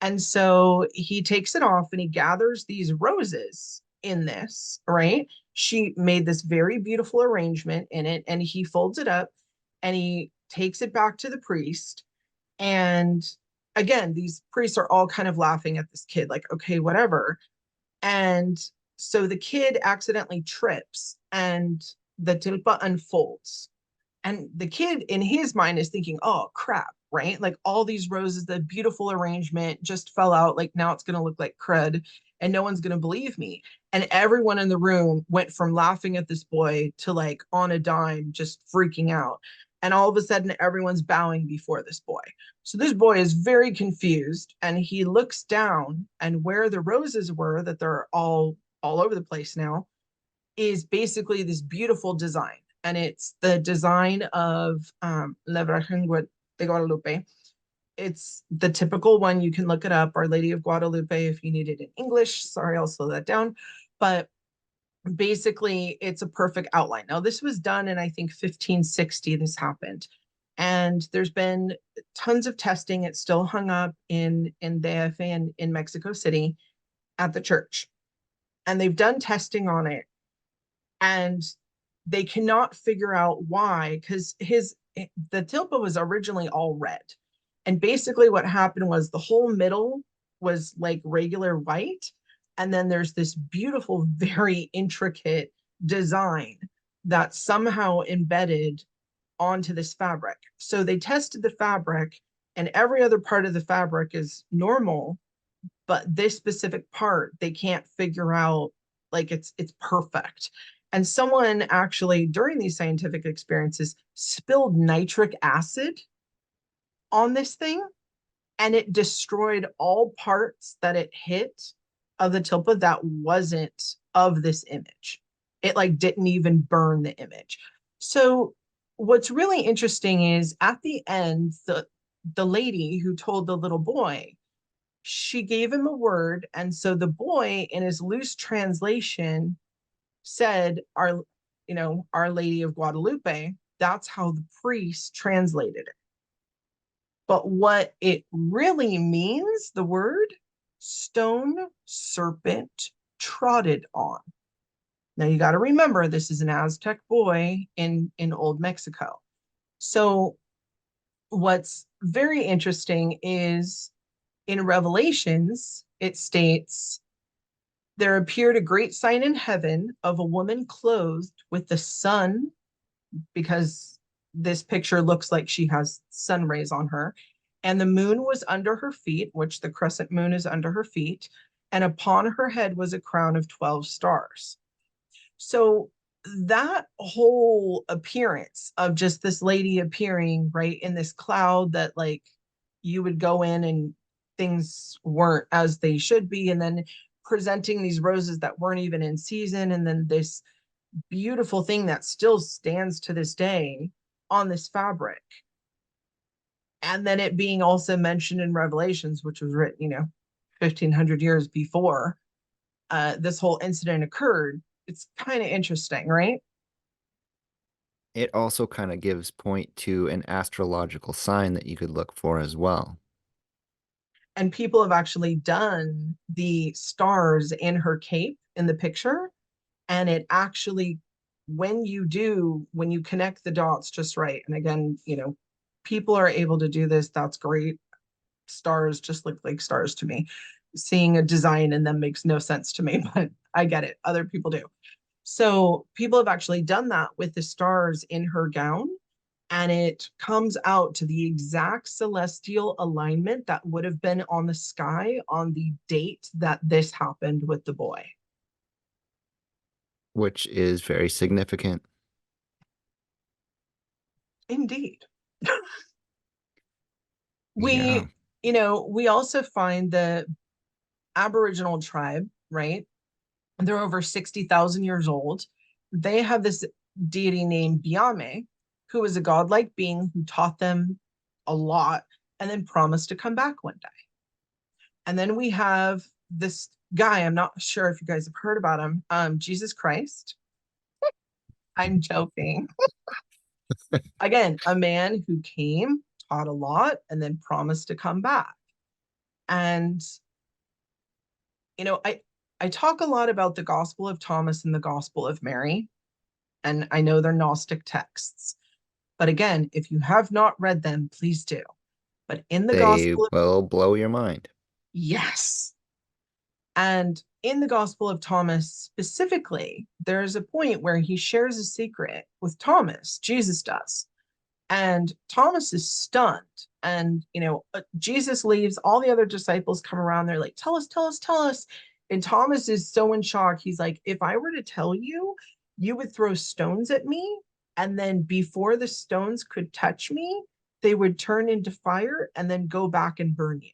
A: And so he takes it off and he gathers these roses in this, right? She made this very beautiful arrangement in it and he folds it up and he takes it back to the priest. And again, these priests are all kind of laughing at this kid, like, okay, whatever. And so the kid accidentally trips and the tilpa unfolds. And the kid in his mind is thinking, oh crap, right? Like all these roses, the beautiful arrangement just fell out. Like now it's going to look like crud and no one's going to believe me. And everyone in the room went from laughing at this boy to like on a dime, just freaking out. And all of a sudden, everyone's bowing before this boy. So this boy is very confused and he looks down, and where the roses were, that they're all over the place now, is basically this beautiful design. And it's the design of La Virgen de Guadalupe. It's the typical one. You can look it up, Our Lady of Guadalupe, if you need it in English. Sorry, I'll slow that down. But basically, it's a perfect outline. Now, this was done in, I think, 1560, this happened. And there's been tons of testing. It's still hung up in DF and in Mexico City at the church. And they've done testing on it, and they cannot figure out why, because the tilpa was originally all red. And basically what happened was the whole middle was like regular white, and then there's this beautiful, very intricate design that somehow embedded onto this fabric. So they tested the fabric, and every other part of the fabric is normal, but this specific part they can't figure out. Like it's perfect. And someone actually during these scientific experiences spilled nitric acid on this thing, and it destroyed all parts that it hit of the tilpa that wasn't of this image. It like didn't even burn the image. So what's really interesting is at the end, the lady who told the little boy, she gave him a word. And so the boy, in his loose translation, said, Our Lady of Guadalupe. That's how the priest translated it. But what it really means, the word, stone serpent trotted on. Now you got to remember, this is an Aztec boy in old Mexico. So what's very interesting is in Revelations, it states, there appeared a great sign in heaven of a woman clothed with the sun, because this picture looks like she has sun rays on her. And the moon was under her feet, which the crescent moon is under her feet. And upon her head was a crown of 12 stars. So that whole appearance of just this lady appearing right in this cloud that like you would go in and things weren't as they should be, and then presenting these roses that weren't even in season, and then this beautiful thing that still stands to this day on this fabric, and then it being also mentioned in Revelations, which was written 1500 years before this whole incident occurred. It's kind of interesting, right?
B: It also kind of gives point to an astrological sign that you could look for as well.
A: And people have actually done the stars in her cape in the picture, and it actually, when you connect the dots just right, and again, people are able to do this, that's great. Stars just look like stars to me. Seeing a design in them makes no sense to me, but I get it, other people do. So people have actually done that with the stars in her gown, and it comes out to the exact celestial alignment that would have been on the sky on the date that this happened with the boy.
B: Which is very significant.
A: Indeed.
B: Yeah.
A: We also find the Aboriginal tribe, right? They're over 60,000 years old. They have this deity named Biame, who is a godlike being who taught them a lot and then promised to come back one day. And then we have this guy, I'm not sure if you guys have heard about him, Jesus Christ. I'm joking. Again, a man who came, taught a lot, and then promised to come back. And I talk a lot about the Gospel of Thomas and the Gospel of Mary, and I know they're Gnostic texts. But again, if you have not read them, please do. But in the
B: They
A: Gospel of,
B: will blow your mind.
A: yes. And in the Gospel of Thomas specifically, there's a point where he shares a secret with Thomas, Jesus does. And Thomas is stunned. And, Jesus leaves, all the other disciples come around. They're like, tell us, tell us, tell us. And Thomas is so in shock. He's like, if I were to tell you, you would throw stones at me. And then before the stones could touch me, they would turn into fire and then go back and burn you.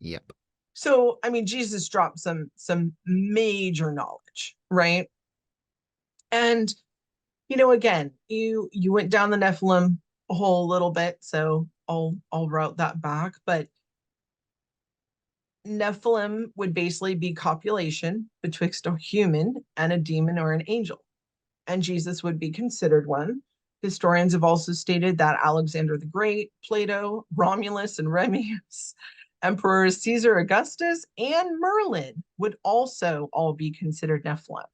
B: Yep.
A: So, I mean, Jesus dropped some major knowledge, right? And again, you went down the Nephilim a whole little bit, so I'll route that back. But Nephilim would basically be copulation betwixt a human and a demon or an angel, and Jesus would be considered one. Historians have also stated that Alexander the Great, Plato, Romulus and Remus, Emperor Caesar Augustus, and Merlin would also all be considered Nephilim.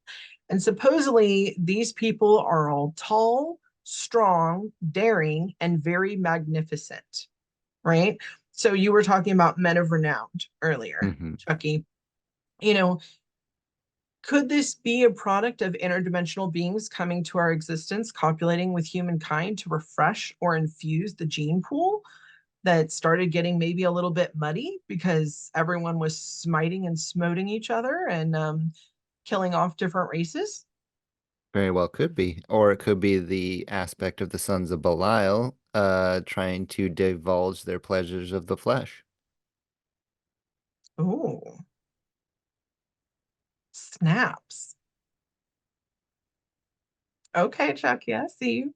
A: And supposedly, these people are all tall, strong, daring, and very magnificent, right? So you were talking about men of renown earlier,
B: Hmm.
A: Chucky. You know, could this be a product of interdimensional beings coming to our existence, copulating with humankind to refresh or infuse the gene pool that started getting maybe a little bit muddy because everyone was smiting and smoting each other and killing off different races?
B: Very well could be. Or it could be the aspect of the sons of Belial trying to divulge their pleasures of the flesh.
A: Oh, snaps. Okay, Chucky, I see you.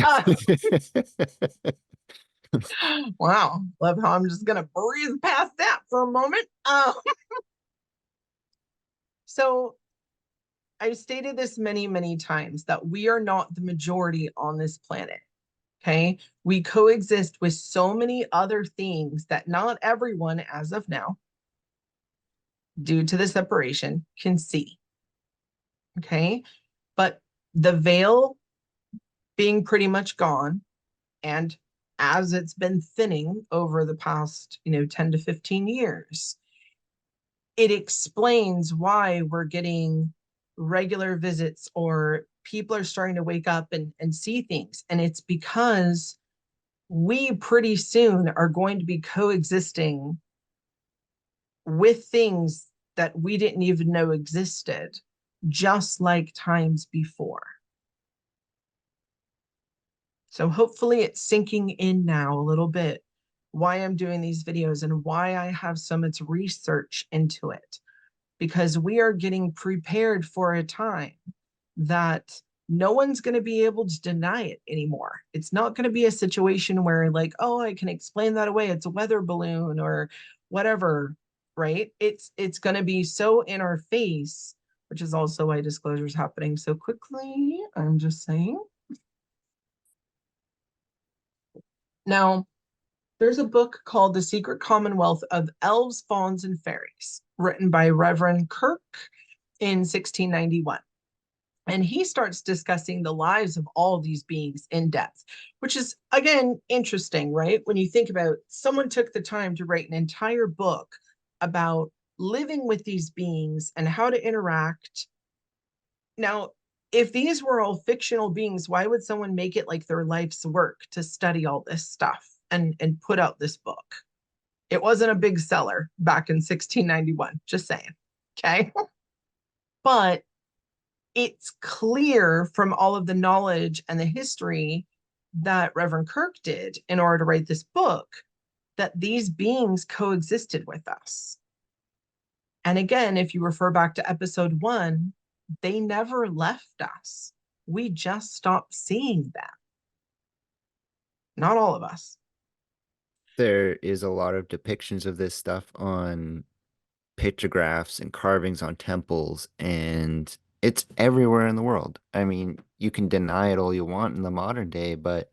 A: Uh, wow, love how I'm just gonna breeze past that for a moment. So I've stated this many, many times that we are not the majority on this planet. Okay, we coexist with so many other things that not everyone, as of now, due to the separation, can see. Okay, but the veil being pretty much gone, and as it's been thinning over the past 10 to 15 years, it explains why we're getting regular visits or people are starting to wake up and see things. And it's because we pretty soon are going to be coexisting with things that we didn't even know existed, just like times before. So hopefully it's sinking in now a little bit why I'm doing these videos and why I have so much research into it, because we are getting prepared for a time that no one's going to be able to deny it anymore. It's not going to be a situation where, like, oh, I can explain that away. It's a weather balloon or whatever, right? It's going to be so in our face, which is also why disclosure is happening so quickly. I'm just saying. Now, there's a book called The Secret Commonwealth of Elves, Fauns, and Fairies, written by Reverend Kirk in 1691. And he starts discussing the lives of all these beings in depth, which is, again, interesting, right? When you think about someone took the time to write an entire book about living with these beings and how to interact. Now, if these were all fictional beings, why would someone make it like their life's work to study all this stuff and put out this book? It wasn't a big seller back in 1691, just saying. Okay. But it's clear from all of the knowledge and the history that Reverend Kirk did in order to write this book that these beings coexisted with us. And again, if you refer back to episode 1, they never left us. We just stopped seeing them. Not all of us.
B: There is a lot of depictions of this stuff on pictographs and carvings on temples, and it's everywhere in the world. I mean, you can deny it all you want in the modern day, but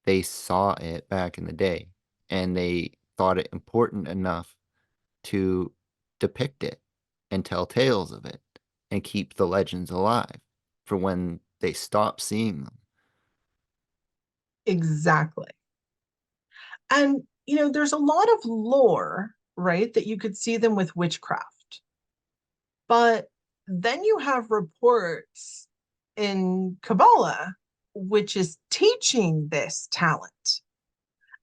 B: they saw it back in the day, and they thought it important enough to depict it and tell tales of it and keep the legends alive for when they stop seeing them.
A: Exactly. And, there's a lot of lore, right, that you could see them with witchcraft. But then you have reports in Kabbalah, which is teaching this talent,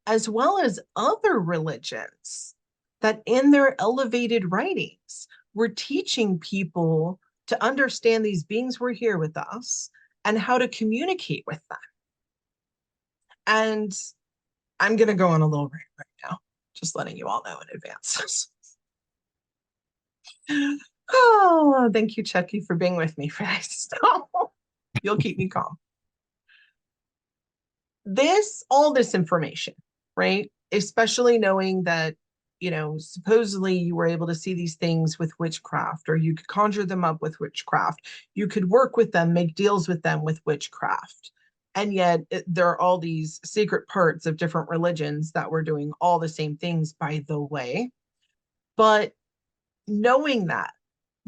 A: as well as other religions that in their elevated writings were teaching people to understand these beings were here with us and how to communicate with them. And I'm going to go on a little rant right now, just letting you all know in advance. Oh, thank you, Chucky, for being with me for this. You'll keep me calm. All this information, right? Especially knowing that, supposedly you were able to see these things with witchcraft, or you could conjure them up with witchcraft. You could work with them, make deals with them with witchcraft. And yet there are all these secret parts of different religions that were doing all the same things, by the way. But knowing that,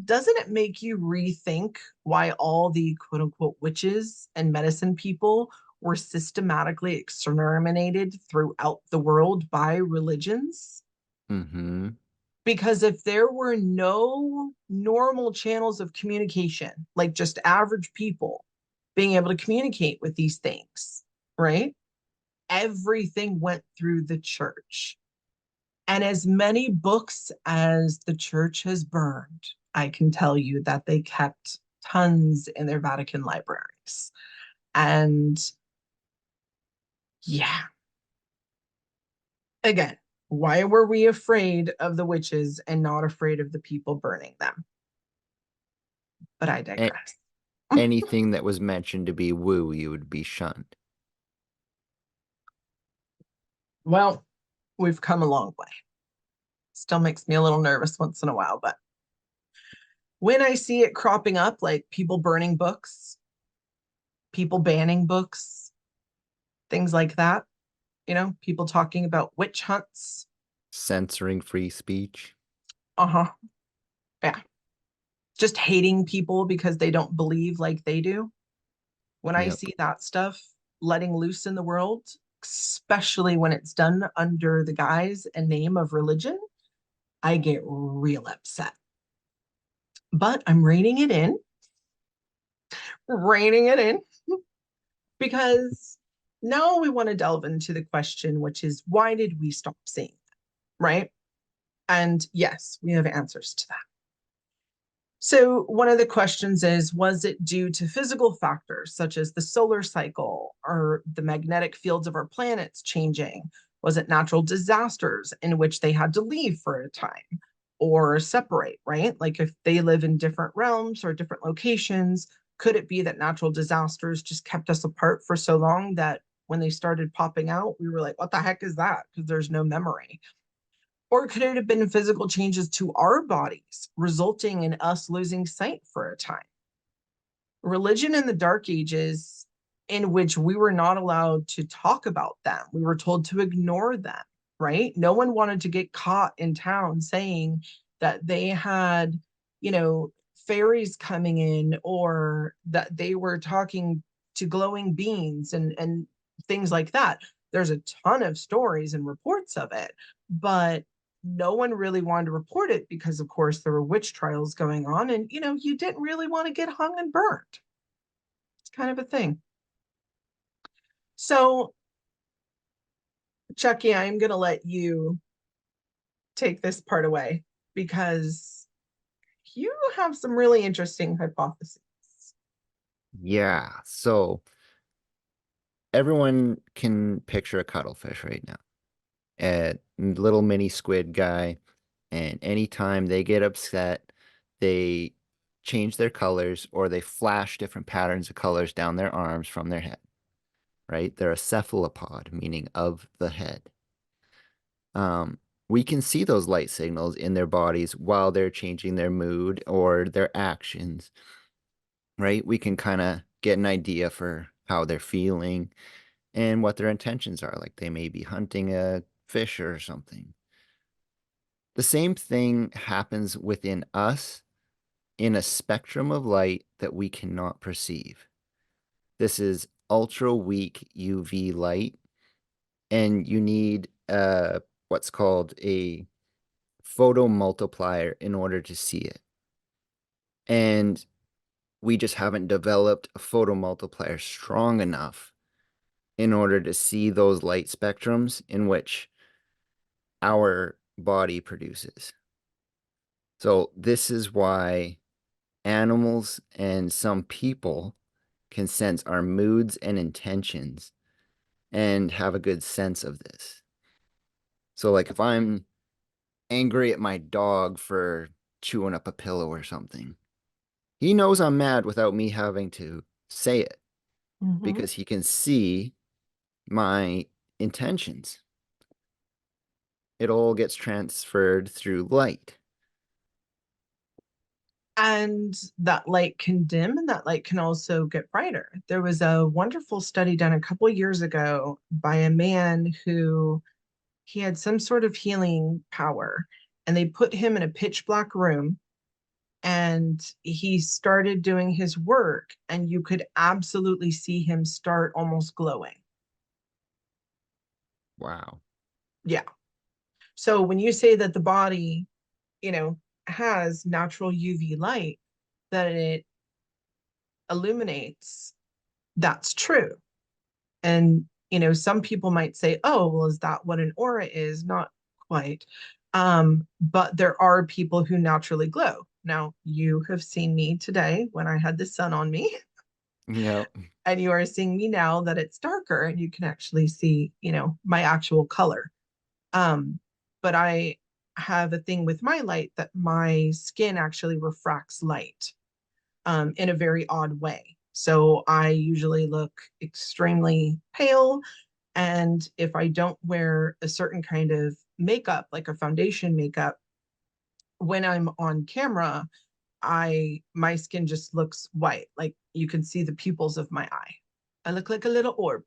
A: doesn't it make you rethink why all the quote unquote witches and medicine people were systematically exterminated throughout the world by religions?
B: Mm-hmm.
A: Because if there were no normal channels of communication, like just average people being able to communicate with these things, right? Everything went through the church. And as many books as the church has burned, I can tell you that they kept tons in their Vatican libraries. And yeah, again, why were we afraid of the witches and not afraid of the people burning them? But I
B: A-
A: digress.
B: anything that was mentioned to be woo, you would be shunned.
A: Well, we've come a long way. Still makes me a little nervous once in a while, but when I see it cropping up, like people burning books, people banning books, things like that, people talking about witch hunts.
B: Censoring free speech.
A: Uh-huh. Yeah. Just hating people because they don't believe like they do. When I
B: Yep.
A: see that stuff letting loose in the world, especially when it's done under the guise and name of religion, I get real upset. But I'm reining it in, because now we want to delve into the question, which is why did we stop seeing that, right? And yes, we have answers to that. So one of the questions is, was it due to physical factors such as the solar cycle or the magnetic fields of our planets changing? Was it natural disasters in which they had to leave for a time or separate, right? Like if they live in different realms or different locations, could it be that natural disasters just kept us apart for so long that when they started popping out, we were like, what the heck is that? Because there's no memory. Or could it have been physical changes to our bodies, resulting in us losing sight for a time? Religion in the Dark Ages, in which we were not allowed to talk about them, we were told to ignore them, right? No one wanted to get caught in town saying that they had, fairies coming in, or that they were talking to glowing beings and things like that. There's a ton of stories and reports of it, but no one really wanted to report it because, of course, there were witch trials going on, and you didn't really want to get hung and burned. It's kind of a thing. So, Chucky, I'm going to let you take this part away because you have some really interesting hypotheses.
B: Yeah. So everyone can picture a cuttlefish right now. A little mini squid guy. And anytime they get upset, they change their colors or they flash different patterns of colors down their arms from their head, right? They're a cephalopod, meaning of the head. We can see those light signals in their bodies while they're changing their mood or their actions, right? We can kind of get an idea for how they're feeling and what their intentions are. Like they may be hunting a fish or something. The same thing happens within us in a spectrum of light that we cannot perceive. This is ultra weak UV light, and you need what's called a photomultiplier in order to see it. And We just haven't developed a photomultiplier strong enough in order to see those light spectrums in which our body produces. So this is why animals and some people can sense our moods and intentions and have a good sense of this. So like if I'm angry at my dog for chewing up a pillow or something, he knows I'm mad without me having to say it
A: Mhm.
B: because he can see my intentions. It all gets transferred through light.
A: And that light can dim and that light can also get brighter. There was a wonderful study done a couple years ago by a man who he had some sort of healing power, and they put him in a pitch black room and he started doing his work, and you could absolutely see him start almost glowing.
B: Wow.
A: Yeah. So when you say that the body, you know, has natural UV light that it illuminates, that's true. And, some people might say, oh, well, is that what an aura is? Not quite. But there are people who naturally glow. Now, you have seen me today when I had the sun on me,
B: Yep.
A: and you are seeing me now that it's darker and you can actually see, my actual color. Um, but I have a thing with my light that my skin actually refracts light in a very odd way. So I usually look extremely pale. And if I don't wear a certain kind of makeup, like a foundation makeup, when I'm on camera, my skin just looks white. Like you can see the pupils of my eye. I look like a little orb.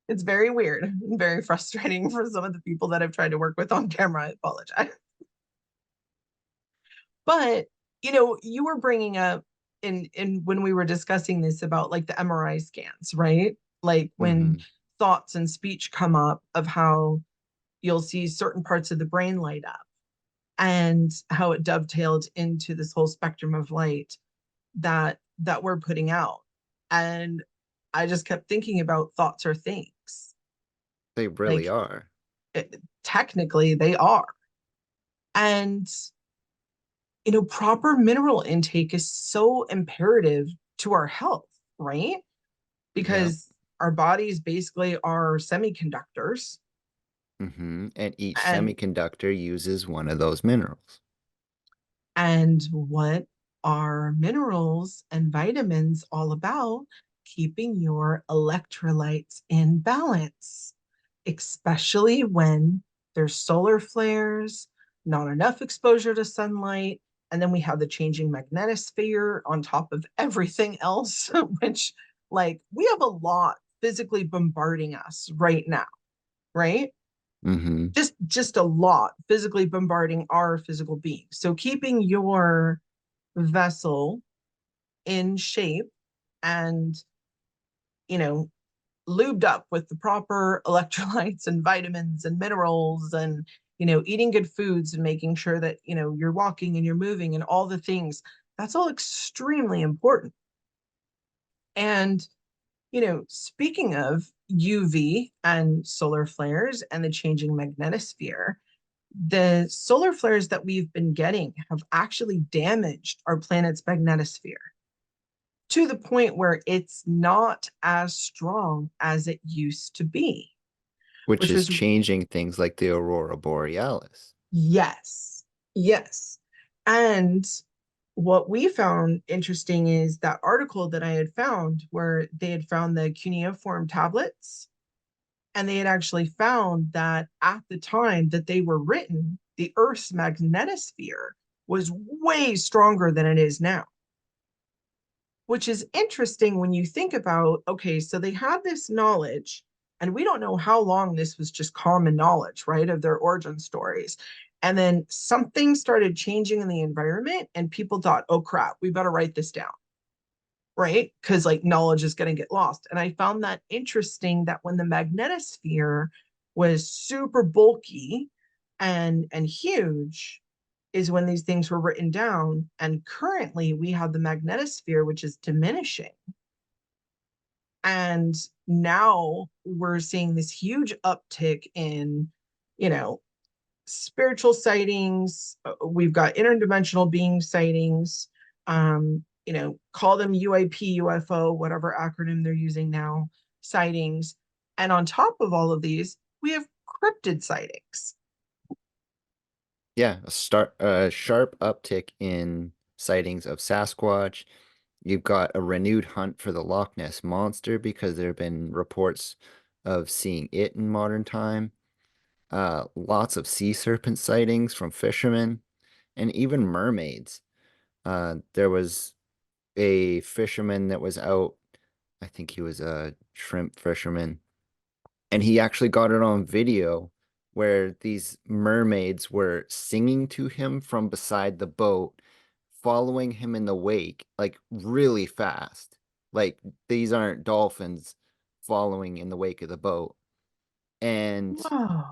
A: It's very weird and very frustrating for some of the people that I've tried to work with on camera. I apologize. But you were bringing up in when we were discussing this about like the MRI scans, right? Like when
B: Mm-hmm.
A: thoughts and speech come up of how you'll see certain parts of the brain light up and how it dovetailed into this whole spectrum of light that we're putting out. And I just kept thinking about thoughts or things.
B: They really
A: Like
B: are.
A: technically they are. And proper mineral intake is so imperative to our health, right?
B: Yep.
A: Because our bodies basically are semiconductors.
B: Mm-hmm. And each
A: and
B: semiconductor uses one of those minerals.
A: and what are minerals and vitamins all about? Keeping your electrolytes in balance, especially when there's solar flares, not enough exposure to sunlight, and then we have the changing magnetosphere on top of everything else, which, like, we have a lot physically bombarding us right now, right?
B: Mm-hmm.
A: Just a lot physically bombarding our physical being. So keeping your vessel in shape and, you know, lubed up with the proper electrolytes and vitamins and minerals and, eating good foods and making sure that, you're walking and you're moving and all the things, that's all extremely important. And, speaking of UV and solar flares and the changing magnetosphere, the solar flares that we've been getting have actually damaged our planet's magnetosphere to the point where it's not as strong as it used to be,
B: Which
A: which
B: is
A: was,
B: changing things like the aurora borealis.
A: yes, yes. And what we found interesting is that article that I had found where they had found the cuneiform tablets, and they had actually found that at the time that they were written, the Earth's magnetosphere was way stronger than it is now, which is interesting when you think about, okay, so they had this knowledge, and we don't know how long this was just common knowledge, right, of their origin stories. And then something started changing in the environment, and people thought, oh crap, we better write this down, right? Because like knowledge is going to get lost. And I found that interesting that when the magnetosphere was super bulky and huge, is when these things were written down. And currently we have the magnetosphere, which is diminishing. And now we're seeing this huge uptick in, you know, spiritual sightings. We've got interdimensional being sightings. Call them UAP, UFO, whatever acronym they're using now, sightings. And on top of all of these, we have cryptid sightings.
B: Yeah, a sharp uptick in sightings of Sasquatch. You've got a renewed hunt for the Loch Ness monster because there have been reports of seeing it in modern time. Lots of sea serpent sightings from fishermen and even mermaids. There was a fisherman that was out, I think he was a shrimp fisherman, and he actually got it on video where these mermaids were singing to him from beside the boat, following him in the wake, like really fast. Like these aren't dolphins following in the wake of the boat. And
A: Whoa.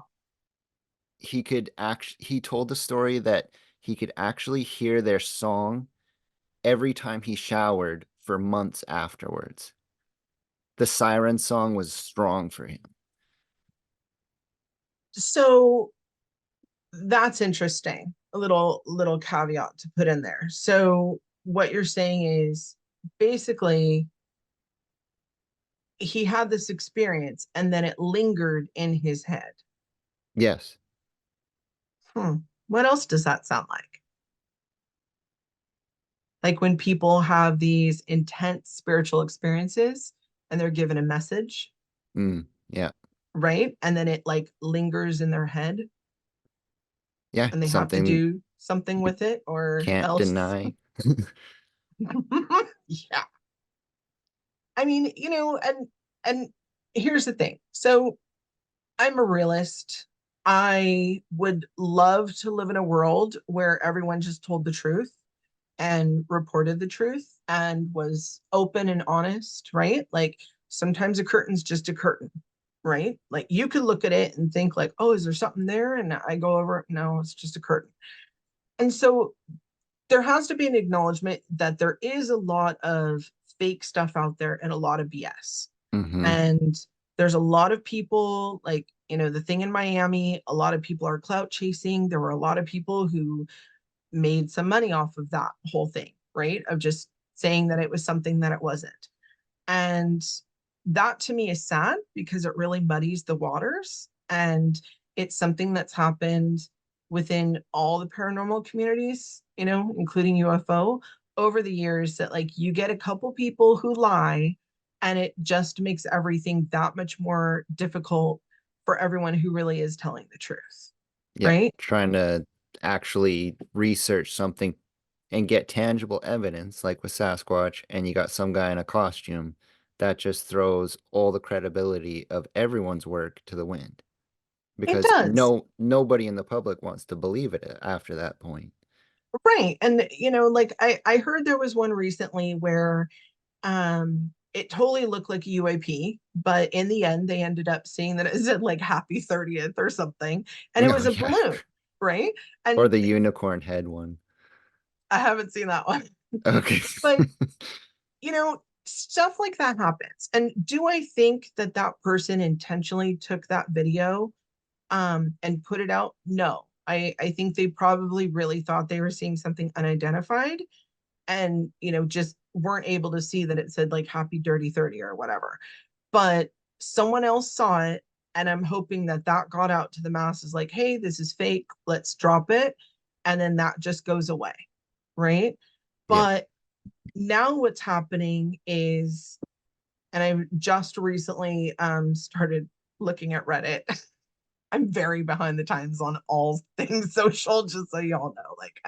B: he told the story that he could actually hear their song every time he showered for months afterwards. The siren song was strong for him.
A: So that's interesting. A little caveat to put in there. So what you're saying is basically he had this experience and then it lingered in his head.
B: Yes.
A: Hmm. What else does that sound like? Like when people have these intense spiritual experiences and they're given a message,
B: Yeah.
A: right? And then it like lingers in their head
B: Yeah.
A: and they have to
B: Something
A: do something
B: you
A: with it or
B: can't
A: else.
B: deny.
A: Yeah. I mean, and here's the thing. So I'm a realist. I would love to live in a world where everyone just told the truth and reported the truth and was open and honest, right? Like sometimes a curtain's just a curtain, right? Like you could look at it and think like, oh, is there something there? And I go over it. No, it's just a curtain. And so there has to be an acknowledgement that there is a lot of fake stuff out there and a lot of BS.
B: Hmm.
A: And there's a lot of people like, the thing in Miami, a lot of people are clout chasing. There were a lot of people who made some money off of that whole thing, right? Of just saying that it was something that it wasn't. And that to me is sad because it really muddies the waters. And it's something that's happened within all the paranormal communities, including UFO over the years that like you get a couple people who lie and it just makes everything that much more difficult for everyone who really is telling the truth.
B: Yep.
A: Right?
B: Trying to actually research something and get tangible evidence, like with Sasquatch, and you got some guy in a costume, that just throws all the credibility of everyone's work to the wind.
A: It
B: Because
A: does.
B: nobody in the public wants to believe it after that point.
A: Right. And like I heard there was one recently where it totally looked like a UAP, but in the end they ended up seeing that it said like happy 30th or something, and it
B: No,
A: was a
B: yeah.
A: balloon, right?
B: Or
A: And
B: the unicorn head one.
A: I haven't seen that one.
B: Okay.
A: But stuff like that happens. And do I think that that person intentionally took that video and put it out? No. I think they probably really thought they were seeing something unidentified and just weren't able to see that it said like happy dirty 30 or whatever, but someone else saw it, and I'm hoping that that got out to the masses like, hey, this is fake, let's drop it, and then that just goes away, right?
B: Yeah.
A: But now what's happening is, and I just recently started looking at Reddit. I'm very behind the times on all things social, just so y'all know. Like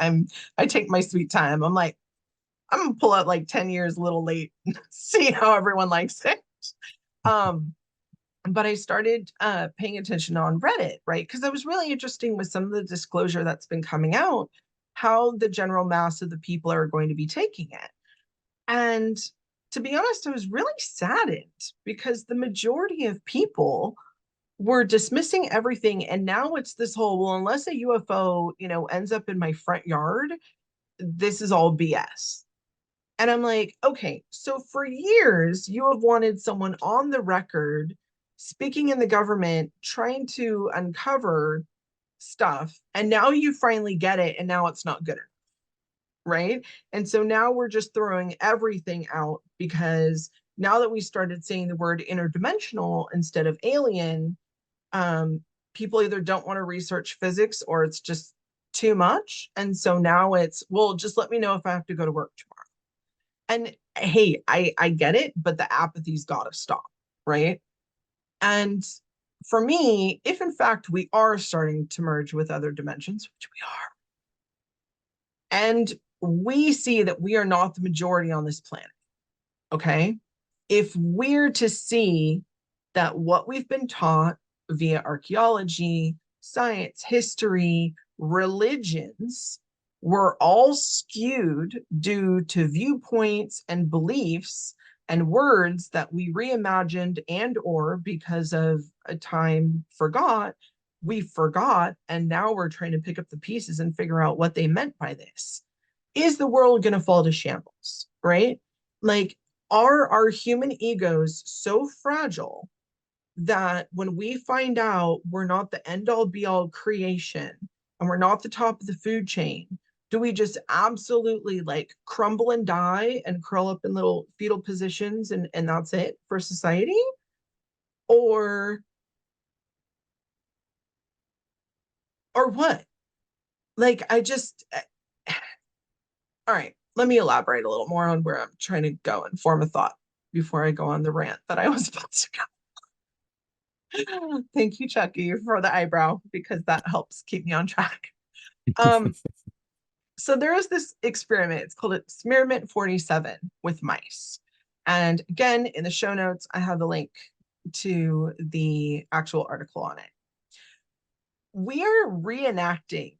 A: I take my sweet time. I'm like, I'm gonna pull out like 10 years a little late, see how everyone likes it. Um, but I started paying attention on Reddit, right? Because I was really interesting with some of the disclosure that's been coming out, how the general mass of the people are going to be taking it. And to be honest, I was really saddened because the majority of people we're dismissing everything. And now it's this whole, well, unless a UFO, ends up in my front yard, this is all BS. And I'm like, okay, so for years, you have wanted someone on the record speaking in the government, trying to uncover stuff. And now you finally get it. And now it's not good enough. Right. And so now we're just throwing everything out because now that we started saying the word interdimensional instead of alien, um, people either don't want to research physics or it's just too much. And so now it's, well, just let me know if I have to go to work tomorrow. And hey, I get it, but the apathy's got to stop, right? And for me, if in fact we are starting to merge with other dimensions, which we are, and we see that we are not the majority on this planet, okay? If we're to see that what we've been taught via archaeology, science, history, religions were all skewed due to viewpoints and beliefs and words that we reimagined and or because of a time we forgot, and now we're trying to pick up the pieces and figure out what they meant by this. Is the world going to fall to shambles, right? Like, are our human egos so fragile that when we find out we're not the end all be all creation and we're not the top of the food chain, do we just absolutely like crumble and die and curl up in little fetal positions and that's it for society? Or what? Like, all right, let me elaborate a little more on where I'm trying to go and form a thought before I go on the rant that I was about to go. Thank you, Chucky, for the eyebrow because that helps keep me on track. Um, so there is this experiment. It's called Experiment 47 with mice. And again, in the show notes, I have the link to the actual article on it. We are reenacting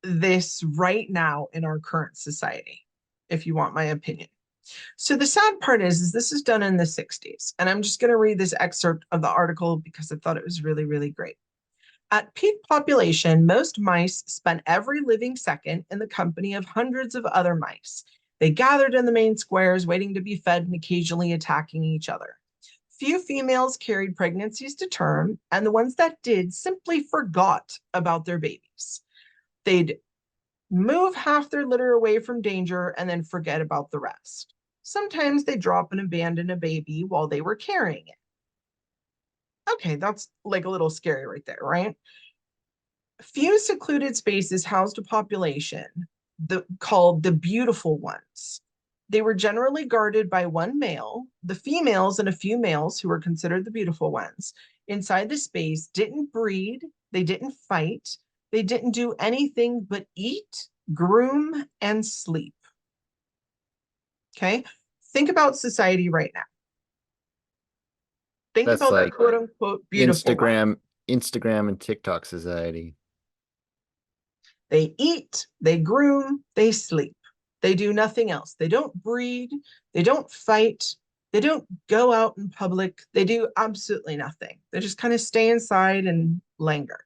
A: this right now in our current society, if you want my opinion. So the sad part is this is done in the 60s. And I'm just going to read this excerpt of the article because I thought it was really, really great. At peak population, most mice spent every living second in the company of hundreds of other mice. They gathered in the main squares, waiting to be fed and occasionally attacking each other. Few females carried pregnancies to term, and the ones that did simply forgot about their babies. They'd move half their litter away from danger and then forget about the rest. Sometimes they drop and abandon a baby while they were carrying it. Okay, that's like a little scary right there, right? Few secluded spaces housed a population called the beautiful ones. They were generally guarded by one male. The females and a few males who were considered the beautiful ones inside the space didn't breed, they didn't fight, they didn't do anything but eat, groom, and sleep. Okay, think about society right now. Think
B: That's
A: about the
B: like
A: quote unquote beautiful one.
B: Instagram and TikTok society.
A: They eat, they groom, they sleep. They do nothing else. They don't breed, they don't fight, they don't go out in public. They do absolutely nothing. They just kind of stay inside and linger.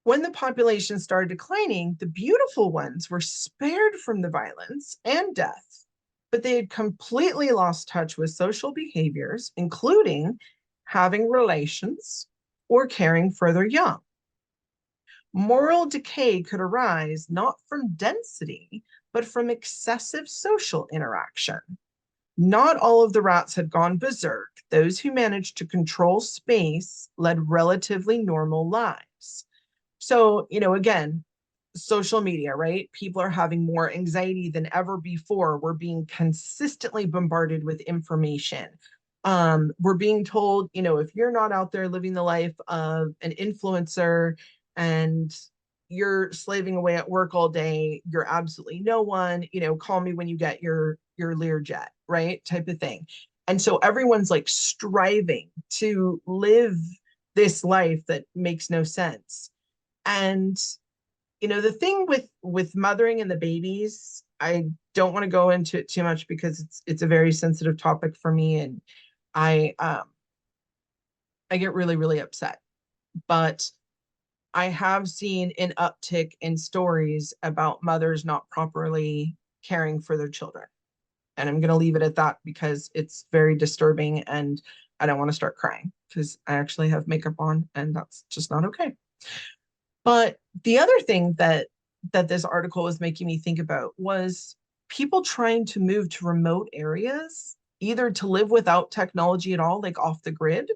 A: When the population started declining, the beautiful ones were spared from the violence and death, but they had completely lost touch with social behaviors, including having relations or caring for their young. Moral decay could arise not from density, but from excessive social interaction. Not all of the rats had gone berserk. Those who managed to control space led relatively normal lives. So, again, social media, right? People are having more anxiety than ever before. We're being consistently bombarded with information. We're being told, if you're not out there living the life of an influencer and you're slaving away at work all day, you're absolutely no one, call me when you get your Learjet, right? Type of thing. And so everyone's like striving to live this life that makes no sense. And the thing with mothering and the babies, I don't want to go into it too much because it's a very sensitive topic for me, and I I get really, really upset. But I have seen an uptick in stories about mothers not properly caring for their children. And I'm going to leave it at that because it's very disturbing and I don't want to start crying because I actually have makeup on and that's just not okay. But the other thing that this article was making me think about was people trying to move to remote areas, either to live without technology at all, like off the grid,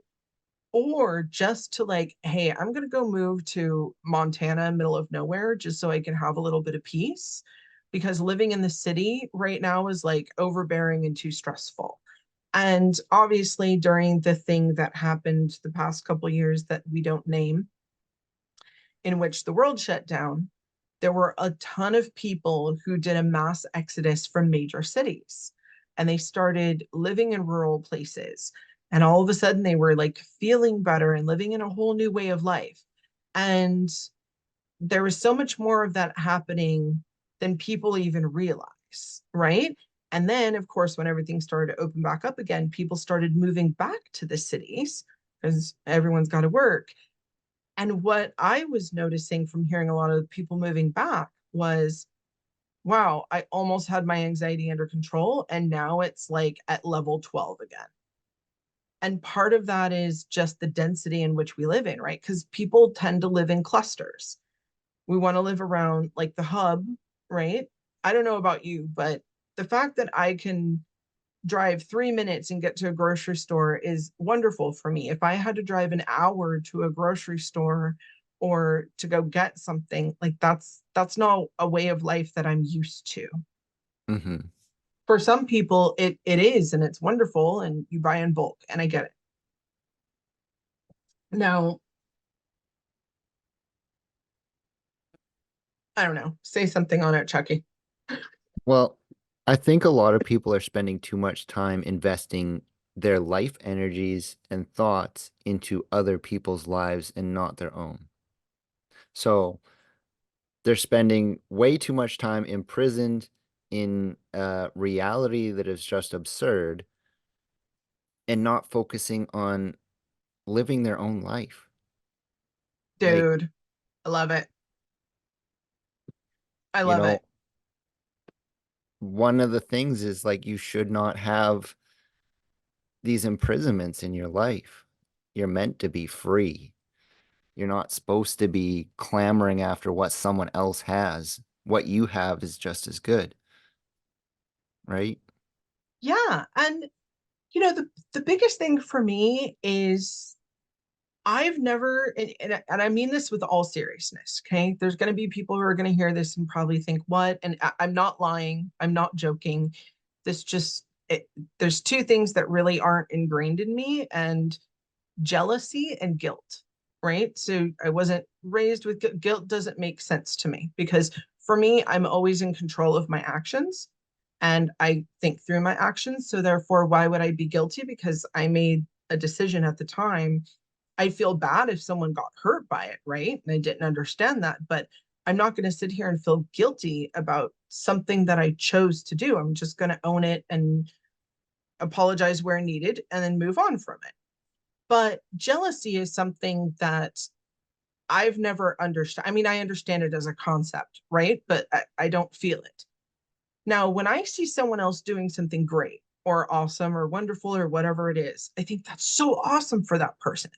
A: or just to like, hey, I'm going to go move to Montana, middle of nowhere, just so I can have a little bit of peace. Because living in the city right now is like overbearing and too stressful. And obviously, during the thing that happened the past couple years that we don't name, in which the world shut down, there were a ton of people who did a mass exodus from major cities and they started living in rural places. And all of a sudden, they were like feeling better and living in a whole new way of life. And there was so much more of that happening than people even realize, right? And then, of course, when everything started to open back up again, people started moving back to the cities because everyone's got to work. And what I was noticing from hearing a lot of people moving back was, wow, I almost had my anxiety under control. And now it's like at level 12 again. And part of that is just the density in which we live in, right? Because people tend to live in clusters. We want to live around like the hub, right? I don't know about you, but the fact that I can drive 3 minutes and get to a grocery store is wonderful for me. If I had to drive an hour to a grocery store or to go get something, like that's not a way of life that I'm used to.
B: Mm-hmm.
A: For some people, it is and it's wonderful and you buy in bulk and I get it. Now, I don't know, say something on it, Chucky.
B: Well, I think a lot of people are spending too much time investing their life energies and thoughts into other people's lives and not their own. So they're spending way too much time imprisoned in a reality that is just absurd and not focusing on living their own life. Like,
A: Dude, I love it. I
B: you
A: love
B: know,
A: it.
B: one of the things is like you should not have these imprisonments in your life. You're meant to be free. You're not supposed to be clamoring after what someone else has. What you have is just as good, right?
A: Yeah. And the biggest thing for me is I've never, and I mean this with all seriousness, okay? There's going to be people who are going to hear this and probably think, what? And I'm not lying. I'm not joking. This just, there's two things that really aren't ingrained in me, and jealousy and guilt, right? So I wasn't raised with guilt, doesn't make sense to me because for me, I'm always in control of my actions and I think through my actions. So therefore, why would I be guilty? Because I made a decision at the time. I feel bad if someone got hurt by it, right? And I didn't understand that, but I'm not going to sit here and feel guilty about something that I chose to do. I'm just going to own it and apologize where needed and then move on from it. But jealousy is something that I've never understood. I mean, I understand it as a concept, right? But I don't feel it. Now, when I see someone else doing something great or awesome or wonderful or whatever it is, I think that's so awesome for that person.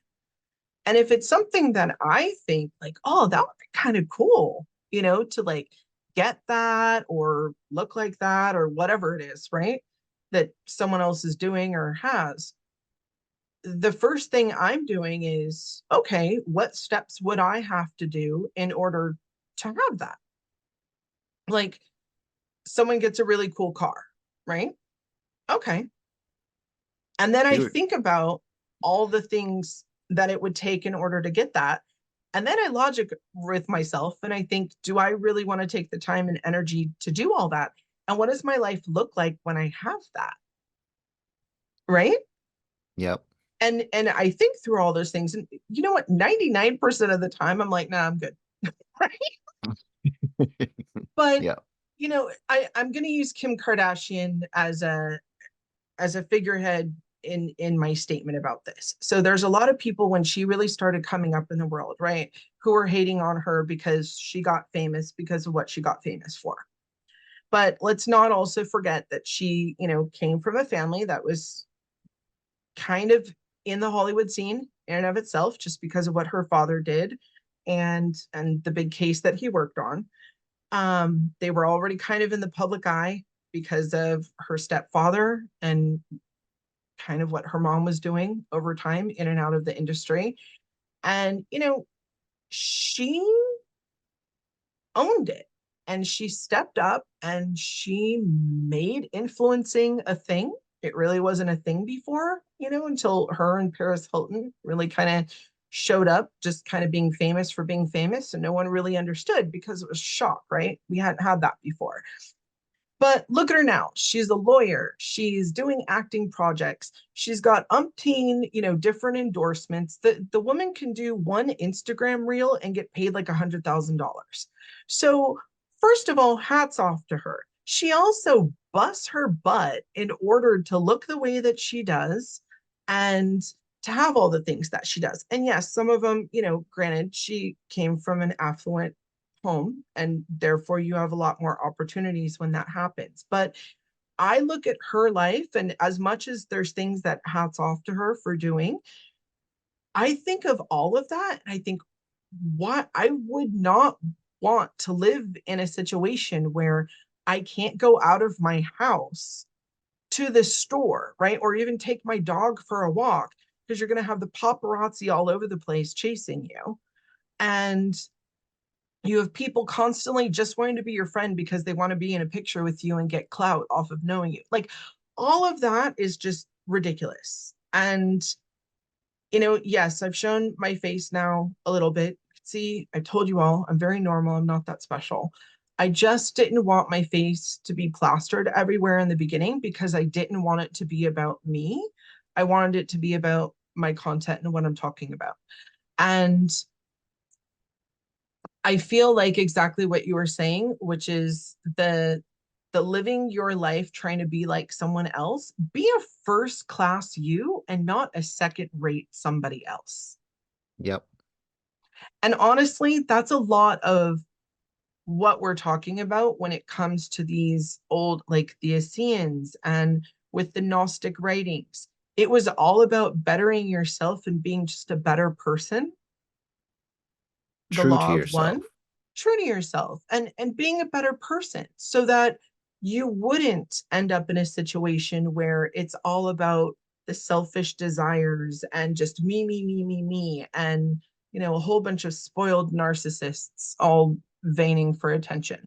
A: And if it's something that I think like, oh, that would be kind of cool, to like get that or look like that or whatever it is, right? That someone else is doing or has, the first thing I'm doing is, okay, what steps would I have to do in order to have that? Like someone gets a really cool car, right? Okay. And then I
B: Dude,
A: think about all the things that it would take in order to get that. And then I logic with myself and I think, do I really want to take the time and energy to do all that? And what does my life look like when I have that? Right.
B: yep.
A: And I think through all those things. And you know what? 99% of the time I'm like, nah, I'm good. Right. But
B: Yep.
A: I'm gonna use Kim Kardashian as a figurehead in my statement about this. So there's a lot of people when she really started coming up in the world, right, who were hating on her because she got famous because of what she got famous for. But let's not also forget that she, came from a family that was kind of in the Hollywood scene in and of itself, just because of what her father did and the big case that he worked on. They were already kind of in the public eye because of her stepfather and kind of what her mom was doing over time in and out of the industry. And, she owned it and she stepped up and she made influencing a thing. It really wasn't a thing before, until her and Paris Hilton really kind of showed up, just kind of being famous for being famous. And no one really understood because it was shock, right? We hadn't had that before. But look at her now. She's a lawyer. She's doing acting projects. She's got umpteen, different endorsements. The woman can do one Instagram reel and get paid like $100,000. So first of all, hats off to her. She also busts her butt in order to look the way that she does and to have all the things that she does. And yes, some of them, granted, she came from an affluent home and therefore you have a lot more opportunities when that happens. But I look at her life, and as much as there's things that hats off to her for doing, I think of all of that and I think, what, I would not want to live in a situation where I can't go out of my house to the store, right, or even take my dog for a walk because you're going to have the paparazzi all over the place chasing you. And you have people constantly just wanting to be your friend because they want to be in a picture with you and get clout off of knowing you. Like, all of that is just ridiculous. And, yes, I've shown my face now a little bit. See, I told you all, I'm very normal. I'm not that special. I just didn't want my face to be plastered everywhere in the beginning because I didn't want it to be about me. I wanted it to be about my content and what I'm talking about. And I feel like exactly what you were saying, which is the living your life trying to be like someone else. Be a first class you and not a second rate somebody else.
B: Yep.
A: And honestly, that's a lot of what we're talking about when it comes to these old, like the Essenes and with the Gnostic writings. It was all about bettering yourself and being just a better person. The
B: True to
A: law of one,
B: yourself.
A: true to yourself, and being a better person so that you wouldn't end up in a situation where it's all about the selfish desires and just me, and a whole bunch of spoiled narcissists all veining for attention.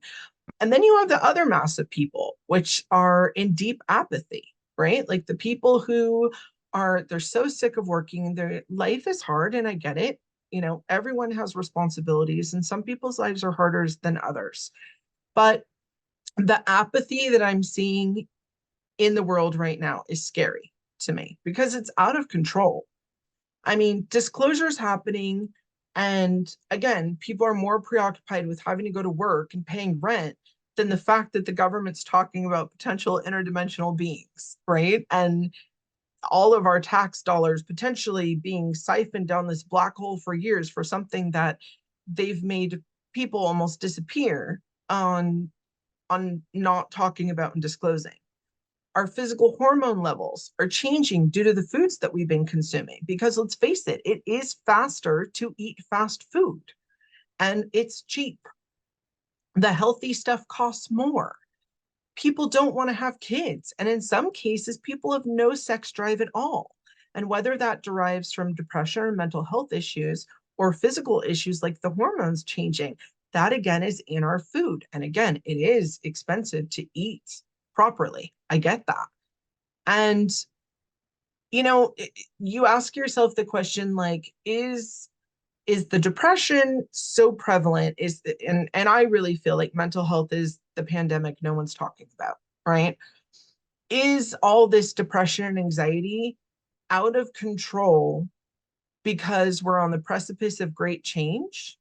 A: And then you have the other mass of people which are in deep apathy, right? Like the people who they're so sick of working, their life is hard, and I get it. Everyone has responsibilities, and some people's lives are harder than others. But the apathy that I'm seeing in the world right now is scary to me because it's out of control. I mean, disclosure's happening. And again, people are more preoccupied with having to go to work and paying rent than the fact that the government's talking about potential interdimensional beings, right? And all of our tax dollars potentially being siphoned down this black hole for years for something that they've made people almost disappear on not talking about and disclosing. Our physical hormone levels are changing due to the foods that we've been consuming because let's face it, it is faster to eat fast food and it's cheap. The healthy stuff costs more. People don't want to have kids. And in some cases, people have no sex drive at all. And whether that derives from depression or mental health issues or physical issues like the hormones changing, that again is in our food. And again, it is expensive to eat properly. I get that. And, you ask yourself the question, like, is the depression so prevalent, and I really feel like mental health is the pandemic no one's talking about, right? Is all this depression and anxiety out of control because we're on the precipice of great change,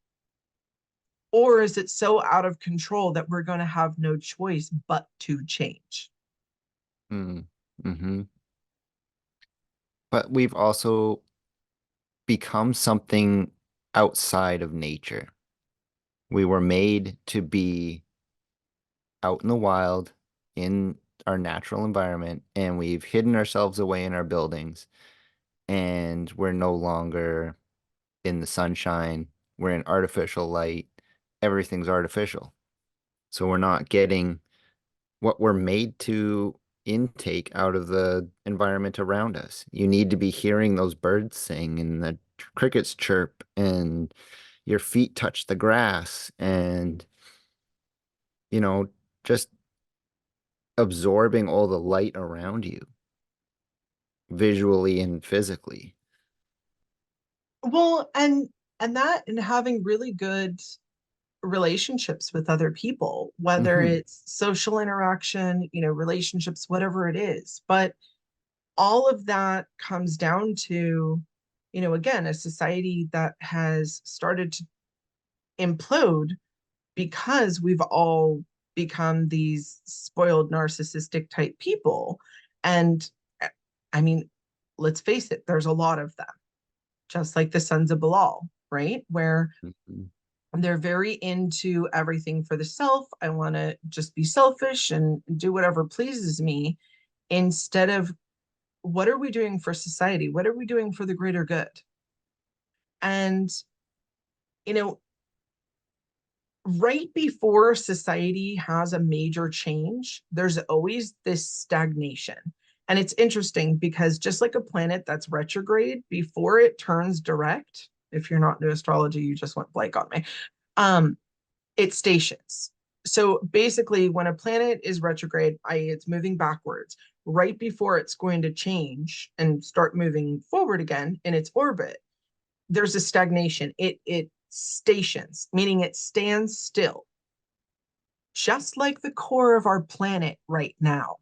A: or is it so out of control that we're going to have no choice but to change?
B: Mm. Mm-hmm. but we've also become something outside of nature. We were made to be out in the wild in our natural environment, and we've hidden ourselves away in our buildings, and we're no longer in the sunshine. We're in artificial light. Everything's artificial. So we're not getting what we're made to intake out of the environment around us. You need to be hearing those birds sing and the crickets chirp and your feet touch the grass and, you know, just absorbing all the light around you visually and physically.
A: Well, and that and having really good relationships with other people, whether
B: Hmm.
A: it's social interaction, relationships, whatever it is. But all of that comes down to, again, a society that has started to implode because we've all become these spoiled narcissistic type people. And I mean, let's face it, there's a lot of them, just like the sons of Bilal, right? Where
B: Hmm.
A: they're very into everything for the self. I want to just be selfish and do whatever pleases me instead of what are we doing for society? What are we doing for the greater good? And, you know, right before society has a major change, there's always this stagnation. And it's interesting because just like a planet that's retrograde, before it turns direct, if you're not into astrology, you just went blank on me. Um, it stations. So basically, when a planet is retrograde, i.e., it's moving backwards, right before it's going to change and start moving forward again in its orbit, there's a stagnation. It stations, meaning it stands still, just like the core of our planet right now.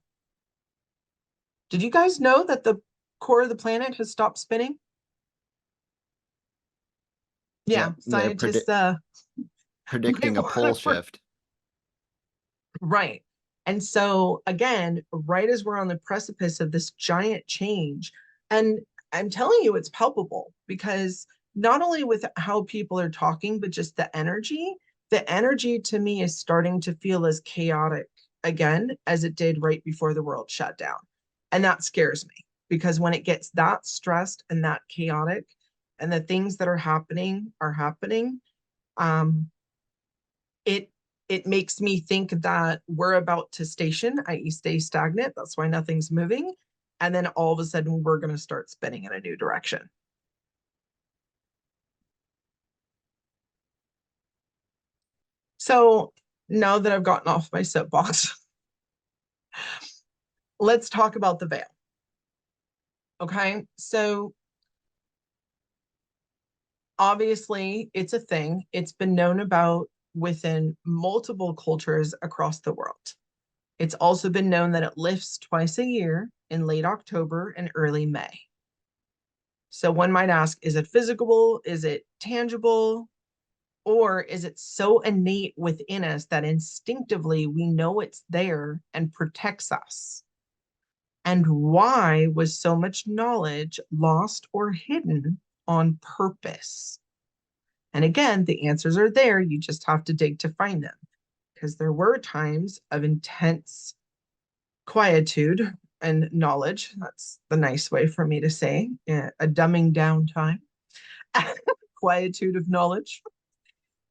A: Did you guys know that the core of the planet has stopped spinning? Yeah,
B: Yep, they're
A: scientists might
B: predicting a
A: want to
B: pole shift.
A: right. And so, again, right as we're on the precipice of this giant change, and I'm telling you, it's palpable because not only with how people are talking, but just the energy to me is starting to feel as chaotic again as it did right before the world shut down. And that scares me because when it gets that stressed and that chaotic, and the things that are happening, um, it it makes me think that we're about to station, i.e., stay stagnant. That's why nothing's moving. And then all of a sudden, we're going to start spinning in a new direction. So now that I've gotten off my soapbox, let's talk about the veil. Okay. So obviously, it's a thing, it's been known about within multiple cultures across the world. It's also been known that it lifts twice a year in late October and early May. So one might ask, is it physical? Is it tangible? Or is it so innate within us that instinctively we know it's there and protects us? And why was so much knowledge lost or hidden on purpose? And again, the answers are there. You just have to dig to find them because there were times of intense quietude and knowledge. That's the nice way for me to say a dumbing down time, quietude of knowledge.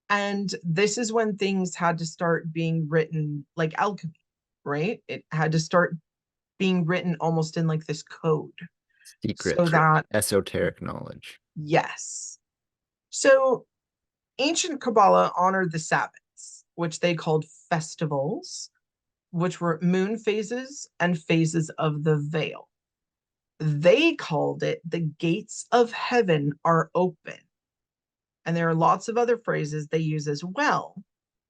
A: And this is when things had to start being written like alchemy, right? It had to start being written almost in like this code
B: Secret,
A: so that,
B: esoteric knowledge.
A: yes. So ancient Kabbalah honored the Sabbaths, which they called festivals, which were moon phases and phases of the veil. They called it the gates of heaven are open. And there are lots of other phrases they use as well.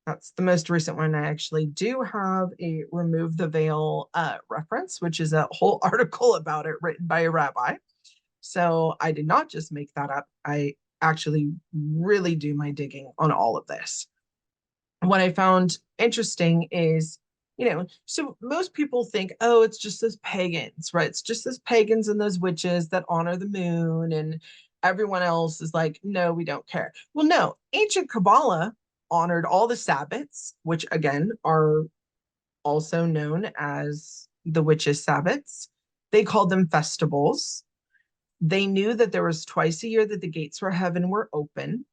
A: That's the most recent one. I actually do have a remove the veil reference, which is a whole article about it written by a rabbi. So I did not just make that up. I actually really do my digging on all of this. What I found interesting is So most people think, oh, it's just those pagans, right? It's just those pagans and those witches that honor the moon, and everyone else is like, no, we don't care. Well, no, ancient Kabbalah honored all the Sabbats, which again are also known as the witches' Sabbats. They called them festivals. They knew that there was twice a year that the gates of heaven were open.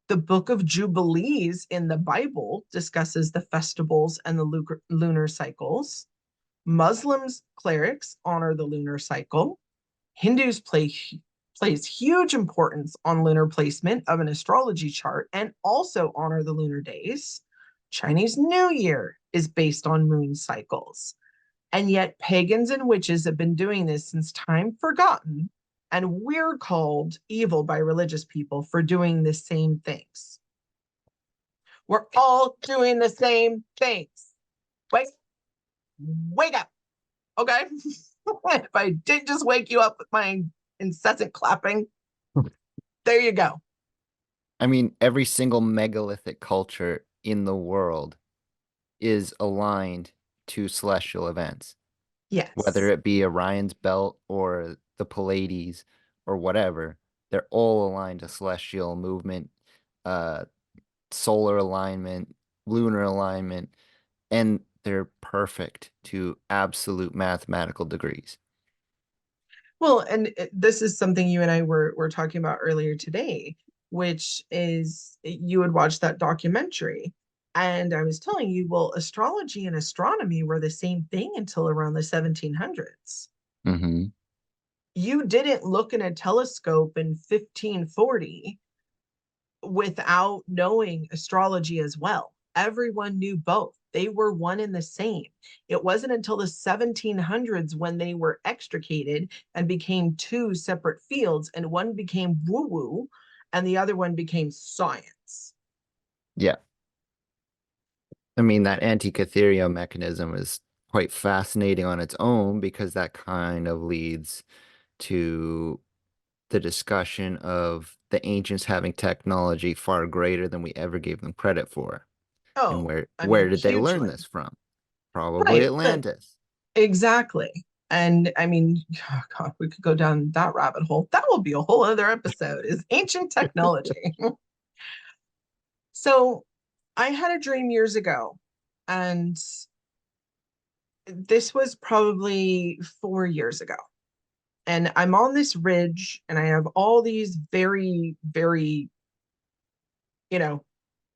A: The book of Jubilees in the Bible discusses the festivals and the lunar cycles. Muslims clerics honor the lunar cycle. Hindus place huge importance on lunar placement of an astrology chart and also honor the lunar days. Chinese New Year is based on moon cycles. And yet pagans and witches have been doing this since time forgotten, and we're called evil by religious people for doing the same things. We're all doing the same things. Wake up. Okay. If I did just wake you up with my incessant clapping, there you go.
B: I mean, every single megalithic culture in the world is aligned to celestial events, whether
A: Yes.
B: it be Orion's belt or the Pleiades or whatever. They're all aligned to celestial movement, uh, solar alignment, lunar alignment, and they're perfect to absolute mathematical degrees.
A: Well, and this is something you and I were talking about earlier today, which is you would watch that documentary. And I was telling you, well, astrology and astronomy were the same thing until around the 1700s.
B: Hmm.
A: You didn't look in a telescope in 1540 without knowing astrology as well. Everyone knew both. They were one and the same. It wasn't until the 1700s when they were extricated and became two separate fields, and one became woo woo and the other one became science.
B: Yeah. I mean, that Antikythera mechanism is quite fascinating on its own because that kind of leads to the discussion of the ancients having technology far greater than we ever gave them credit for. And
A: Oh, I
B: where
A: mean,
B: did they learn
A: hugely.
B: this from? Probably
A: Right. But
B: Atlantis.
A: exactly. And I mean, oh God, we could go down that rabbit hole. That will be a whole other episode, is ancient technology. So I had a dream years ago, and this was probably 4 years ago. And I'm on this ridge, and I have all these very, very, you know,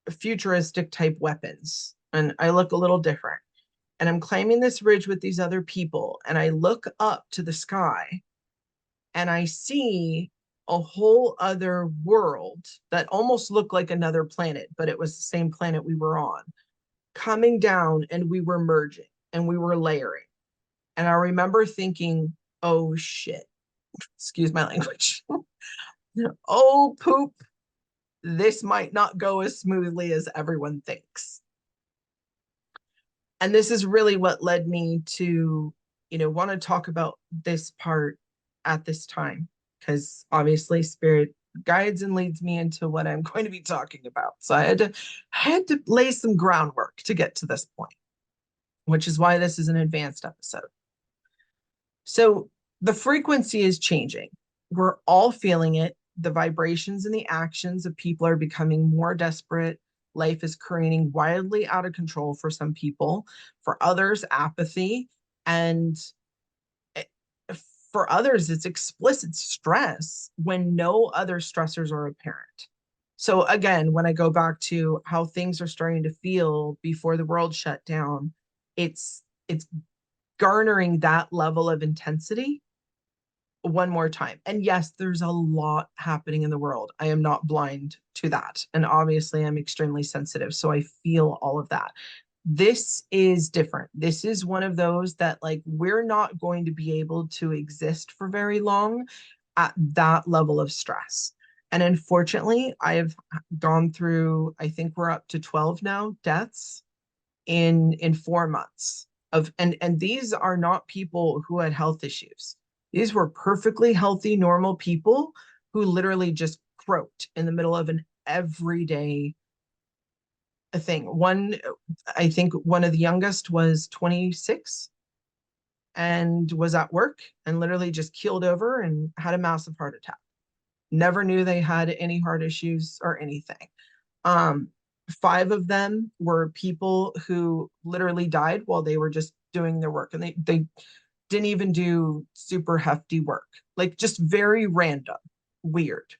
A: futuristic type weapons. And I look a little different. And I'm climbing this ridge with these other people. And I look up to the sky and I see a whole other world that almost looked like another planet, but it was the same planet we were on, coming down, and we were merging and we were layering. And I remember thinking, oh shit, excuse my language. Oh poop, this might not go as smoothly as everyone thinks. And this is really what led me to, want to talk about this part at this time, because obviously spirit guides and leads me into what I'm going to be talking about. So I had to lay some groundwork to get to this point, which is why this is an advanced episode. So the frequency is changing. We're all feeling it. The vibrations and the actions of people are becoming more desperate. Life is careening wildly out of control for some people, for others, apathy. And for others, it's explicit stress when no other stressors are apparent. So, again, when I go back to how things are starting to feel before the world shut down, it's garnering that level of intensity one more time. And yes, there's a lot happening in the world. I am not blind to that. And obviously, I'm extremely sensitive. So I feel all of that. This is different. This is one of those that, like, we're not going to be able to exist for very long at that level of stress. And unfortunately, I've gone through, I think we're up to 12 now deaths in 4 months of, and these are not people who had health issues. These were perfectly healthy, normal people who literally just croaked in the middle of an everyday a thing. One, I think one of the youngest was 26 and was at work and literally just keeled over and had a massive heart attack. Never knew they had any heart issues or anything. Um, Five of them were people who literally died while they were just doing their work, and they didn't even do super hefty work, like just very random, weird.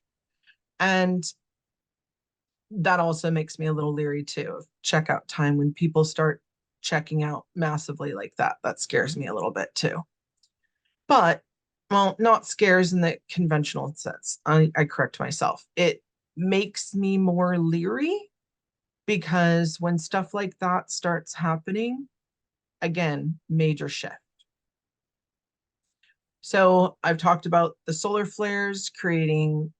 A: And that also makes me a little leery too of checkout time when people start checking out massively like that. That scares me a little bit too. But, well, not scares in the conventional sense. I correct myself. It makes me more leery because when stuff like that starts happening, again, major shift. So I've talked about the solar flares creating,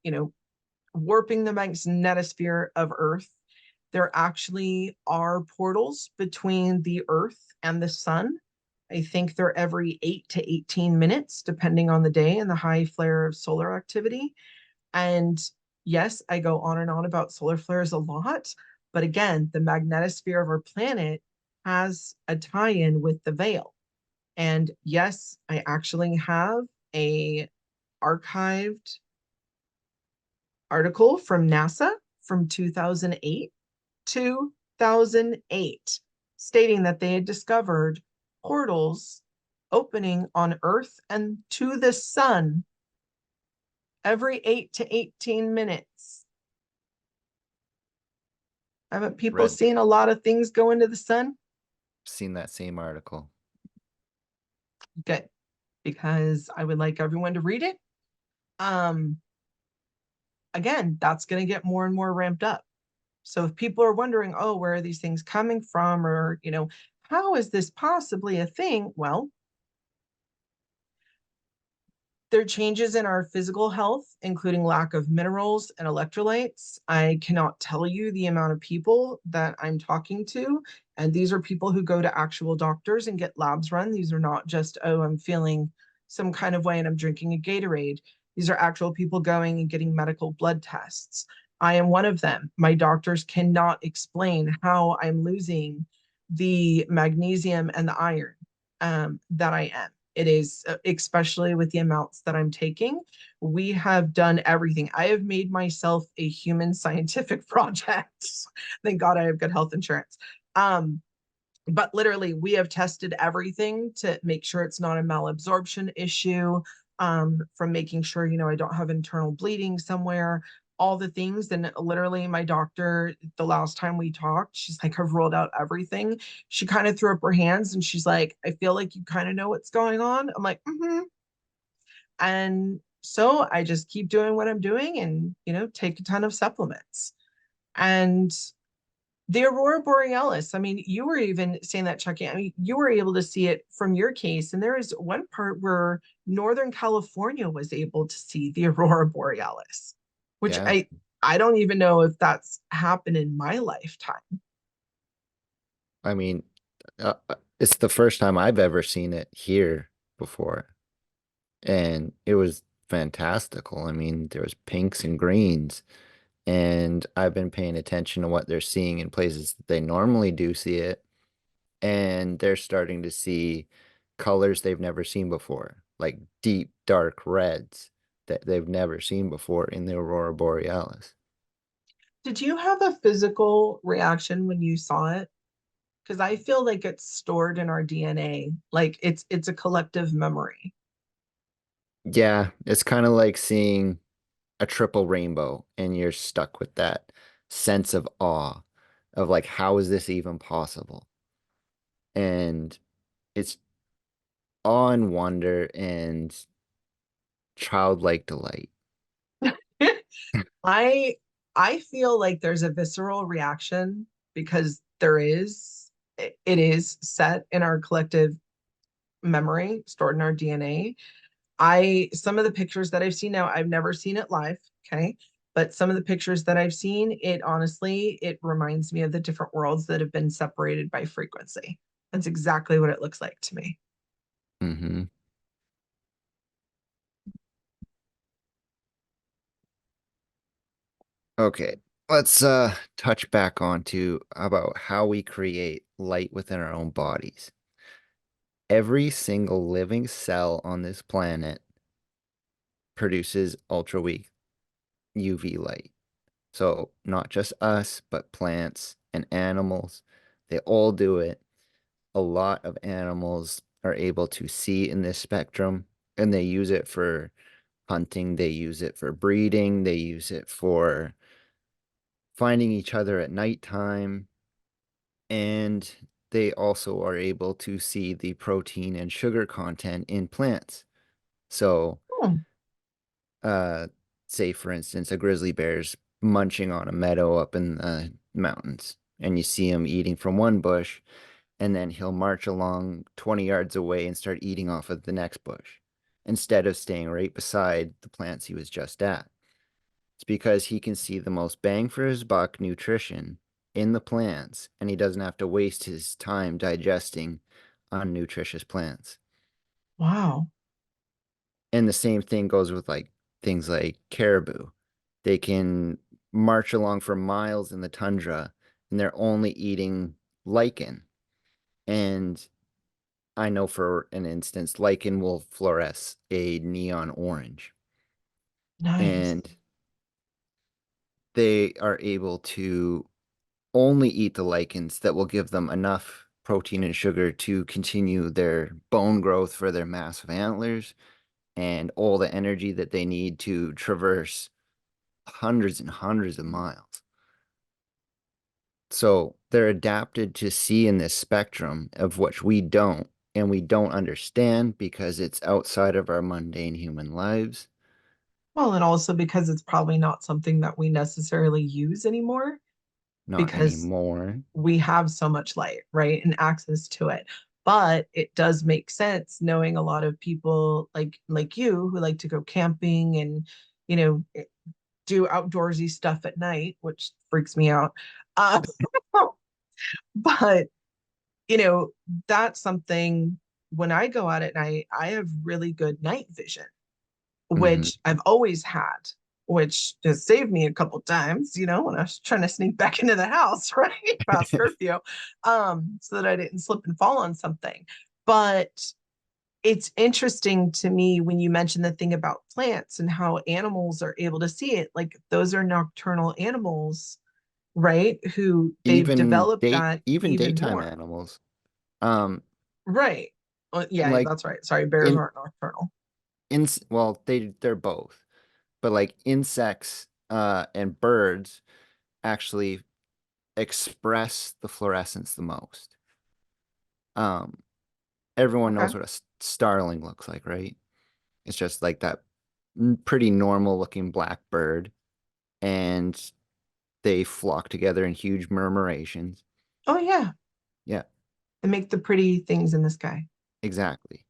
A: warping the magnetosphere of Earth. There actually are portals between the Earth and the sun. I think they're every 8 to 18 minutes, depending on the day and the high flare of solar activity. And yes, I go on and on about solar flares a lot. But again, the magnetosphere of our planet has a tie in with the veil. And yes, I actually have a archived article from NASA from 2008 stating that they had discovered portals opening on Earth and to the sun every 8 to 18 minutes. Haven't people
B: Read,
A: seen a lot of things go into the sun?
B: seen that same article.
A: Good, because I would like everyone to read it. Um, Again, that's going to get more and more ramped up. So if people are wondering, oh, where are these things coming from? Or, how is this possibly a thing? Well, there are changes in our physical health, including lack of minerals and electrolytes. I cannot tell you the amount of people that I'm talking to. And these are people who go to actual doctors and get labs run. These are not just, oh, I'm feeling some kind of way and I'm drinking a Gatorade. These are actual people going and getting medical blood tests. I am one of them. My doctors cannot explain how I'm losing the magnesium and the iron that I am. It is, especially with the amounts that I'm taking. We have done everything. I have made myself a human scientific project. Thank God I have good health insurance. But literally, we have tested everything to make sure it's not a malabsorption issue, from making sure, I don't have internal bleeding somewhere, all the things. And literally, my doctor, the last time we talked, she's like, I've rolled out everything. She kind of threw up her hands and she's like, I feel like you kind of know what's going on. I'm like, mm-hmm. And so I just keep doing what I'm doing and, take a ton of supplements. And the aurora borealis, I mean, you were even saying that, Chucky. I mean, you were able to see it from your case, and there is one part where Northern California was able to see the aurora borealis, which
B: Yeah.
A: I don't even know if that's happened in my lifetime.
B: I mean, it's the first time I've ever seen it here before, and it was fantastical. I mean, there was pinks and greens, and I've been paying attention to what they're seeing in places that they normally do see it, and they're starting to see colors they've never seen before, like deep dark reds that they've never seen before in the aurora borealis.
A: Did you have a physical reaction when you saw it? Because I feel like it's stored in our DNA, like it's a collective memory.
B: Yeah, it's kind of like seeing a triple rainbow and you're stuck with that sense of awe of like, how is this even possible? And it's awe and wonder and childlike delight.
A: I I feel like there's a visceral reaction because it is set in our collective memory, stored in our DNA. I Some of the pictures that I've seen now, I've never seen it live, okay? But some of the pictures that I've seen, it honestly, it reminds me of the different worlds that have been separated by frequency. That's exactly what it looks like to me.
B: Hmm. Okay. let's touch back on to about how we create light within our own bodies. Every single living cell on this planet produces ultra weak UV light. So not just us, but plants and animals, they all do it. A lot of animals are able to see in this spectrum, and they use it for hunting, they use it for breeding, they use it for finding each other at nighttime, and they also are able to see the protein and sugar content in plants. So,
A: Hmm,
B: uh, say for instance, a grizzly bear's munching on a meadow up in the mountains, and you see him eating from one bush, and then he'll march along 20 yards away and start eating off of the next bush instead of staying right beside the plants he was just at. It's because he can see the most bang for his buck nutrition in the plants, and he doesn't have to waste his time digesting unnutritious plants.
A: wow.
B: And the same thing goes with like things like caribou. They can march along for miles in the tundra and they're only eating lichen. And I know for an instance, lichen will fluoresce a neon orange.
A: Nice.
B: And they are able to only eat the lichens that will give them enough protein and sugar to continue their bone growth for their massive antlers and all the energy that they need to traverse hundreds and hundreds of miles. So they're adapted to see in this spectrum of which we don't, and we don't understand because it's outside of our mundane human lives.
A: Well, and also because it's probably not something that we necessarily use anymore
B: Not
A: because
B: anymore.
A: we have so much light, right? And access to it. But it does make sense knowing a lot of people like you who like to go camping and, you know, do outdoorsy stuff at night, which freaks me out. Uh, but that's something when I go out at night, I have really good night vision,
B: Hmm.
A: which I've always had, which has saved me a couple times, when I was trying to sneak back into the house, right? Past curfew, so that I didn't slip and fall on something. But it's interesting to me when you mention the thing about plants and how animals are able to see it. Like those are nocturnal animals, right? Who they've developed that
B: Even
A: even
B: daytime
A: more.
B: animals. Um,
A: Right. Well, yeah,
B: like
A: that's right. Sorry, bears
B: in
A: aren't nocturnal.
B: well, they're both, but like insects and birds actually express the fluorescence the most. Um, everyone
A: Okay.
B: knows what a starling looks like, right? It's just like that pretty normal looking black bird, and they flock together in huge murmurations.
A: Oh yeah,
B: Yeah,
A: they make the pretty things in the sky.
B: exactly.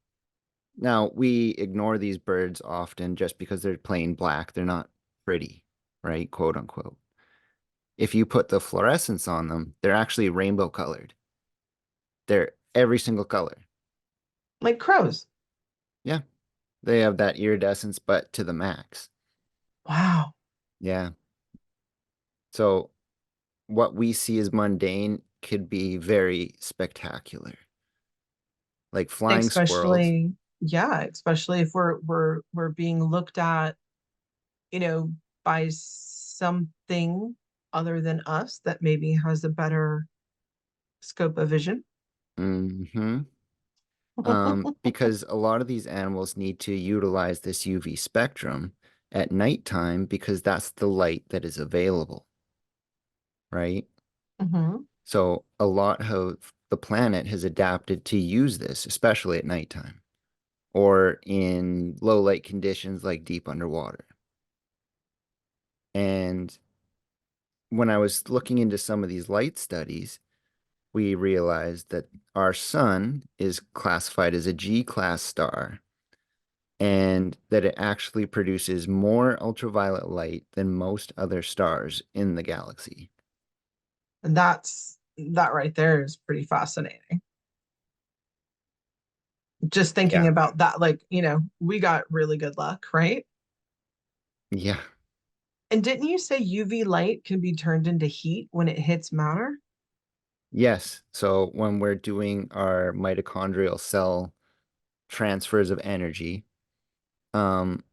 B: Now, we ignore these birds often just because they're plain black. They're not pretty, right? Quote unquote. If you put the fluorescence on them, they're actually rainbow colored. They're every single color.
A: Like crows.
B: Yeah, they have that iridescence, but to the max.
A: Wow.
B: Yeah. So what we see as mundane could be very spectacular. Like flying squirrels.
A: Especially, yeah, especially if we're being looked at, you know, by something other than us that maybe has a better scope of vision.
B: Hmm. Because a lot of these animals need to utilize this UV spectrum at nighttime because that's the light that is available, right?
A: Hmm.
B: So a lot of the planet has adapted to use this, especially at nighttime or in low light conditions like deep underwater. And when I was looking into some of these light studies, we realized that our sun is classified as a G class star and that it actually produces more ultraviolet light than most other stars in the galaxy.
A: And that right there is pretty fascinating. Just thinking
B: Yeah.
A: about that, like, we got really good luck, right?
B: Yeah.
A: And didn't you say UV light can be turned into heat when it hits matter?
B: Yes. So when we're doing our mitochondrial cell transfers of energy, um,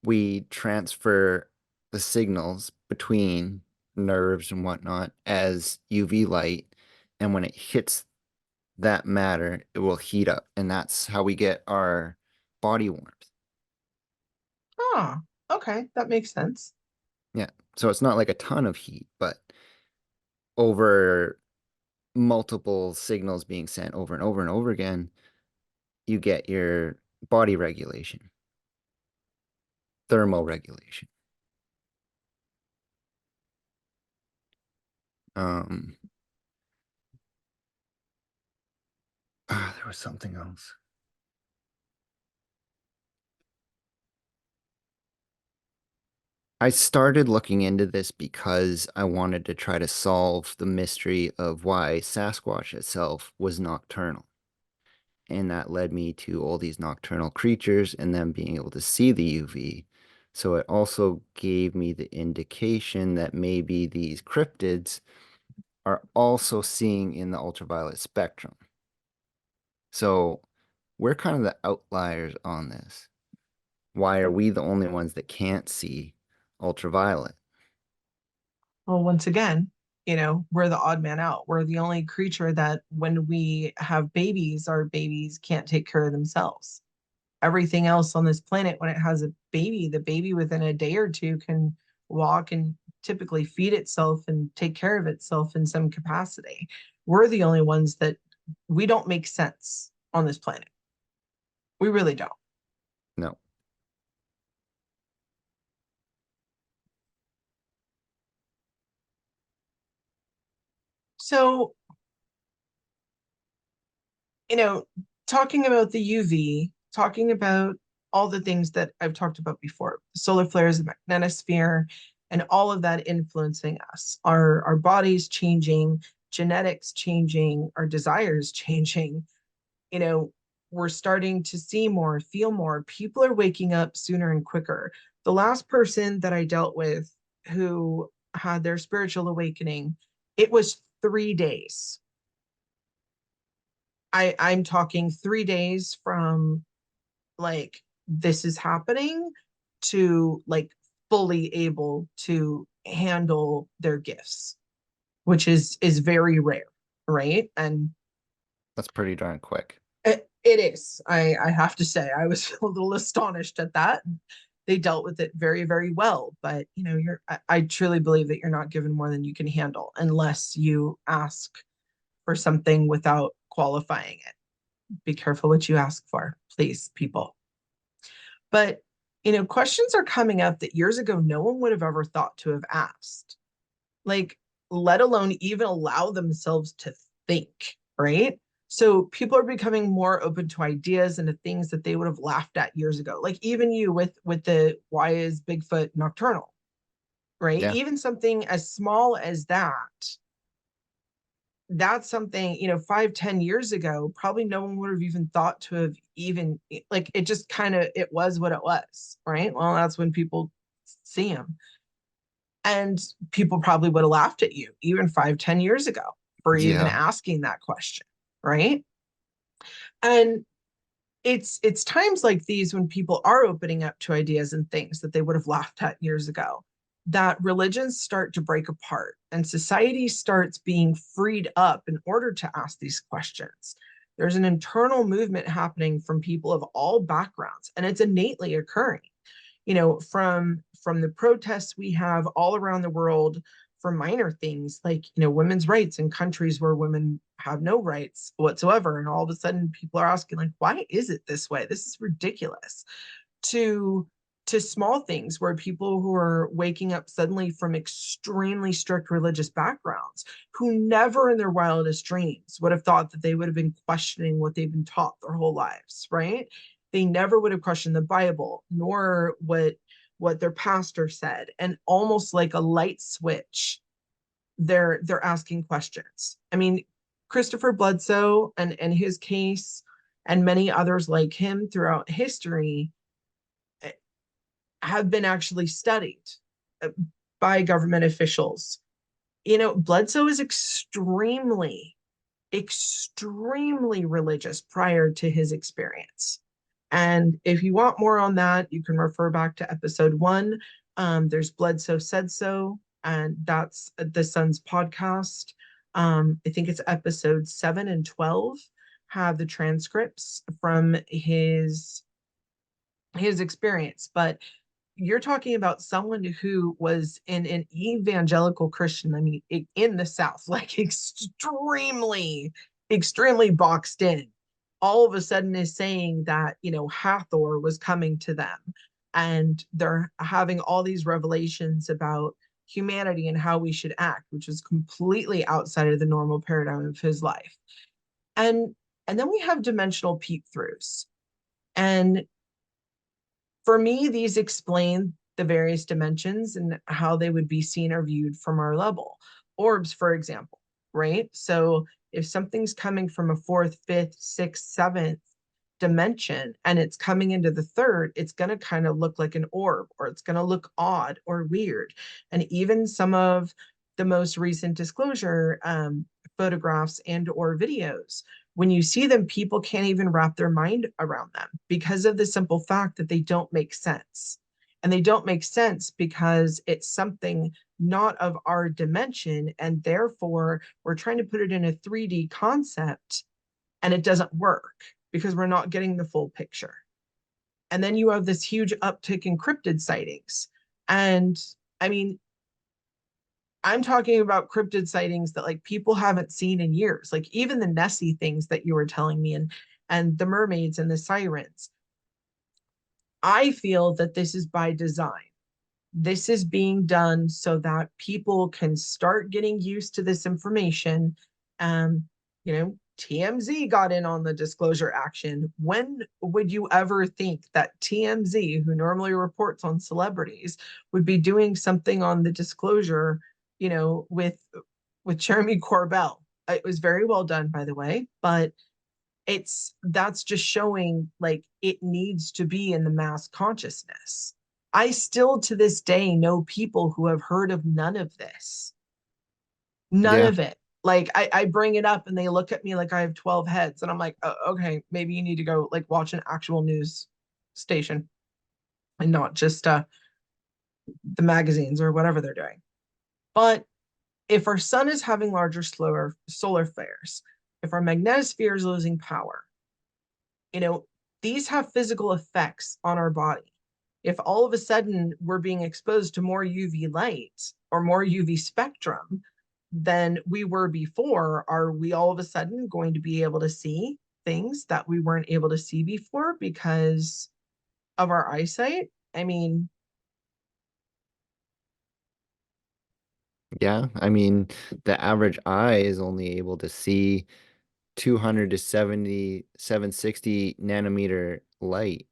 B: we transfer the signals between nerves and whatnot as UV light. And when it hits that matter, it will heat up. And that's how we get our body warmth.
A: Ah, okay, that makes sense.
B: Yeah. So it's not like a ton of heat, but over multiple signals being sent over and over and over again, you get your body regulation, thermal regulation. Um, there was something else. I started looking into this because I wanted to try to solve the mystery of why Sasquatch itself was nocturnal. And that led me to all these nocturnal creatures and them being able to see the UV. So it also gave me the indication that maybe these cryptids are also seeing in the ultraviolet spectrum. So we're kind of the outliers on this. Why are we the only ones that can't see ultraviolet?
A: Well, once again, we're the odd man out. We're the only creature that when we have babies, our babies can't take care of themselves. Everything else on this planet, when it has a baby, the baby within a day or two can walk and typically feed itself and take care of itself in some capacity. We're the only ones that we don't make sense on this planet. We really don't.
B: No.
A: So, you know, talking about the UV, talking about all the things that I've talked about before, solar flares, the magnetosphere, and all of that influencing us, our bodies changing, genetics changing, our desires changing, you know, we're starting to see more, feel more. People are waking up sooner and quicker. The last person that I dealt with who had their spiritual awakening, it was 3 days. I'm talking 3 days from like this is happening to like fully able to handle their gifts, which is very rare, right? And
B: That's pretty darn quick.
A: it is. I have to say, I was a little astonished at that. They dealt with it very, very well. But I truly believe that you're not given more than you can handle unless you ask for something without qualifying it. Be careful what you ask for, please, people. But questions are coming up that years ago no one would have ever thought to have asked. Like, let alone even allow themselves to think, right? So people are becoming more open to ideas and to things that they would have laughed at years ago. Like even you with the why is Bigfoot nocturnal, right?
B: Yeah.
A: Even something as small as that's something 5-10 years ago probably no one would have even thought to have even like it just kind of it was what it was, right? Well, that's when people see him, and people probably would have laughed at you even 5-10 years ago for even
B: Yeah.
A: asking that question, right? And it's times like these when people are opening up to ideas and things that they would have laughed at years ago that religions start to break apart and society starts being freed up in order to ask these questions. There's an internal movement happening from people of all backgrounds, and it's innately occurring, from the protests we have all around the world for minor things like women's rights in countries where women have no rights whatsoever, and all of a sudden people are asking like, why is it this way? This is ridiculous. To to small things where people who are waking up suddenly from extremely strict religious backgrounds who never in their wildest dreams would have thought that they would have been questioning what they've been taught their whole lives, right? They never would have questioned the Bible nor what their pastor said, and almost like a light switch they're asking questions. I mean, Christopher Bledsoe and his case and many others like him throughout history have been actually studied. by government officials. You know, Bledsoe is extremely religious prior to his experience. And if you want more on that, you can refer back to episode 1. There's Bledsoe Said So, and that's the Sun's podcast. I think it's episode 7 and 12 have the transcripts from his experience. But you're talking about someone who was in an evangelical Christian, I mean, in the South, like extremely boxed in, all of a sudden is saying that, you know, Hathor was coming to them. And they're having all these revelations about humanity and how we should act, which is completely outside of the normal paradigm of his life. And and then we have dimensional peep throughs. And for me, these explain the various dimensions and how they would be seen or viewed from our level. Orbs, for example, right? So if something's coming from a fourth, fifth, sixth, seventh dimension and it's coming into the third, it's going to kind of look like an orb, or it's going to look odd or weird. And even some of the most recent disclosure photographs and or videos, when you see them, people can't even wrap their mind around them because of the simple fact that they don't make sense. And they don't make sense because it's something not of our dimension. And therefore, we're trying to put it in a 3D concept and it doesn't work because we're not getting the full picture. And then you have this huge uptick in cryptid sightings. And I mean, I'm talking about cryptid sightings that like people haven't seen in years, like even the Nessie things that you were telling me, and the mermaids and the sirens. I feel that this is by design. This is being done so that people can start getting used to this information. You know, TMZ got in on the disclosure action. When would you ever think that TMZ, who normally reports on celebrities, would be doing something on the disclosure, you know, with Jeremy Corbell? It was very well done, by the way, but that's just showing like it needs to be in the mass consciousness. I still to this day know people who have heard of none of this. None
B: Yeah.
A: of it. Like I bring it up and they look at me like I have 12 heads. And I'm like, oh, okay, maybe you need to go like watch an actual news station and not just the magazines or whatever they're doing. But if our sun is having larger, slower solar flares, if our magnetosphere is losing power, you know, these have physical effects on our body. If all of a sudden we're being exposed to more UV light or more UV spectrum than we were before, are we all of a sudden going to be able to see things that we weren't able to see before because of our eyesight? I mean,
B: Yeah. I mean, the average eye is only able to see 200 to 70, 760 nanometer light.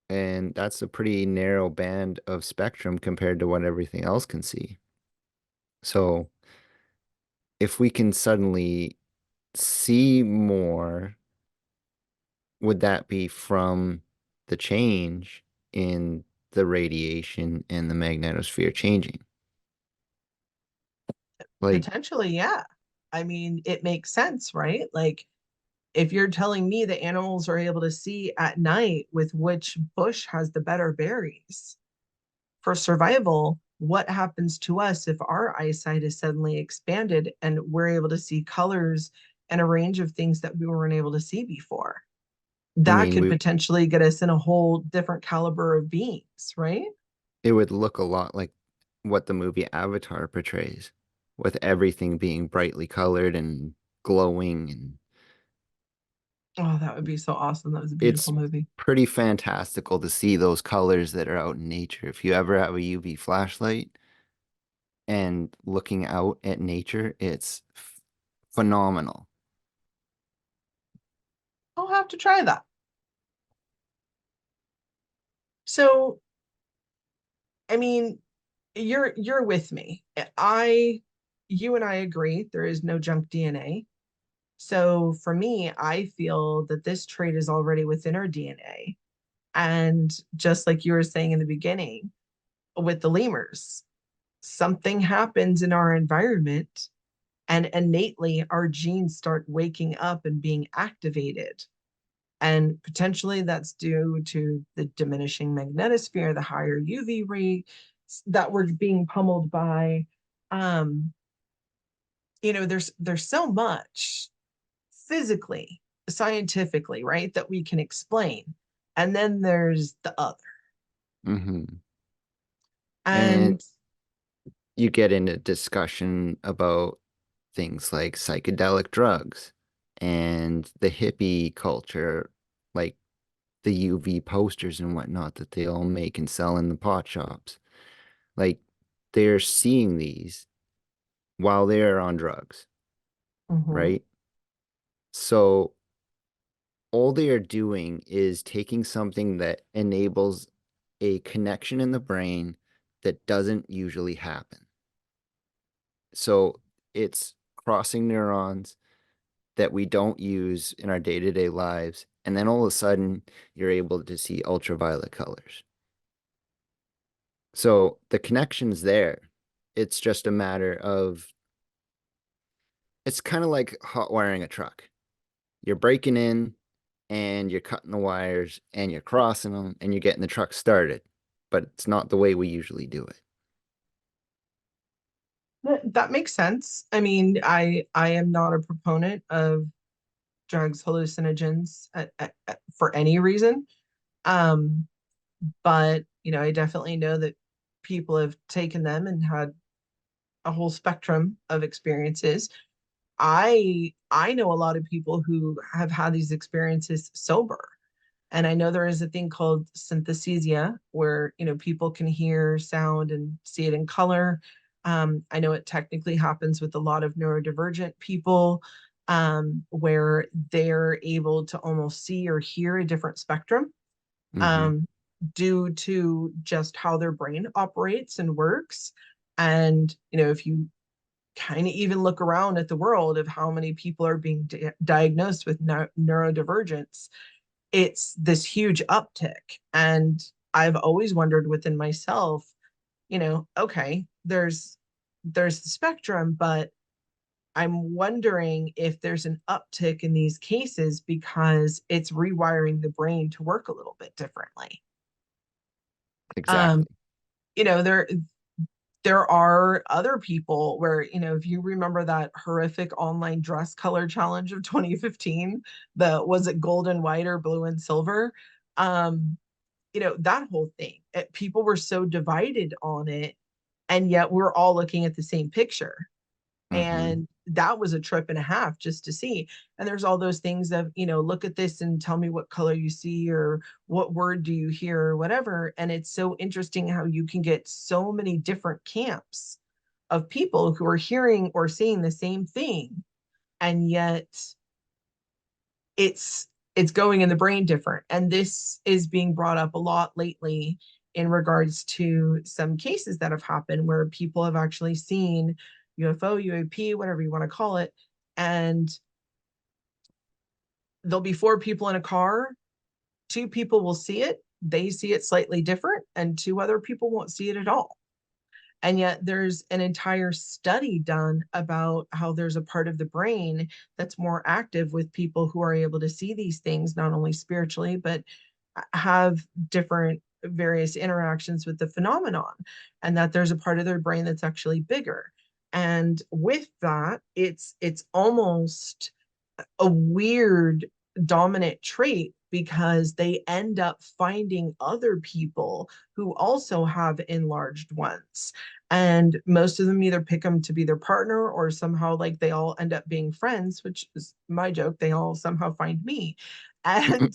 B: And that's a pretty narrow band of spectrum compared to what everything else can see. So if we can suddenly see more, would that be from the change in the radiation and the magnetosphere changing? Like,
A: potentially, yeah. I mean, it makes sense, right? Like, if you're telling me that animals are able to see at night with which bush has the better berries for survival, what happens to us if our eyesight is suddenly expanded and we're able to see colors and a range of things that we weren't able to see before?
B: I
A: That
B: mean,
A: could
B: we
A: potentially get us in a whole different caliber of beings, right?
B: it would look a lot like what the movie Avatar portrays, with everything being brightly colored and glowing, and
A: Oh, that would be so awesome. That was a beautiful
B: it's
A: movie.
B: pretty fantastical to see those colors that are out in nature. If you ever have a UV flashlight and looking out at nature, it's phenomenal.
A: I'll have to try that. So, I mean, you're with me. You and I agree there is no junk DNA. So for me, I feel that this trait is already within our DNA. And just like you were saying in the beginning with the lemurs, something happens in our environment and innately our genes start waking up and being activated. And potentially that's due to the diminishing magnetosphere, the higher UV rays that we're being pummeled by. Um, there's so much physically, scientifically, right, that we can explain. And then there's the other.
B: Hmm. And
A: And
B: you get into discussion about things like psychedelic drugs and the hippie culture, like the UV posters and whatnot that they all make and sell in the pot shops. Like they're seeing these while they're on drugs,
A: mhm,
B: right? So all they are doing is taking something that enables a connection in the brain that doesn't usually happen. So it's crossing neurons that we don't use in our day-to-day lives. And then all of a sudden, you're able to see ultraviolet colors. So the connection's there. It's just a matter of, it's kind of like hot wiring a truck. You're breaking in and you're cutting the wires and you're crossing them and you're getting the truck started. But it's not the way we usually do it.
A: that makes sense. I mean, I am not a proponent of drugs, hallucinogens for any reason. Um, but I definitely know that people have taken them and had a whole spectrum of experiences. I know a lot of people who have had these experiences sober. And I know there is a thing called synthesia where, people can hear sound and see it in color. I know it technically happens with a lot of neurodivergent people, where they're able to almost see or hear a different spectrum,
B: Hmm.
A: um, due to just how their brain operates and works. And, if you kind of even look around at the world of how many people are being diagnosed with neurodivergence, it's this huge uptick. And I've always wondered within myself, okay, there's the spectrum, but I'm wondering if there's an uptick in these cases because it's rewiring the brain to work a little bit differently. Um,
B: Exactly.
A: you know, there there are other people where, if you remember that horrific online dress color challenge of 2015, was it gold and white or blue and silver? Um, that whole thing. People were so divided on it, and yet we're all looking at the same picture.
B: Hmm.
A: And that was a trip and a half just to see. And there's all those things of, look at this and tell me what color you see or what word do you hear or whatever. And it's so interesting how you can get so many different camps of people who are hearing or seeing the same thing, and yet it's it's going in the brain different. And this is being brought up a lot lately in regards to some cases that have happened where people have actually seen UFO, UAP, whatever you want to call it, and there'll be four people in a car. Two people will see it, they see it slightly different, and two other people won't see it at all. And yet there's an entire study done about how there's a part of the brain that's more active with people who are able to see these things, not only spiritually, but have different various interactions with the phenomenon, and that there's a part of their brain that's actually bigger. And with that, it's almost a weird dominant trait because they end up finding other people who also have enlarged ones. And most of them either pick them to be their partner or somehow, like, they all end up being friends, which is my joke. They all somehow find me. And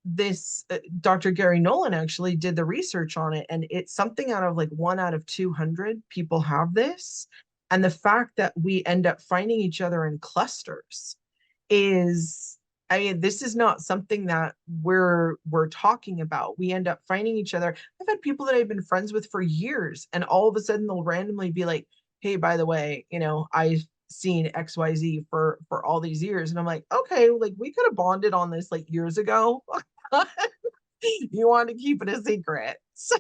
A: this Dr. Gary Nolan actually did the research on it, and it's something out of like 1 out of 200 people have this. And the fact that we end up finding each other in clusters is, I mean, this is not something that we're talking about. We end up finding each other. I've had people that I've been friends with for years, and all of a sudden they'll randomly be like, "Hey, by the way, I've seen XYZ for all these years." And I'm like, "Okay, like we could have bonded on this like years ago." You want to keep it a secret. So,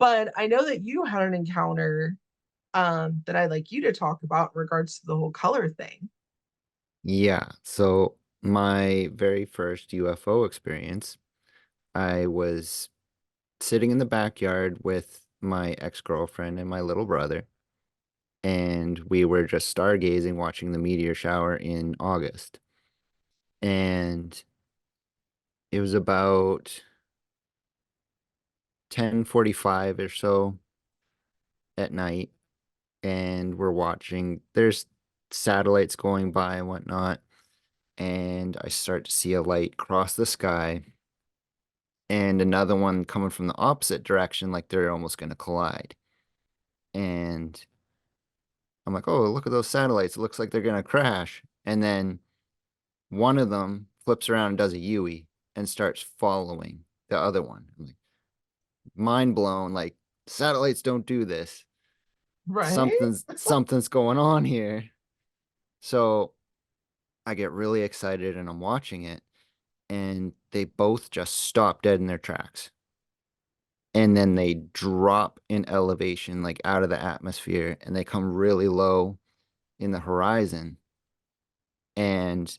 A: But I know that you had an encounter that I'd like you to talk about in regards to the whole color thing.
B: Yeah. So my very first UFO experience, I was sitting in the backyard with my ex-girlfriend and my little brother, and we were just stargazing, watching the meteor shower in August. And it was about 10:45 or so at night, and we're watching. There's satellites going by and whatnot, and I start to see a light cross the sky and another one coming from the opposite direction, like they're almost going to collide. And I'm like, oh, look at those satellites. It looks like they're going to crash. And then one of them flips around and does a Yui and starts following the other one. I'm like, mind blown. Like, satellites don't do this.
A: Right?
B: Something's going on here. So I get really excited and I'm watching it, and they both just stop dead in their tracks. And then they drop in elevation, like out of the atmosphere, and they come really low in the horizon. And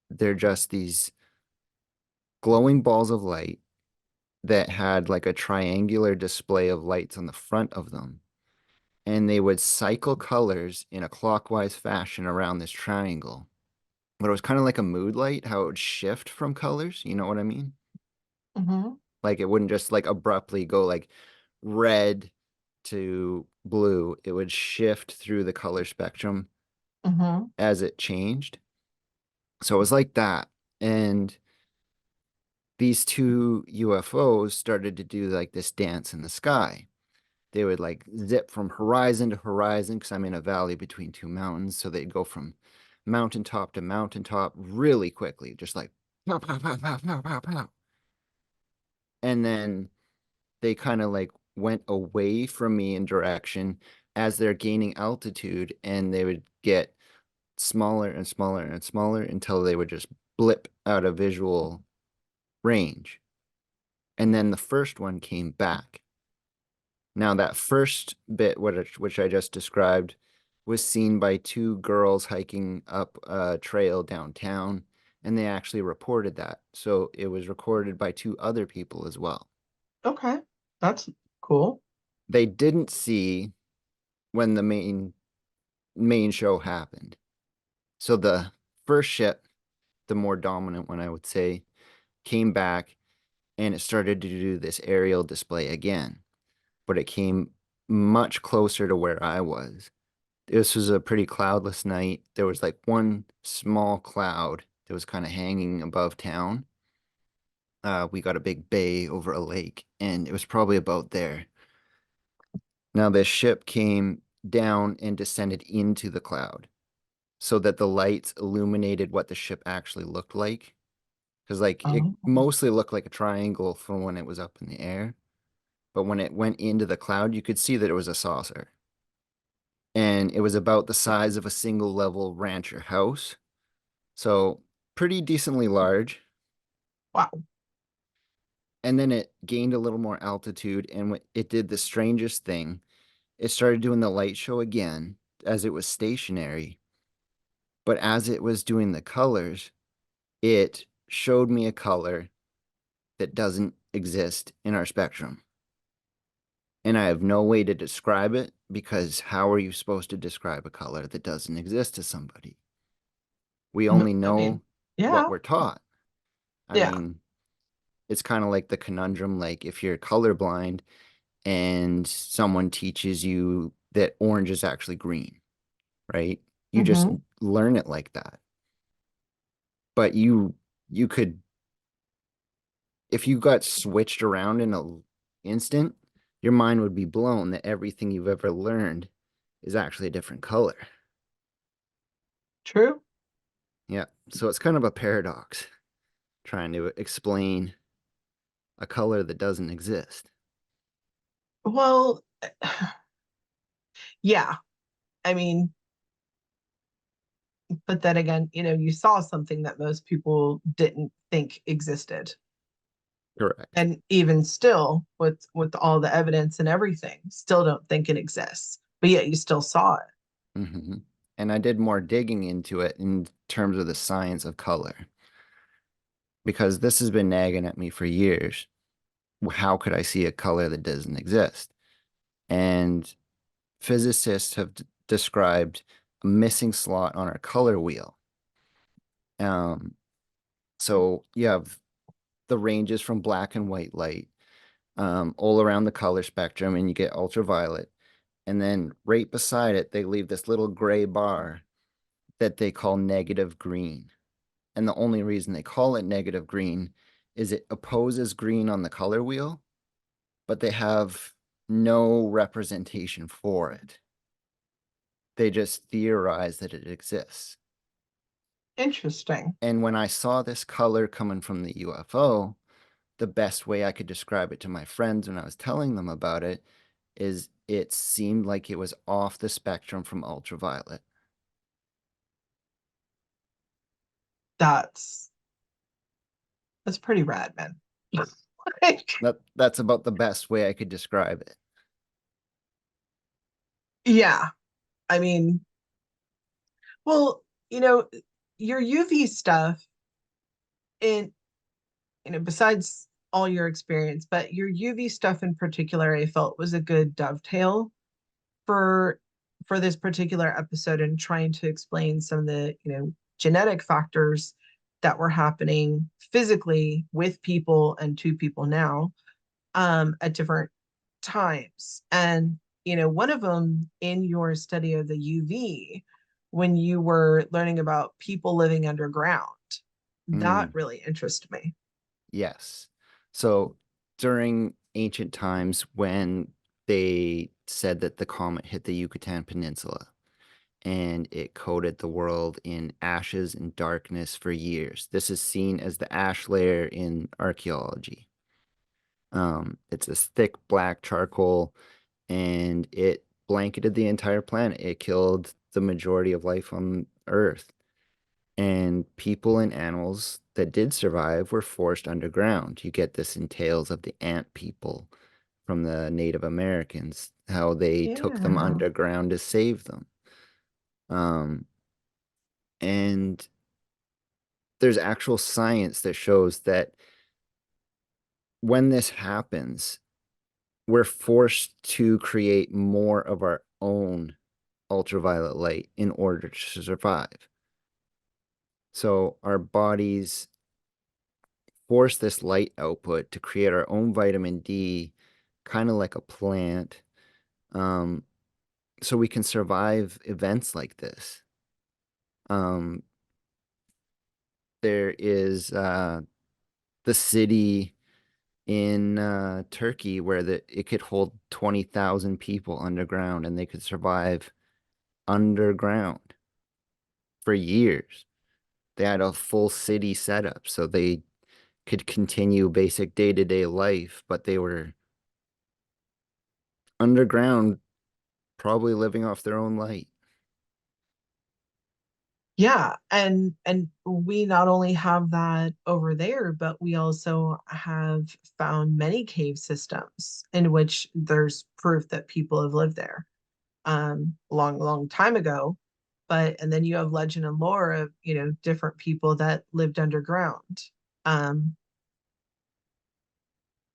B: they're just these glowing balls of light that had like a triangular display of lights on the front of them. And they would cycle colors in a clockwise fashion around this triangle. But it was kind of like a mood light, how it would shift from colors. You know what I mean?
A: Hmm.
B: Like it wouldn't just like abruptly go like red to blue. It would shift through the color spectrum
A: Hmm.
B: as it changed. So it was like that. And these two UFOs started to do like this dance in the sky. They would like zip from horizon to horizon because I'm in a valley between two mountains. So they'd go from mountaintop to mountaintop really quickly, just like pow, pow, pow, pow, pow, pow, pow. And then they kind of like went away from me in direction as they're gaining altitude, and they would get smaller and smaller and smaller until they would just blip out of visual range. And then the first one came back. Now, that first bit, which I just described, was seen by two girls hiking up a trail downtown, and they actually reported that. So it was recorded by two other people as well.
A: Okay. That's cool.
B: They didn't see when the main show happened. So the first ship, the more dominant one, I would say, came back and it started to do this aerial display again, but it came much closer to where I was. This was a pretty cloudless night. There was like one small cloud that was kind of hanging above town. We got a big bay over a lake, and it was probably about there. Now, this ship came down and descended into the cloud so that the lights illuminated what the ship actually looked like. Because, like, it
A: Oh,
B: mostly looked like a triangle from when it was up in the air. But when it went into the cloud, you could see that it was a saucer. And it was about the size of a single level rancher house. So pretty decently large.
A: wow.
B: And then it gained a little more altitude and it did the strangest thing. It started doing the light show again as it was stationary. But as it was doing the colors, it showed me a color that doesn't exist in our spectrum. And I have no way to describe it because how are you supposed to describe a color that doesn't exist to somebody? We only
A: I mean,
B: know what
A: yeah.
B: we're taught. I
A: Yeah.
B: mean, it's kind of like the conundrum, like if you're colorblind and someone teaches you that orange is actually green, right? You just
A: Hmm.
B: learn it like that. But you could, if you got switched around in an instant, your mind would be blown that everything you've ever learned is actually a different color.
A: True.
B: Yeah. So it's kind of a paradox trying to explain a color that doesn't exist.
A: Well, yeah. I mean, but then again, you saw something that most people didn't think existed.
B: Correct.
A: And even still, with all the evidence and everything, still don't think it exists. But yet you still saw it.
B: Hmm. And I did more digging into it in terms of the science of color, because this has been nagging at me for years. How could I see a color that doesn't exist? And physicists have described a missing slot on our color wheel. Um, so you have the ranges from black and white light, all around the color spectrum, and you get ultraviolet. And then right beside it, they leave this little gray bar that they call negative green. And the only reason they call it negative green is it opposes green on the color wheel, but they have no representation for it. They just theorize that it exists.
A: Interesting.
B: And when I saw this color coming from the UFO, the best way I could describe it to my friends when I was telling them about it is it seemed like it was off the spectrum from ultraviolet.
A: That's that's pretty rad, man. Like,
B: That's about the best way I could describe it.
A: yeah. I mean, well, you know, your UV stuff in besides all your experience, but your UV stuff in particular, I felt was a good dovetail for this particular episode and trying to explain some of the, genetic factors that were happening physically with people and to people now, at different times. And, one of them in your study of the UV, when you were learning about people living underground, that
B: Mm,
A: really interested me.
B: yes. So during ancient times, when they said that the comet hit the Yucatan Peninsula and it coated the world in ashes and darkness for years, this is seen as the ash layer in archaeology. It's this thick black charcoal, and it blanketed the entire planet. It killed the majority of life on Earth. And people and animals that did survive were forced underground. You get this in tales of the ant people from the Native Americans, how they took them
A: Yeah.
B: underground to save them. Um, and there's actual science that shows that when this happens, we're forced to create more of our own ultraviolet light in order to survive. So our bodies force this light output to create our own vitamin D, kind of like a plant, um, so we can survive events like this. Um, there is the city in Turkey where it could hold 20,000 people underground, and they could survive underground for years. They had a full city setup, so they could continue basic day-to-day life, but they were underground, probably living off their own light.
A: Yeah, and we not only have that over there, but we also have found many cave systems in which there's proof that people have lived there, long, long time ago. But and then you have legend and lore of, different people that lived underground. Um,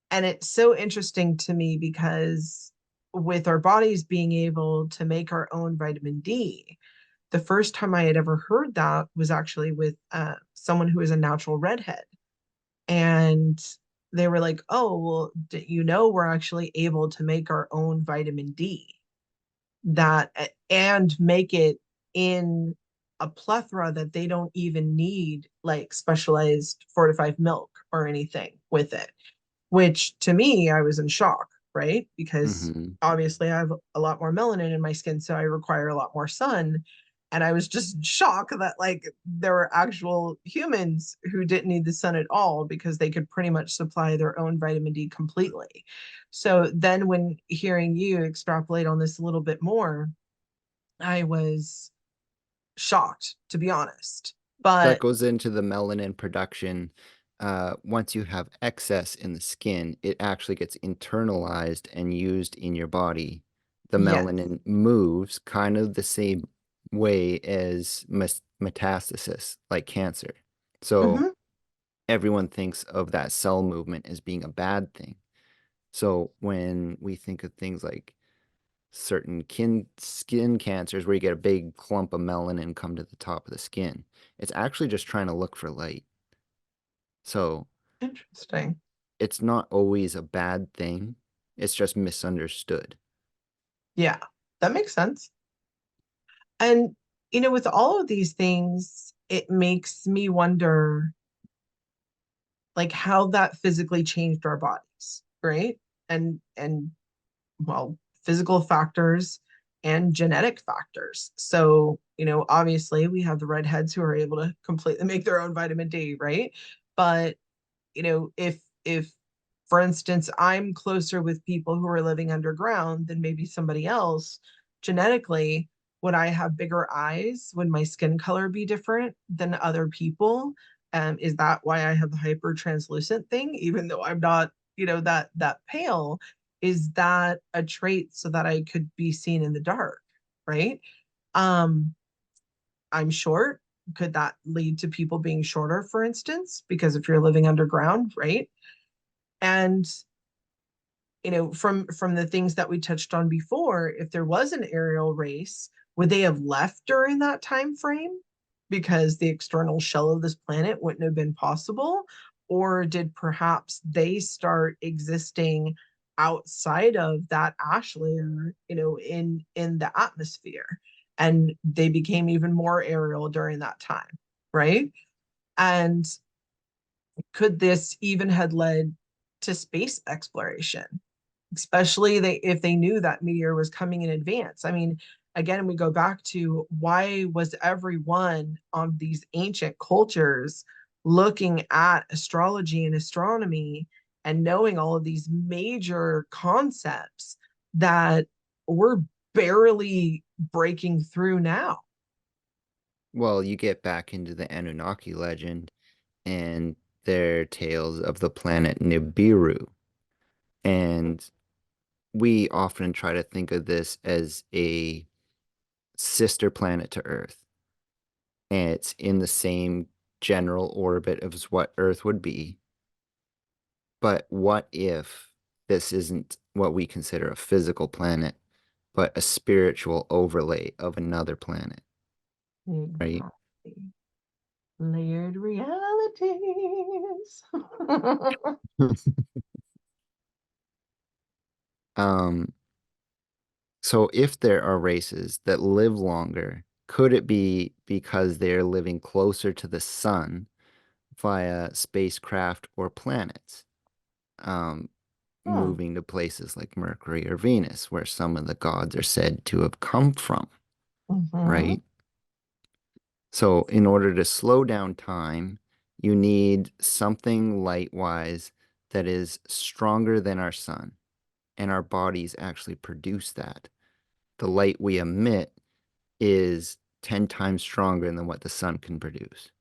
A: and it's so interesting to me because with our bodies being able to make our own vitamin D, the first time I had ever heard that was actually with someone who is a natural redhead. And they were like, oh, well, we're actually able to make our own vitamin D that and make it in a plethora that they don't even need like specialized fortified milk or anything with it, which to me, I was in shock, right? Because
B: Hmm.
A: obviously I have a lot more melanin in my skin, so I require a lot more sun. And I was just shocked that like there were actual humans who didn't need the sun at all because they could pretty much supply their own vitamin D completely. So then when hearing you extrapolate on this a little bit more, I was shocked, to be honest.
B: That
A: But
B: goes into the melanin production once you have excess in the skin, it actually gets internalized and used in your body. The
A: Yes.
B: melanin moves kind of the same way as metastasis, like cancer. So
A: Hmm.
B: everyone thinks of that cell movement as being a bad thing. So when we think of things like certain skin cancers where you get a big clump of melanin come to the top of the skin, it's actually just trying to look for light. So
A: Interesting.
B: it's not always a bad thing. It's just misunderstood.
A: Yeah, that makes sense. And, with all of these things, it makes me wonder, like, how that physically changed our bodies, right? And well, physical factors and genetic factors. So, obviously we have the redheads who are able to completely make their own vitamin D, right? But, if for instance, I'm closer with people who are living underground than maybe somebody else, genetically, would I have bigger eyes? Would my skin color be different than other people? Is that why I have the hyper translucent thing, even though I'm not, that pale? Is that a trait so that I could be seen in the dark? Right. Um, I'm short. Could that lead to people being shorter, for instance? Because if you're living underground, right? And from the things that we touched on before, if there was an aerial race, would they have left during that time frame because the external shell of this planet wouldn't have been possible? Or did perhaps they start existing outside of that ash layer, in the atmosphere, and they became even more aerial during that time, right? And could this even had led to space exploration, especially if they knew that meteor was coming in advance? I mean, again, we go back to, why was everyone on these ancient cultures looking at astrology and astronomy and knowing all of these major concepts that we're barely breaking through now?
B: Well, you get back into the Anunnaki legend and their tales of the planet Nibiru. And we often try to think of this as a sister planet to Earth. And it's in the same general orbit as what Earth would be. But what if this isn't what we consider a physical planet, but a spiritual overlay of another planet, right?
A: Exactly. Layered realities.
B: Um, so if there are races that live longer, could it be because they're living closer to the sun via spacecraft or planets, um,
A: Hmm.
B: moving to places like Mercury or Venus, where some of the gods are said to have come from,
A: Mhm.
B: right? So, in order to slow down time, you need something light-wise that is stronger than our sun, and our bodies actually produce that. The light we emit is 10 times stronger than what the sun can produce.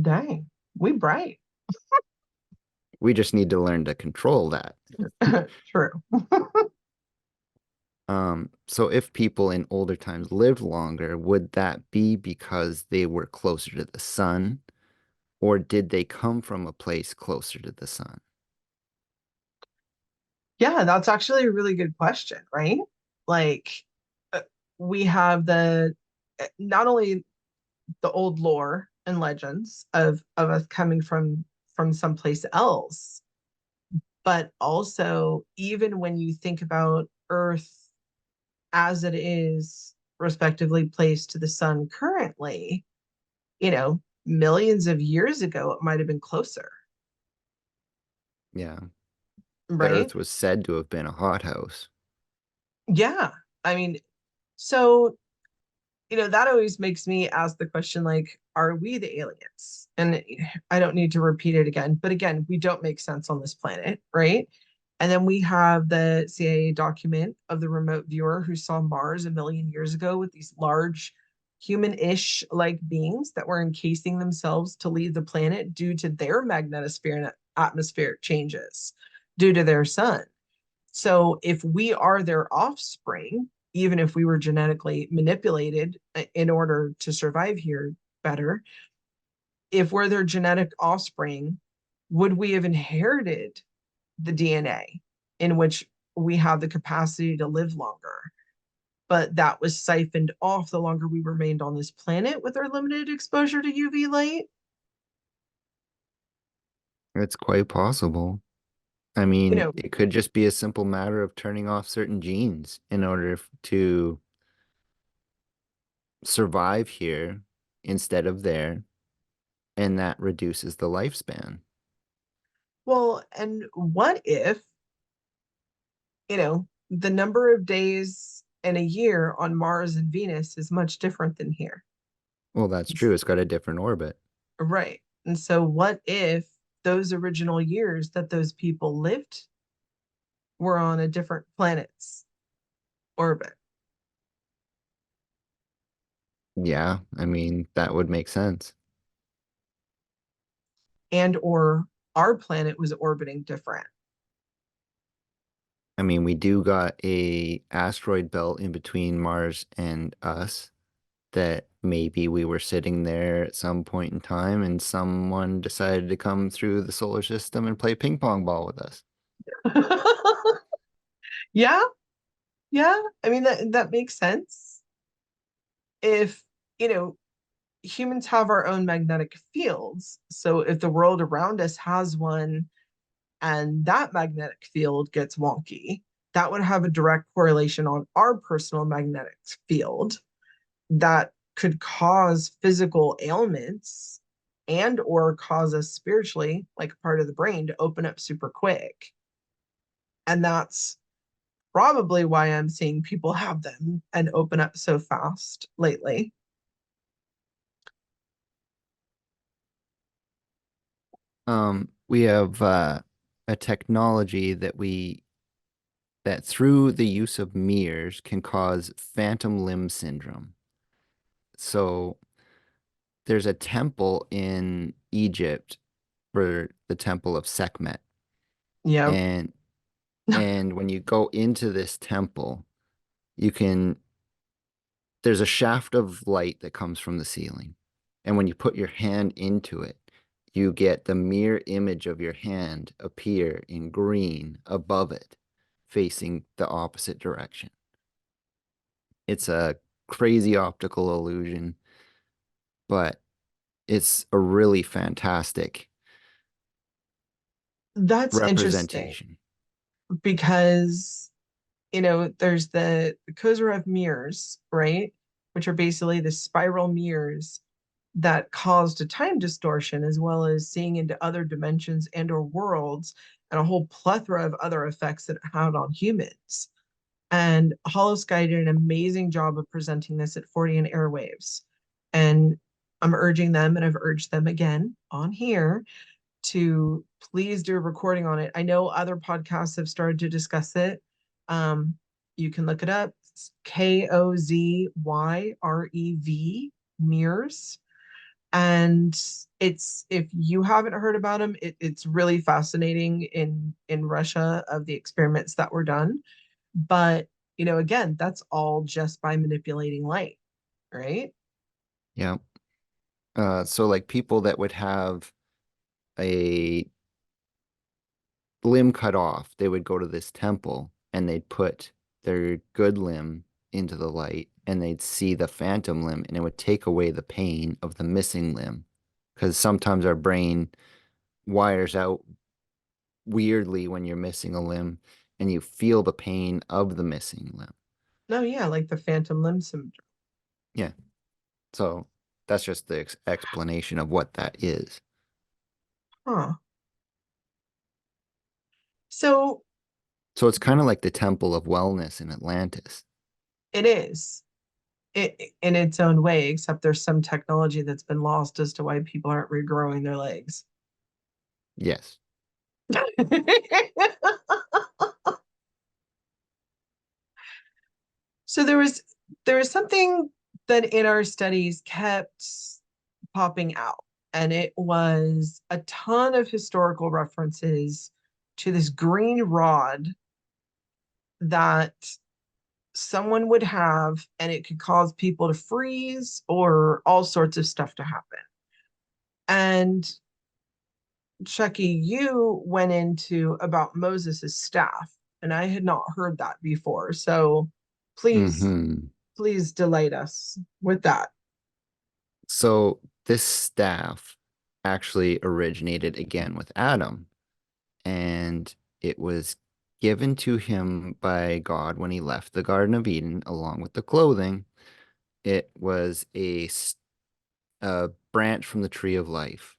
A: Dang, we bright.
B: We just need to learn to control that.
A: True.
B: So if people in older times lived longer, would that be because they were closer to the sun, or did they come from a place closer to the sun?
A: Yeah, that's actually a really good question, right? Like, uh, we have the not only the old lore and legends of us coming from someplace else, but also, even when you think about Earth as it is respectively placed to the sun currently, millions of years ago, it might have been closer,
B: Yeah, the
A: right?
B: Earth was said to have been a hothouse.
A: Yeah. I mean, so, that always makes me ask the question, like, are we the aliens? And I don't need to repeat it again, but again, we don't make sense on this planet, right? And then we have the CIA document of the remote viewer who saw Mars a million years ago with these large human-ish like beings that were encasing themselves to leave the planet due to their magnetosphere and atmospheric changes due to their sun. So if we are their offspring, even if we were genetically manipulated in order to survive here better, if we're their genetic offspring, would we have inherited the DNA in which we have the capacity to live longer? But that was siphoned off the longer we remained on this planet with our limited exposure to UV light.
B: It's quite possible. I
A: You
B: mean,
A: know,
B: it could just be a simple matter of turning off certain genes in order to survive here instead of there, and that reduces the lifespan.
A: well, and what if, the number of days in a year on Mars and Venus is much different than here?
B: Well, that's true. It's got a different orbit.
A: Right. And so, what if those original years that those people lived were on a different planet's orbit?
B: Yeah, I mean, that would make sense.
A: And or our planet was orbiting different?
B: I mean, we do got a asteroid belt in between Mars and us that maybe we were sitting there at some point in time and someone decided to come through the solar system and play ping pong ball with us.
A: Yeah, yeah. I mean, that makes sense. If, you know, humans have our own magnetic fields, so if the world around us has one and that magnetic field gets wonky, that would have a direct correlation on our personal magnetic field that could cause physical ailments and or cause us spiritually, like a part of the brain, to open up super quick. And that's probably why I'm seeing people have them and open up so fast lately.
B: We have a technology that through the use of mirrors can cause phantom limb syndrome. So there's a temple in Egypt for the temple of Sekhmet.
A: Yeah.
B: And and when you go into this temple, you can there's a shaft of light that comes from the ceiling. And when you put your hand into it, you get the mirror image of your hand appear in green above it, facing the opposite direction. It's a crazy optical illusion, but it's a really fantastic
A: That's interesting
B: representation.
A: because, there's the Kozyrev mirrors, right? Which are basically the spiral mirrors that caused a time distortion, as well as seeing into other dimensions and or worlds, and a whole plethora of other effects that it had on humans. And Hollow Sky did an amazing job of presenting this at Fortean Airwaves. And I'm urging them, and I've urged them again on here, to please do a recording on it. I know other podcasts have started to discuss it. Um, you can look it up. It's Kozyrev mirrors. And it's, if you haven't heard about them, it's really fascinating in Russia of the experiments that were done. But again, that's all just by manipulating light, right?
B: Yeah. So like people that would have a limb cut off, they would go to this temple and they'd put their good limb into the light and they'd see the phantom limb and it would take away the pain of the missing limb. Because sometimes our brain wires out weirdly when you're missing a limb and you feel the pain of the missing limb.
A: No, yeah, like the phantom limb syndrome.
B: Yeah. So that's just the explanation of what that is.
A: Huh. So
B: So it's kind of like the Temple of Wellness in Atlantis.
A: it is in its own way, except there's some technology that's been lost as to why people aren't regrowing their legs.
B: Yes.
A: So there was something that in our studies kept popping out. And it was a ton of historical references to this green rod that someone would have, and it could cause people to freeze or all sorts of stuff to happen. And Chucky, you went into about Moses's staff, and I had not heard that before. So please,
B: Hmm.
A: please delight us with that.
B: So this staff actually originated again with Adam, and it was given to him by God when he left the Garden of Eden along with the clothing. It was a branch from the tree of life.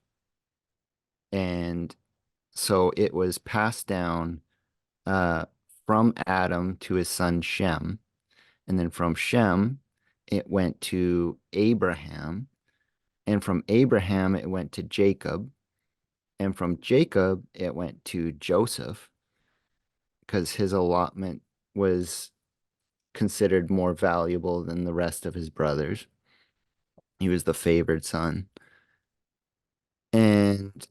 B: And so it was passed down uh, from Adam to his son Shem. And then from Shem, it went to Abraham. And from Abraham, it went to Jacob. And from Jacob, it went to Joseph because his allotment was considered more valuable than the rest of his brothers. He was the favored son. And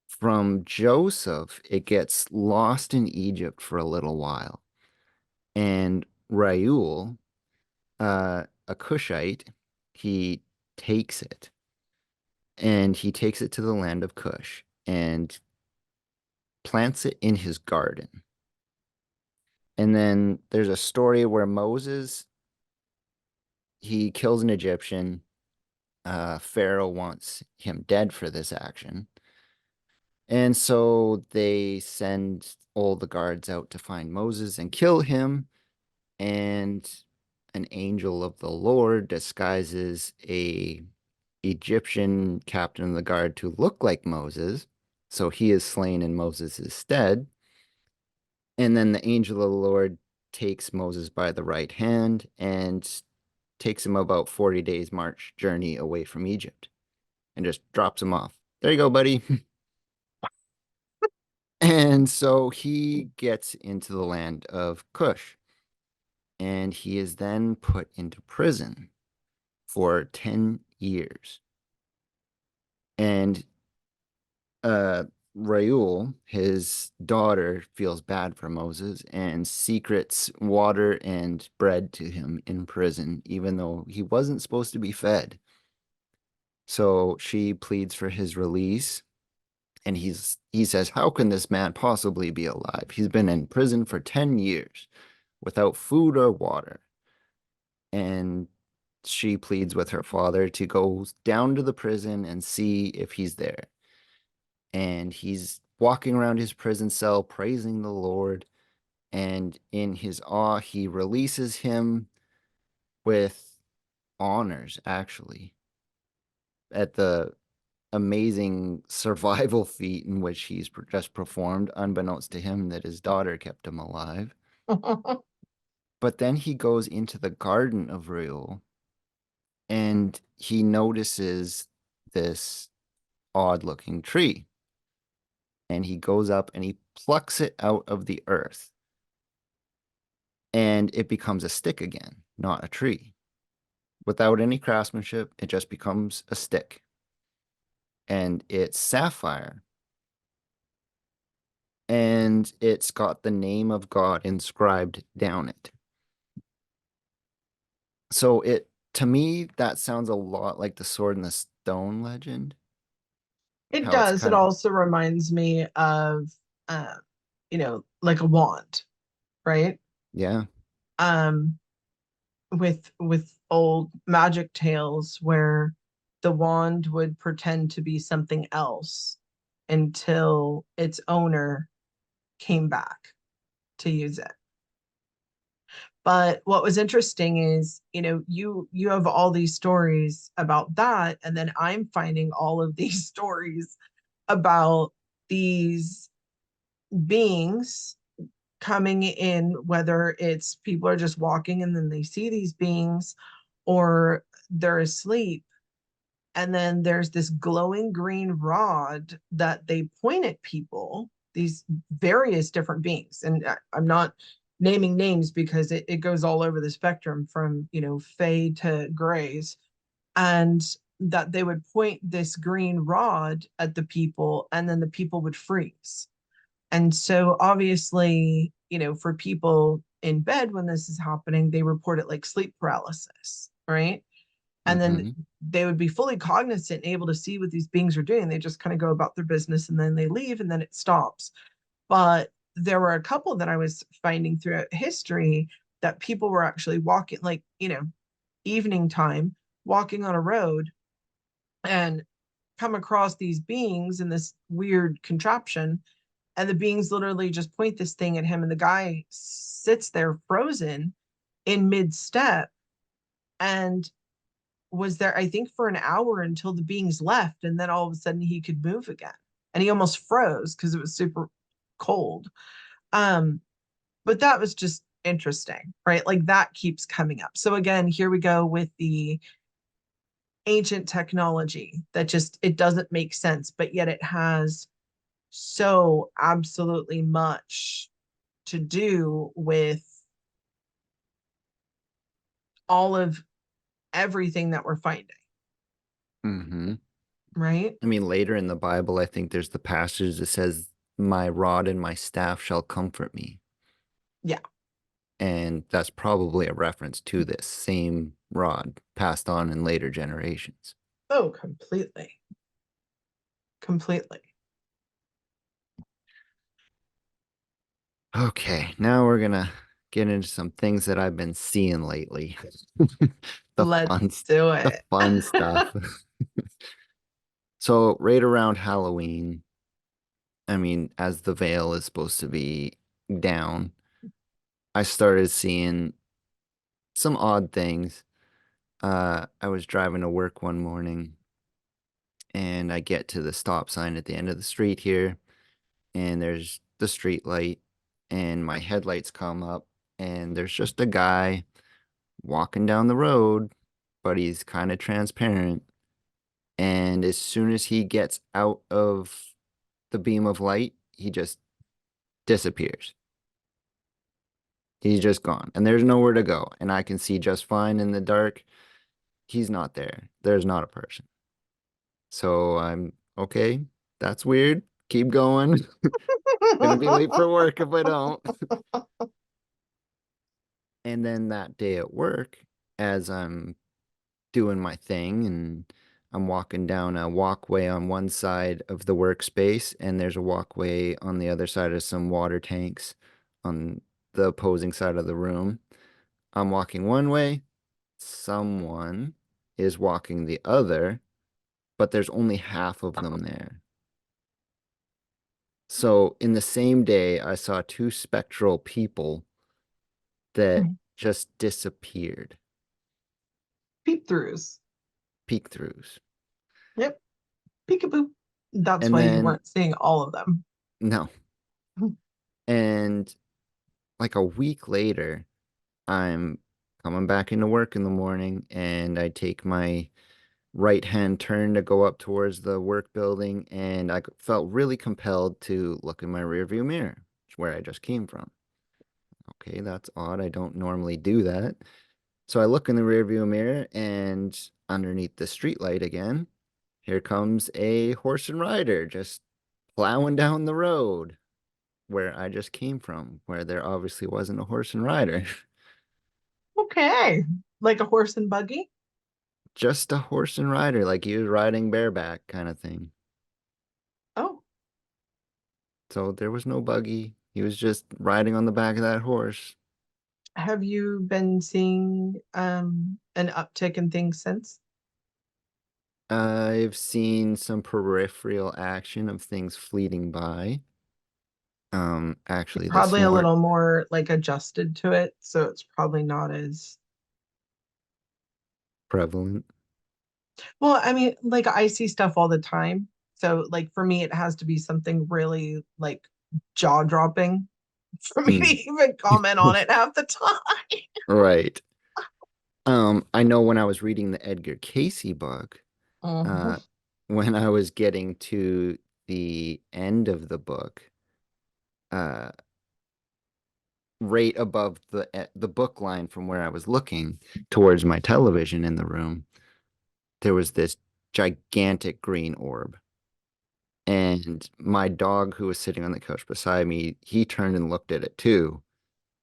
B: from Joseph, it gets lost in Egypt for a little while. And Reuel, a Cushite, he takes it and he takes it to the land of Cush and plants it in his garden. And then there's a story where Moses, he kills an Egyptian. Pharaoh wants him dead for this action. And so they send all the guards out to find Moses and kill him. And an angel of the Lord disguises a Egyptian captain of the guard to look like Moses. So he is slain in Moses' stead. And then the angel of the Lord takes Moses by the right hand and takes him about 40 days march journey away from Egypt and just drops him off. There you go, buddy. And so he gets into the land of Cush and he is then put into prison for 10 years. And uh, Reuel, his daughter, feels bad for Moses and secrets water and bread to him in prison, even though he wasn't supposed to be fed. So she pleads for his release, and he says, "How can this man possibly be alive? He's been in prison for 10 years without food or water." And she pleads with her father to go down to the prison and see if he's there. And he's walking around his prison cell praising the Lord. And in his awe, he releases him with honors, actually, at the amazing survival feat in which he's just performed, unbeknownst to him that his daughter kept him alive. But then he goes into the garden of Reuel and he notices this odd looking tree. And he goes up and he plucks it out of the earth. And it becomes a stick again, not a tree. Without any craftsmanship, it just becomes a stick. And it's sapphire. And it's got the name of God inscribed down it. So to me, that sounds a lot like the Sword and the Stone legend.
A: It
B: How it's
A: does. It
B: kind of,
A: also reminds me of, uh, like a wand, right?
B: yeah.
A: Um, with old magic tales where the wand would pretend to be something else until its owner came back to use it. But what was interesting is, you have all these stories about that, and then I'm finding all of these stories about these beings coming in, whether it's people are just walking and then they see these beings, or they're asleep. And then there's this glowing green rod that they point at people, these various different beings. And I'm not naming names because it goes all over the spectrum from, Fey to Greys, and that they would point this green rod at the people and then the people would freeze. And so obviously, for people in bed when this is happening, they report it like sleep paralysis, right? And then
B: Mm-hmm.
A: they would be fully cognizant and able to see what these beings are doing. They just kind of go about their business and then they leave and then it stops. But there were a couple that I was finding throughout history that people were actually walking, like, evening time, walking on a road and come across these beings in this weird contraption. And the beings literally just point this thing at him, and the guy sits there frozen in mid step and was there, I think, for an hour until the beings left. And then all of a sudden he could move again. And he almost froze because it was super cold. Um, but that was just interesting, right? Like that keeps coming up. So again, here we go with the ancient technology that just it doesn't make sense, but yet it has so absolutely much to do with all of everything that we're finding,
B: Mm-hmm.
A: right?
B: I mean, later in the Bible, I think there's the passage that says, "My rod and my staff shall comfort me."
A: Yeah.
B: And that's probably a reference to this same rod passed on in later generations.
A: Oh, completely. Completely.
B: Okay, now we're gonna get into some things that I've been seeing lately. The
A: Let's
B: fun,
A: do
B: the
A: it.
B: fun stuff. So right around Halloween, I mean, as the veil is supposed to be down, I started seeing some odd things. I was driving to work one morning and I get to the stop sign at the end of the street here, and there's the street light, and my headlights come up, and there's just a guy walking down the road, but he's kind of transparent. And as soon as he gets out of the beam of light, he just disappears. He's just gone, and there's nowhere to go. And I can see just fine in the dark. He's not there. There's not a person. So I'm okay. That's weird. Keep going. Gonna be late for work if I don't. And then that day at work, as I'm doing my thing and I'm walking down a walkway on one side of the workspace, and there's a walkway on the other side of some water tanks on the opposing side of the room. I'm walking one way, someone is walking the other, but there's only half of them there. So in the same day, I saw two spectral people that just disappeared,
A: Peep throughs.
B: peek throughs.
A: Yep. Peekaboo. That's
B: And
A: why you
B: then,
A: weren't seeing all of them.
B: no. And like a week later, I'm coming back into work in the morning and I take my right hand turn to go up towards the work building, and I felt really compelled to look in my rearview mirror, where I just came from. Okay, that's odd. I don't normally do that. So I look in the rearview mirror, and underneath the streetlight again, here comes a horse and rider just plowing down the road where I just came from, where there obviously wasn't a horse and rider.
A: Okay. Like a horse and buggy?
B: Just a horse and rider, like he was riding bareback kind of thing.
A: Oh,
B: So there was no buggy. He was just riding on the back of that horse.
A: have you been seeing an uptick in things since?
B: I've seen some peripheral action of things fleeting by.
A: You're
B: Actually, this
A: probably a
B: morning,
A: little more like adjusted to it, so it's probably not as
B: prevalent.
A: well, I mean, like I see stuff all the time. So like for me, it has to be something really like jaw dropping for me to
B: Mm.
A: even comment on it half the time.
B: Right. I know when I was reading the Edgar Cayce book, uh,
A: Mhm.
B: when I was getting to the end of the book, uh, right above the book line from where I was looking towards my television in the room, there was this gigantic green orb. And my dog, who was sitting on the couch beside me, he turned and looked at it too.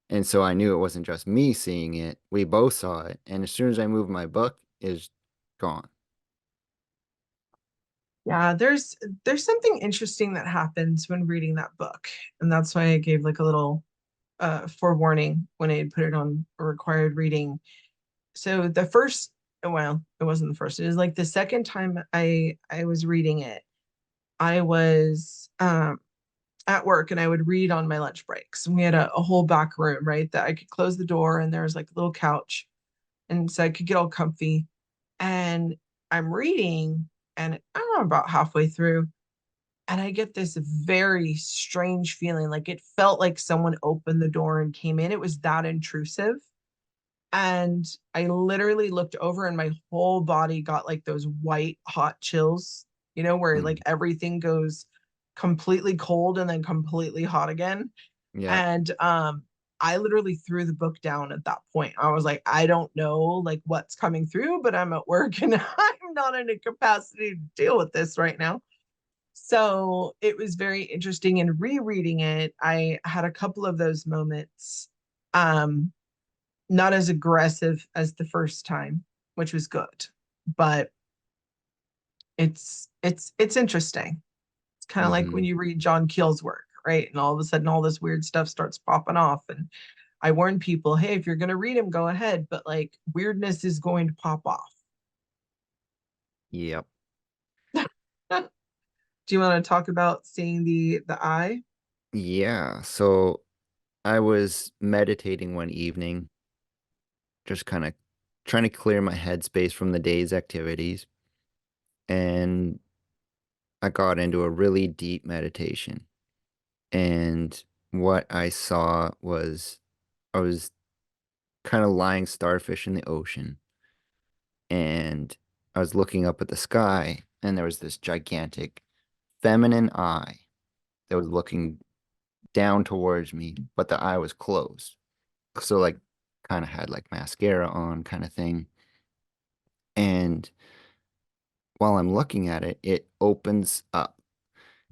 B: And so I knew it wasn't just me seeing it. We both saw it. And as soon as I moved my book, it's gone.
A: Yeah, there's something interesting that happens when reading that book. And that's why I gave like a little forewarning when I had put it on a required reading. So the first, well, it wasn't the first, it was like the second time I was reading it, I was at work and I would read on my lunch breaks. And we had a whole back room, right? That I could close the door and there was like a little couch. And so I could get all comfy. And I'm reading, and I don't know, about halfway through, and I get this very strange feeling. Like it felt like someone opened the door and came in. It was that intrusive. And I literally looked over and my whole body got like those white hot chills, where like
B: Mm.
A: everything goes completely cold and then completely hot again.
B: Yeah.
A: And I literally threw the book down at that point. I was like, I don't know like what's coming through, but I'm at work and I'm not in a capacity to deal with this right now. So it was very interesting in rereading it. I had a couple of those moments. Um, Not as aggressive as the first time, which was good, but it's interesting. It's kind of like when
B: Hmm.
A: you read John Keel's work, right? And all of a sudden all this weird stuff starts popping off. And I warn people, hey, if you're gonna read him, go ahead, but like weirdness is going to pop off.
B: Yep.
A: Do you want to talk about seeing the eye?
B: Yeah. So I was meditating one evening, just kind of trying to clear my headspace from the day's activities. And I got into a really deep meditation. And what I saw was I was kind of lying starfish in the ocean. And I was looking up at the sky, and there was this gigantic feminine eye that was looking down towards me, but the eye was closed. So, like, kind of had like mascara on, kind of thing. And while I'm looking at it, it opens up,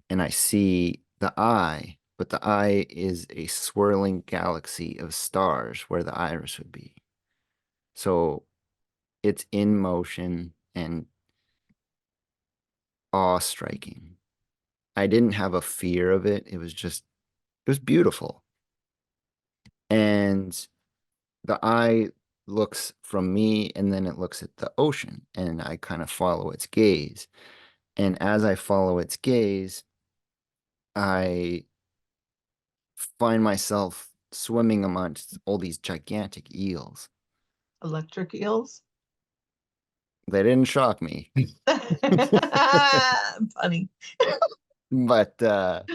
B: and I see the eye, but the eye is a swirling galaxy of stars where the iris would be. So, it's in motion and awe-striking. I didn't have a fear of it. It was beautiful. And the eye looks from me and then it looks at the ocean and I kind of follow its gaze. And as I follow its gaze, I find myself swimming amongst all these gigantic eels.
A: Electric eels?
B: They didn't shock me,
A: Funny.
B: but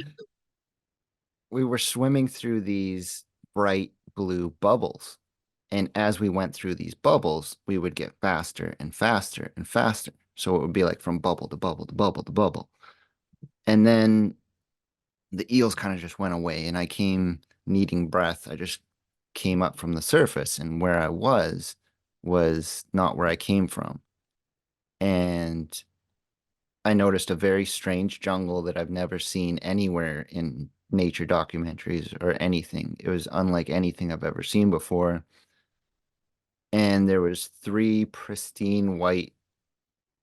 B: we were swimming through these bright blue bubbles. And as we went through these bubbles, we would get faster and faster and faster. So it would be like from bubble to bubble to bubble to bubble. And then the eels kind of just went away and I came needing breath. I just came up from the surface and where I was not where I came from. And I noticed a very strange jungle that I've never seen anywhere in nature documentaries or anything. It was unlike anything I've ever seen before. And there was three pristine white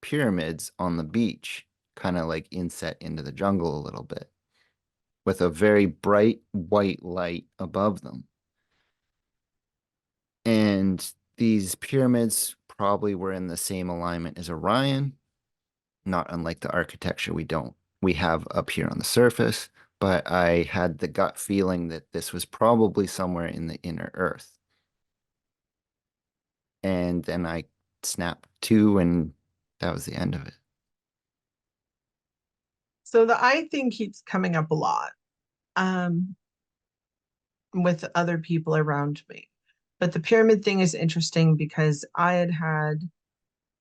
B: pyramids on the beach, kind of like inset into the jungle a little bit, with a very bright white light above them. And these pyramids probably were in the same alignment as Orion, not unlike the architecture we have up here on the surface, but I had the gut feeling that this was probably somewhere in the inner earth. And then I snapped to, and that was the end of it.
A: So the eye thing keeps coming up a lot um, with other people around me. But the pyramid thing is interesting because I had had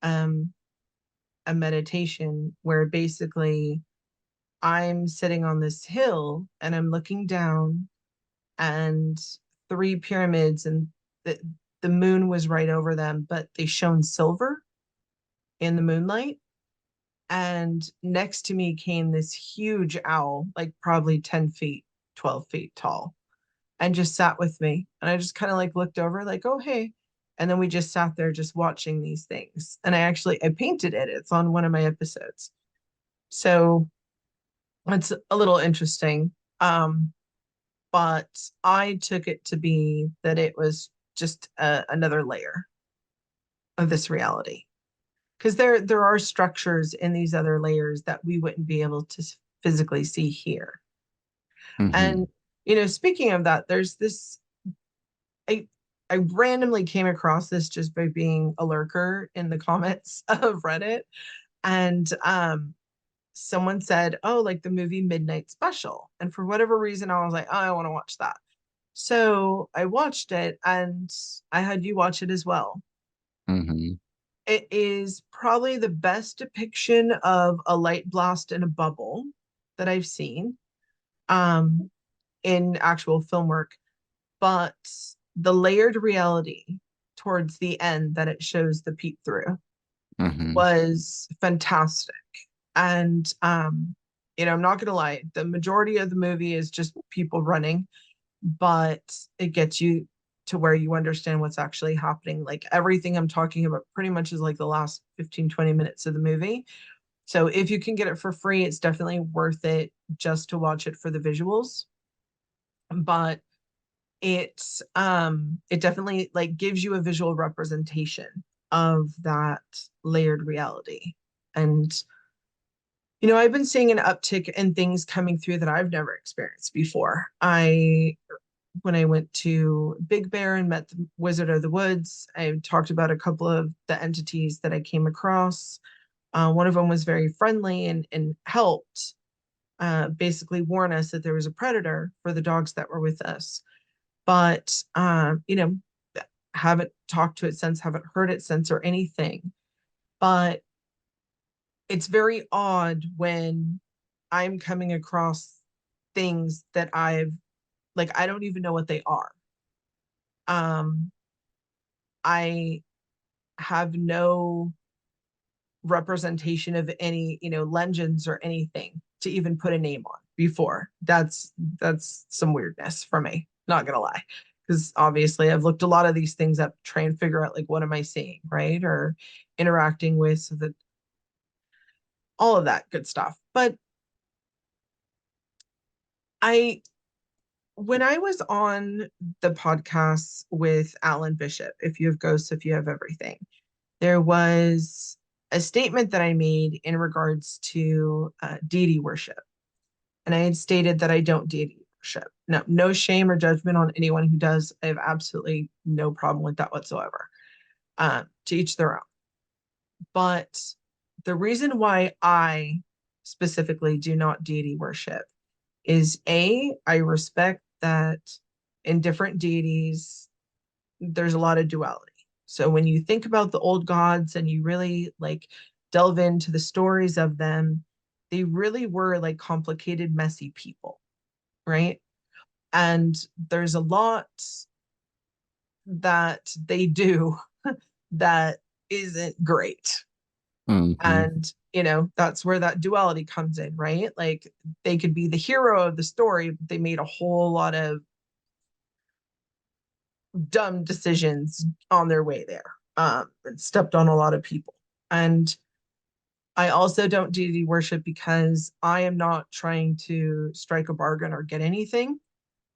A: um, a meditation where basically I'm sitting on this hill and I'm looking down, and three pyramids, and the moon was right over them, but they shone silver in the moonlight. And next to me came this huge owl, like probably 10 feet, 12 feet tall, and just sat with me. And I just kind of like looked over, like, oh, hey. And then we just sat there just watching these things. And I painted it. It's on one of my episodes. So it's a little interesting. But I took it to be that it was just another layer of this reality. Because there are structures in these other layers that we wouldn't be able to physically see here.
B: Mm-hmm.
A: And speaking of that, there's this I I randomly came across this just by being a lurker in the comments of Reddit, and someone said, "Oh, like the movie Midnight Special," and for whatever reason, I was like, "Oh, I want to watch that." So I watched it, and I had you watch it as well.
B: Mm-hmm.
A: It is probably the best depiction of a light blast in a bubble that I've seen um, in actual film work. But the layered reality towards the end that it shows the peep through
B: Mm-hmm.
A: was fantastic. And I'm not gonna lie, the majority of the movie is just people running, but it gets you to where you understand what's actually happening. Like everything I'm talking about pretty much is like the last 15, 20 minutes of the movie. So if you can get it for free, it's definitely worth it just to watch it for the visuals. But it definitely like gives you a visual representation of that layered reality. And I've been seeing an uptick in things coming through that I've never experienced before. When I went to Big Bear and met the Wizard of the Woods, I talked about a couple of the entities that I came across. One of them was very friendly and helped basically warn us that there was a predator for the dogs that were with us. But haven't talked to it since, haven't heard it since or anything. But it's very odd when I'm coming across things that I don't even know what they are. Um, I have no representation of any, legends or anything to even put a name on before. That's some weirdness for me, not gonna lie. Because obviously I've looked a lot of these things up, try and figure out like what am I seeing, right? Or interacting with so that all of that good stuff. But I when I was on the podcast with Alan Bishop, if you have ghosts, if you have everything, there was a statement that I made in regards to deity worship. And I had stated that I don't deity worship. No shame or judgment on anyone who does. I have absolutely no problem with that whatsoever. To each their own. But the reason why I specifically do not deity worship is I respect that in different deities, there's a lot of duality. So when you think about the old gods and you really like delve into the stories of them, they really were like complicated, messy people, right? And there's a lot that they do that isn't great.
B: Mm-hmm.
A: And, that's where that duality comes in, right? Like they could be the hero of the story, but they made a whole lot of dumb decisions on their way there, and stepped on a lot of people. And I also don't deity worship because I am not trying to strike a bargain or get anything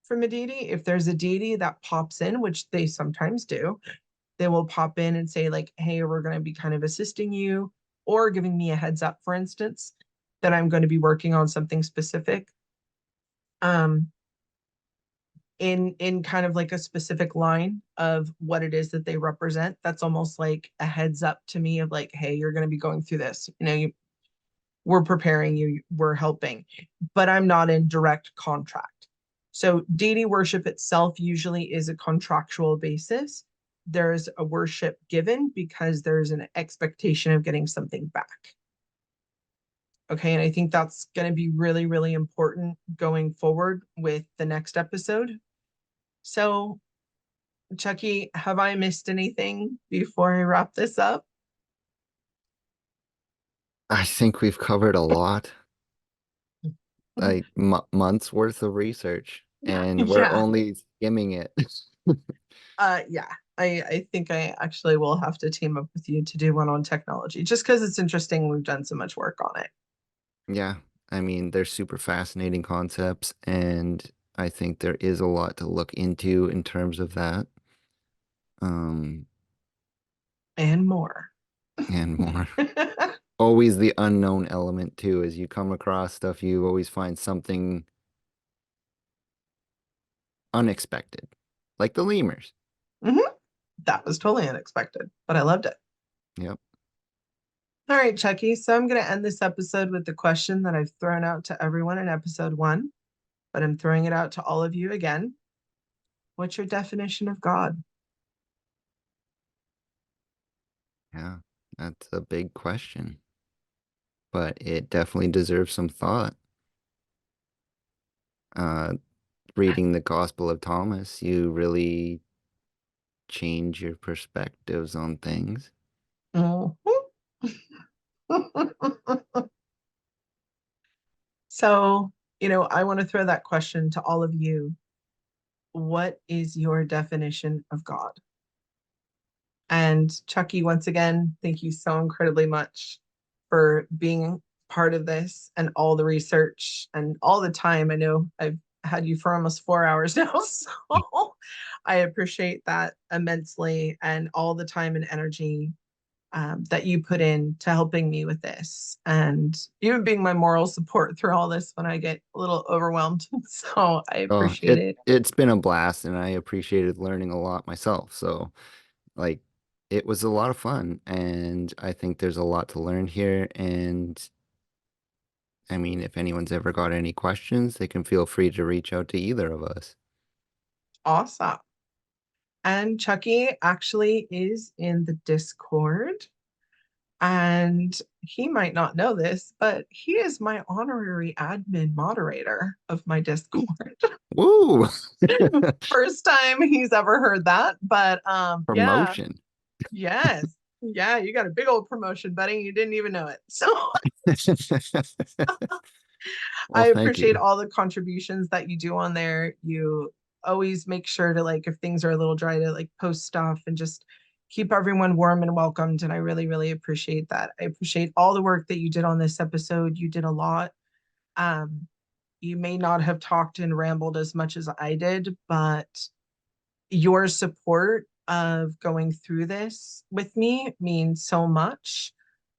A: from a deity. If there's a deity that pops in, which they sometimes do, they will pop in and say, like, hey, we're going to be kind of assisting you or giving me a heads up, for instance, that I'm going to be working on something specific. Um, in kind of like a specific line of what it is that they represent, that's almost like a heads up to me of like, hey, you're going to be going through this, we're preparing you, we're helping, but I'm not in direct contract. So deity worship itself usually is a contractual basis. There's a worship given because there's an expectation of getting something back. Okay, and I think that's going to be really, really important going forward with the next episode. So, Chucky, have I missed anything before I wrap this up?
B: I think we've covered a lot, like months worth of research, and we're
A: Yeah.
B: only skimming it.
A: Yeah. I think I actually will have to team up with you to do one on technology just because it's interesting. We've done so much work on it.
B: Yeah, I mean, they're super fascinating concepts, and I think there is a lot to look into in terms of that, um,
A: And more.
B: and more. Always the unknown element too, as you come across stuff, you always find something unexpected, like the lemurs.
A: Mhm. That was totally unexpected, but I loved it.
B: Yep.
A: All right, Chucky. So I'm going to end this episode with the question that I've thrown out to everyone in episode one, but I'm throwing it out to all of you again. What's your definition of God?
B: Yeah, that's a big question, but it definitely deserves some thought. Uh, Reading the Gospel of Thomas, you really change your perspectives on things.
A: Mhm. So, I want to throw that question to all of you. What is your definition of God? And Chucky, once again, thank you so incredibly much for being part of this and all the research and all the time. I know I've had you for almost 4 hours now, so I appreciate that immensely and all the time and energy that you put in to helping me with this and even being my moral support through all this when I get a little overwhelmed. So I
B: Oh,
A: appreciate it.
B: it's been a blast, and I appreciated learning a lot myself. So, like, it was a lot of fun, and I think there's a lot to learn here. And I mean, if anyone's ever got any questions, they can feel free to reach out to either of us.
A: Awesome. And Chucky actually is in the Discord. And he might not know this, but he is my honorary admin moderator of my Discord.
B: Woo!
A: First time he's ever heard that, but yeah,
B: Promotion.
A: yes. Yeah, you got a big old promotion, buddy. You didn't even know it. So
B: Well,
A: I
B: thank
A: appreciate
B: you.
A: all the contributions that you do on there. You always make sure to like if things are a little dry to like post stuff and just keep everyone warm and welcomed. And I really, really appreciate that. I appreciate all the work that you did on this episode. You did a lot. Um, you may not have talked and rambled as much as I did, but your support of going through this with me means so much.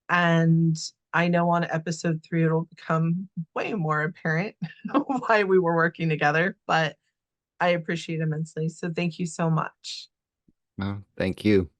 A: And I know on episode three, it'll become way more apparent why we were working together, but I appreciate immensely. So thank you so much.
B: Well, thank you.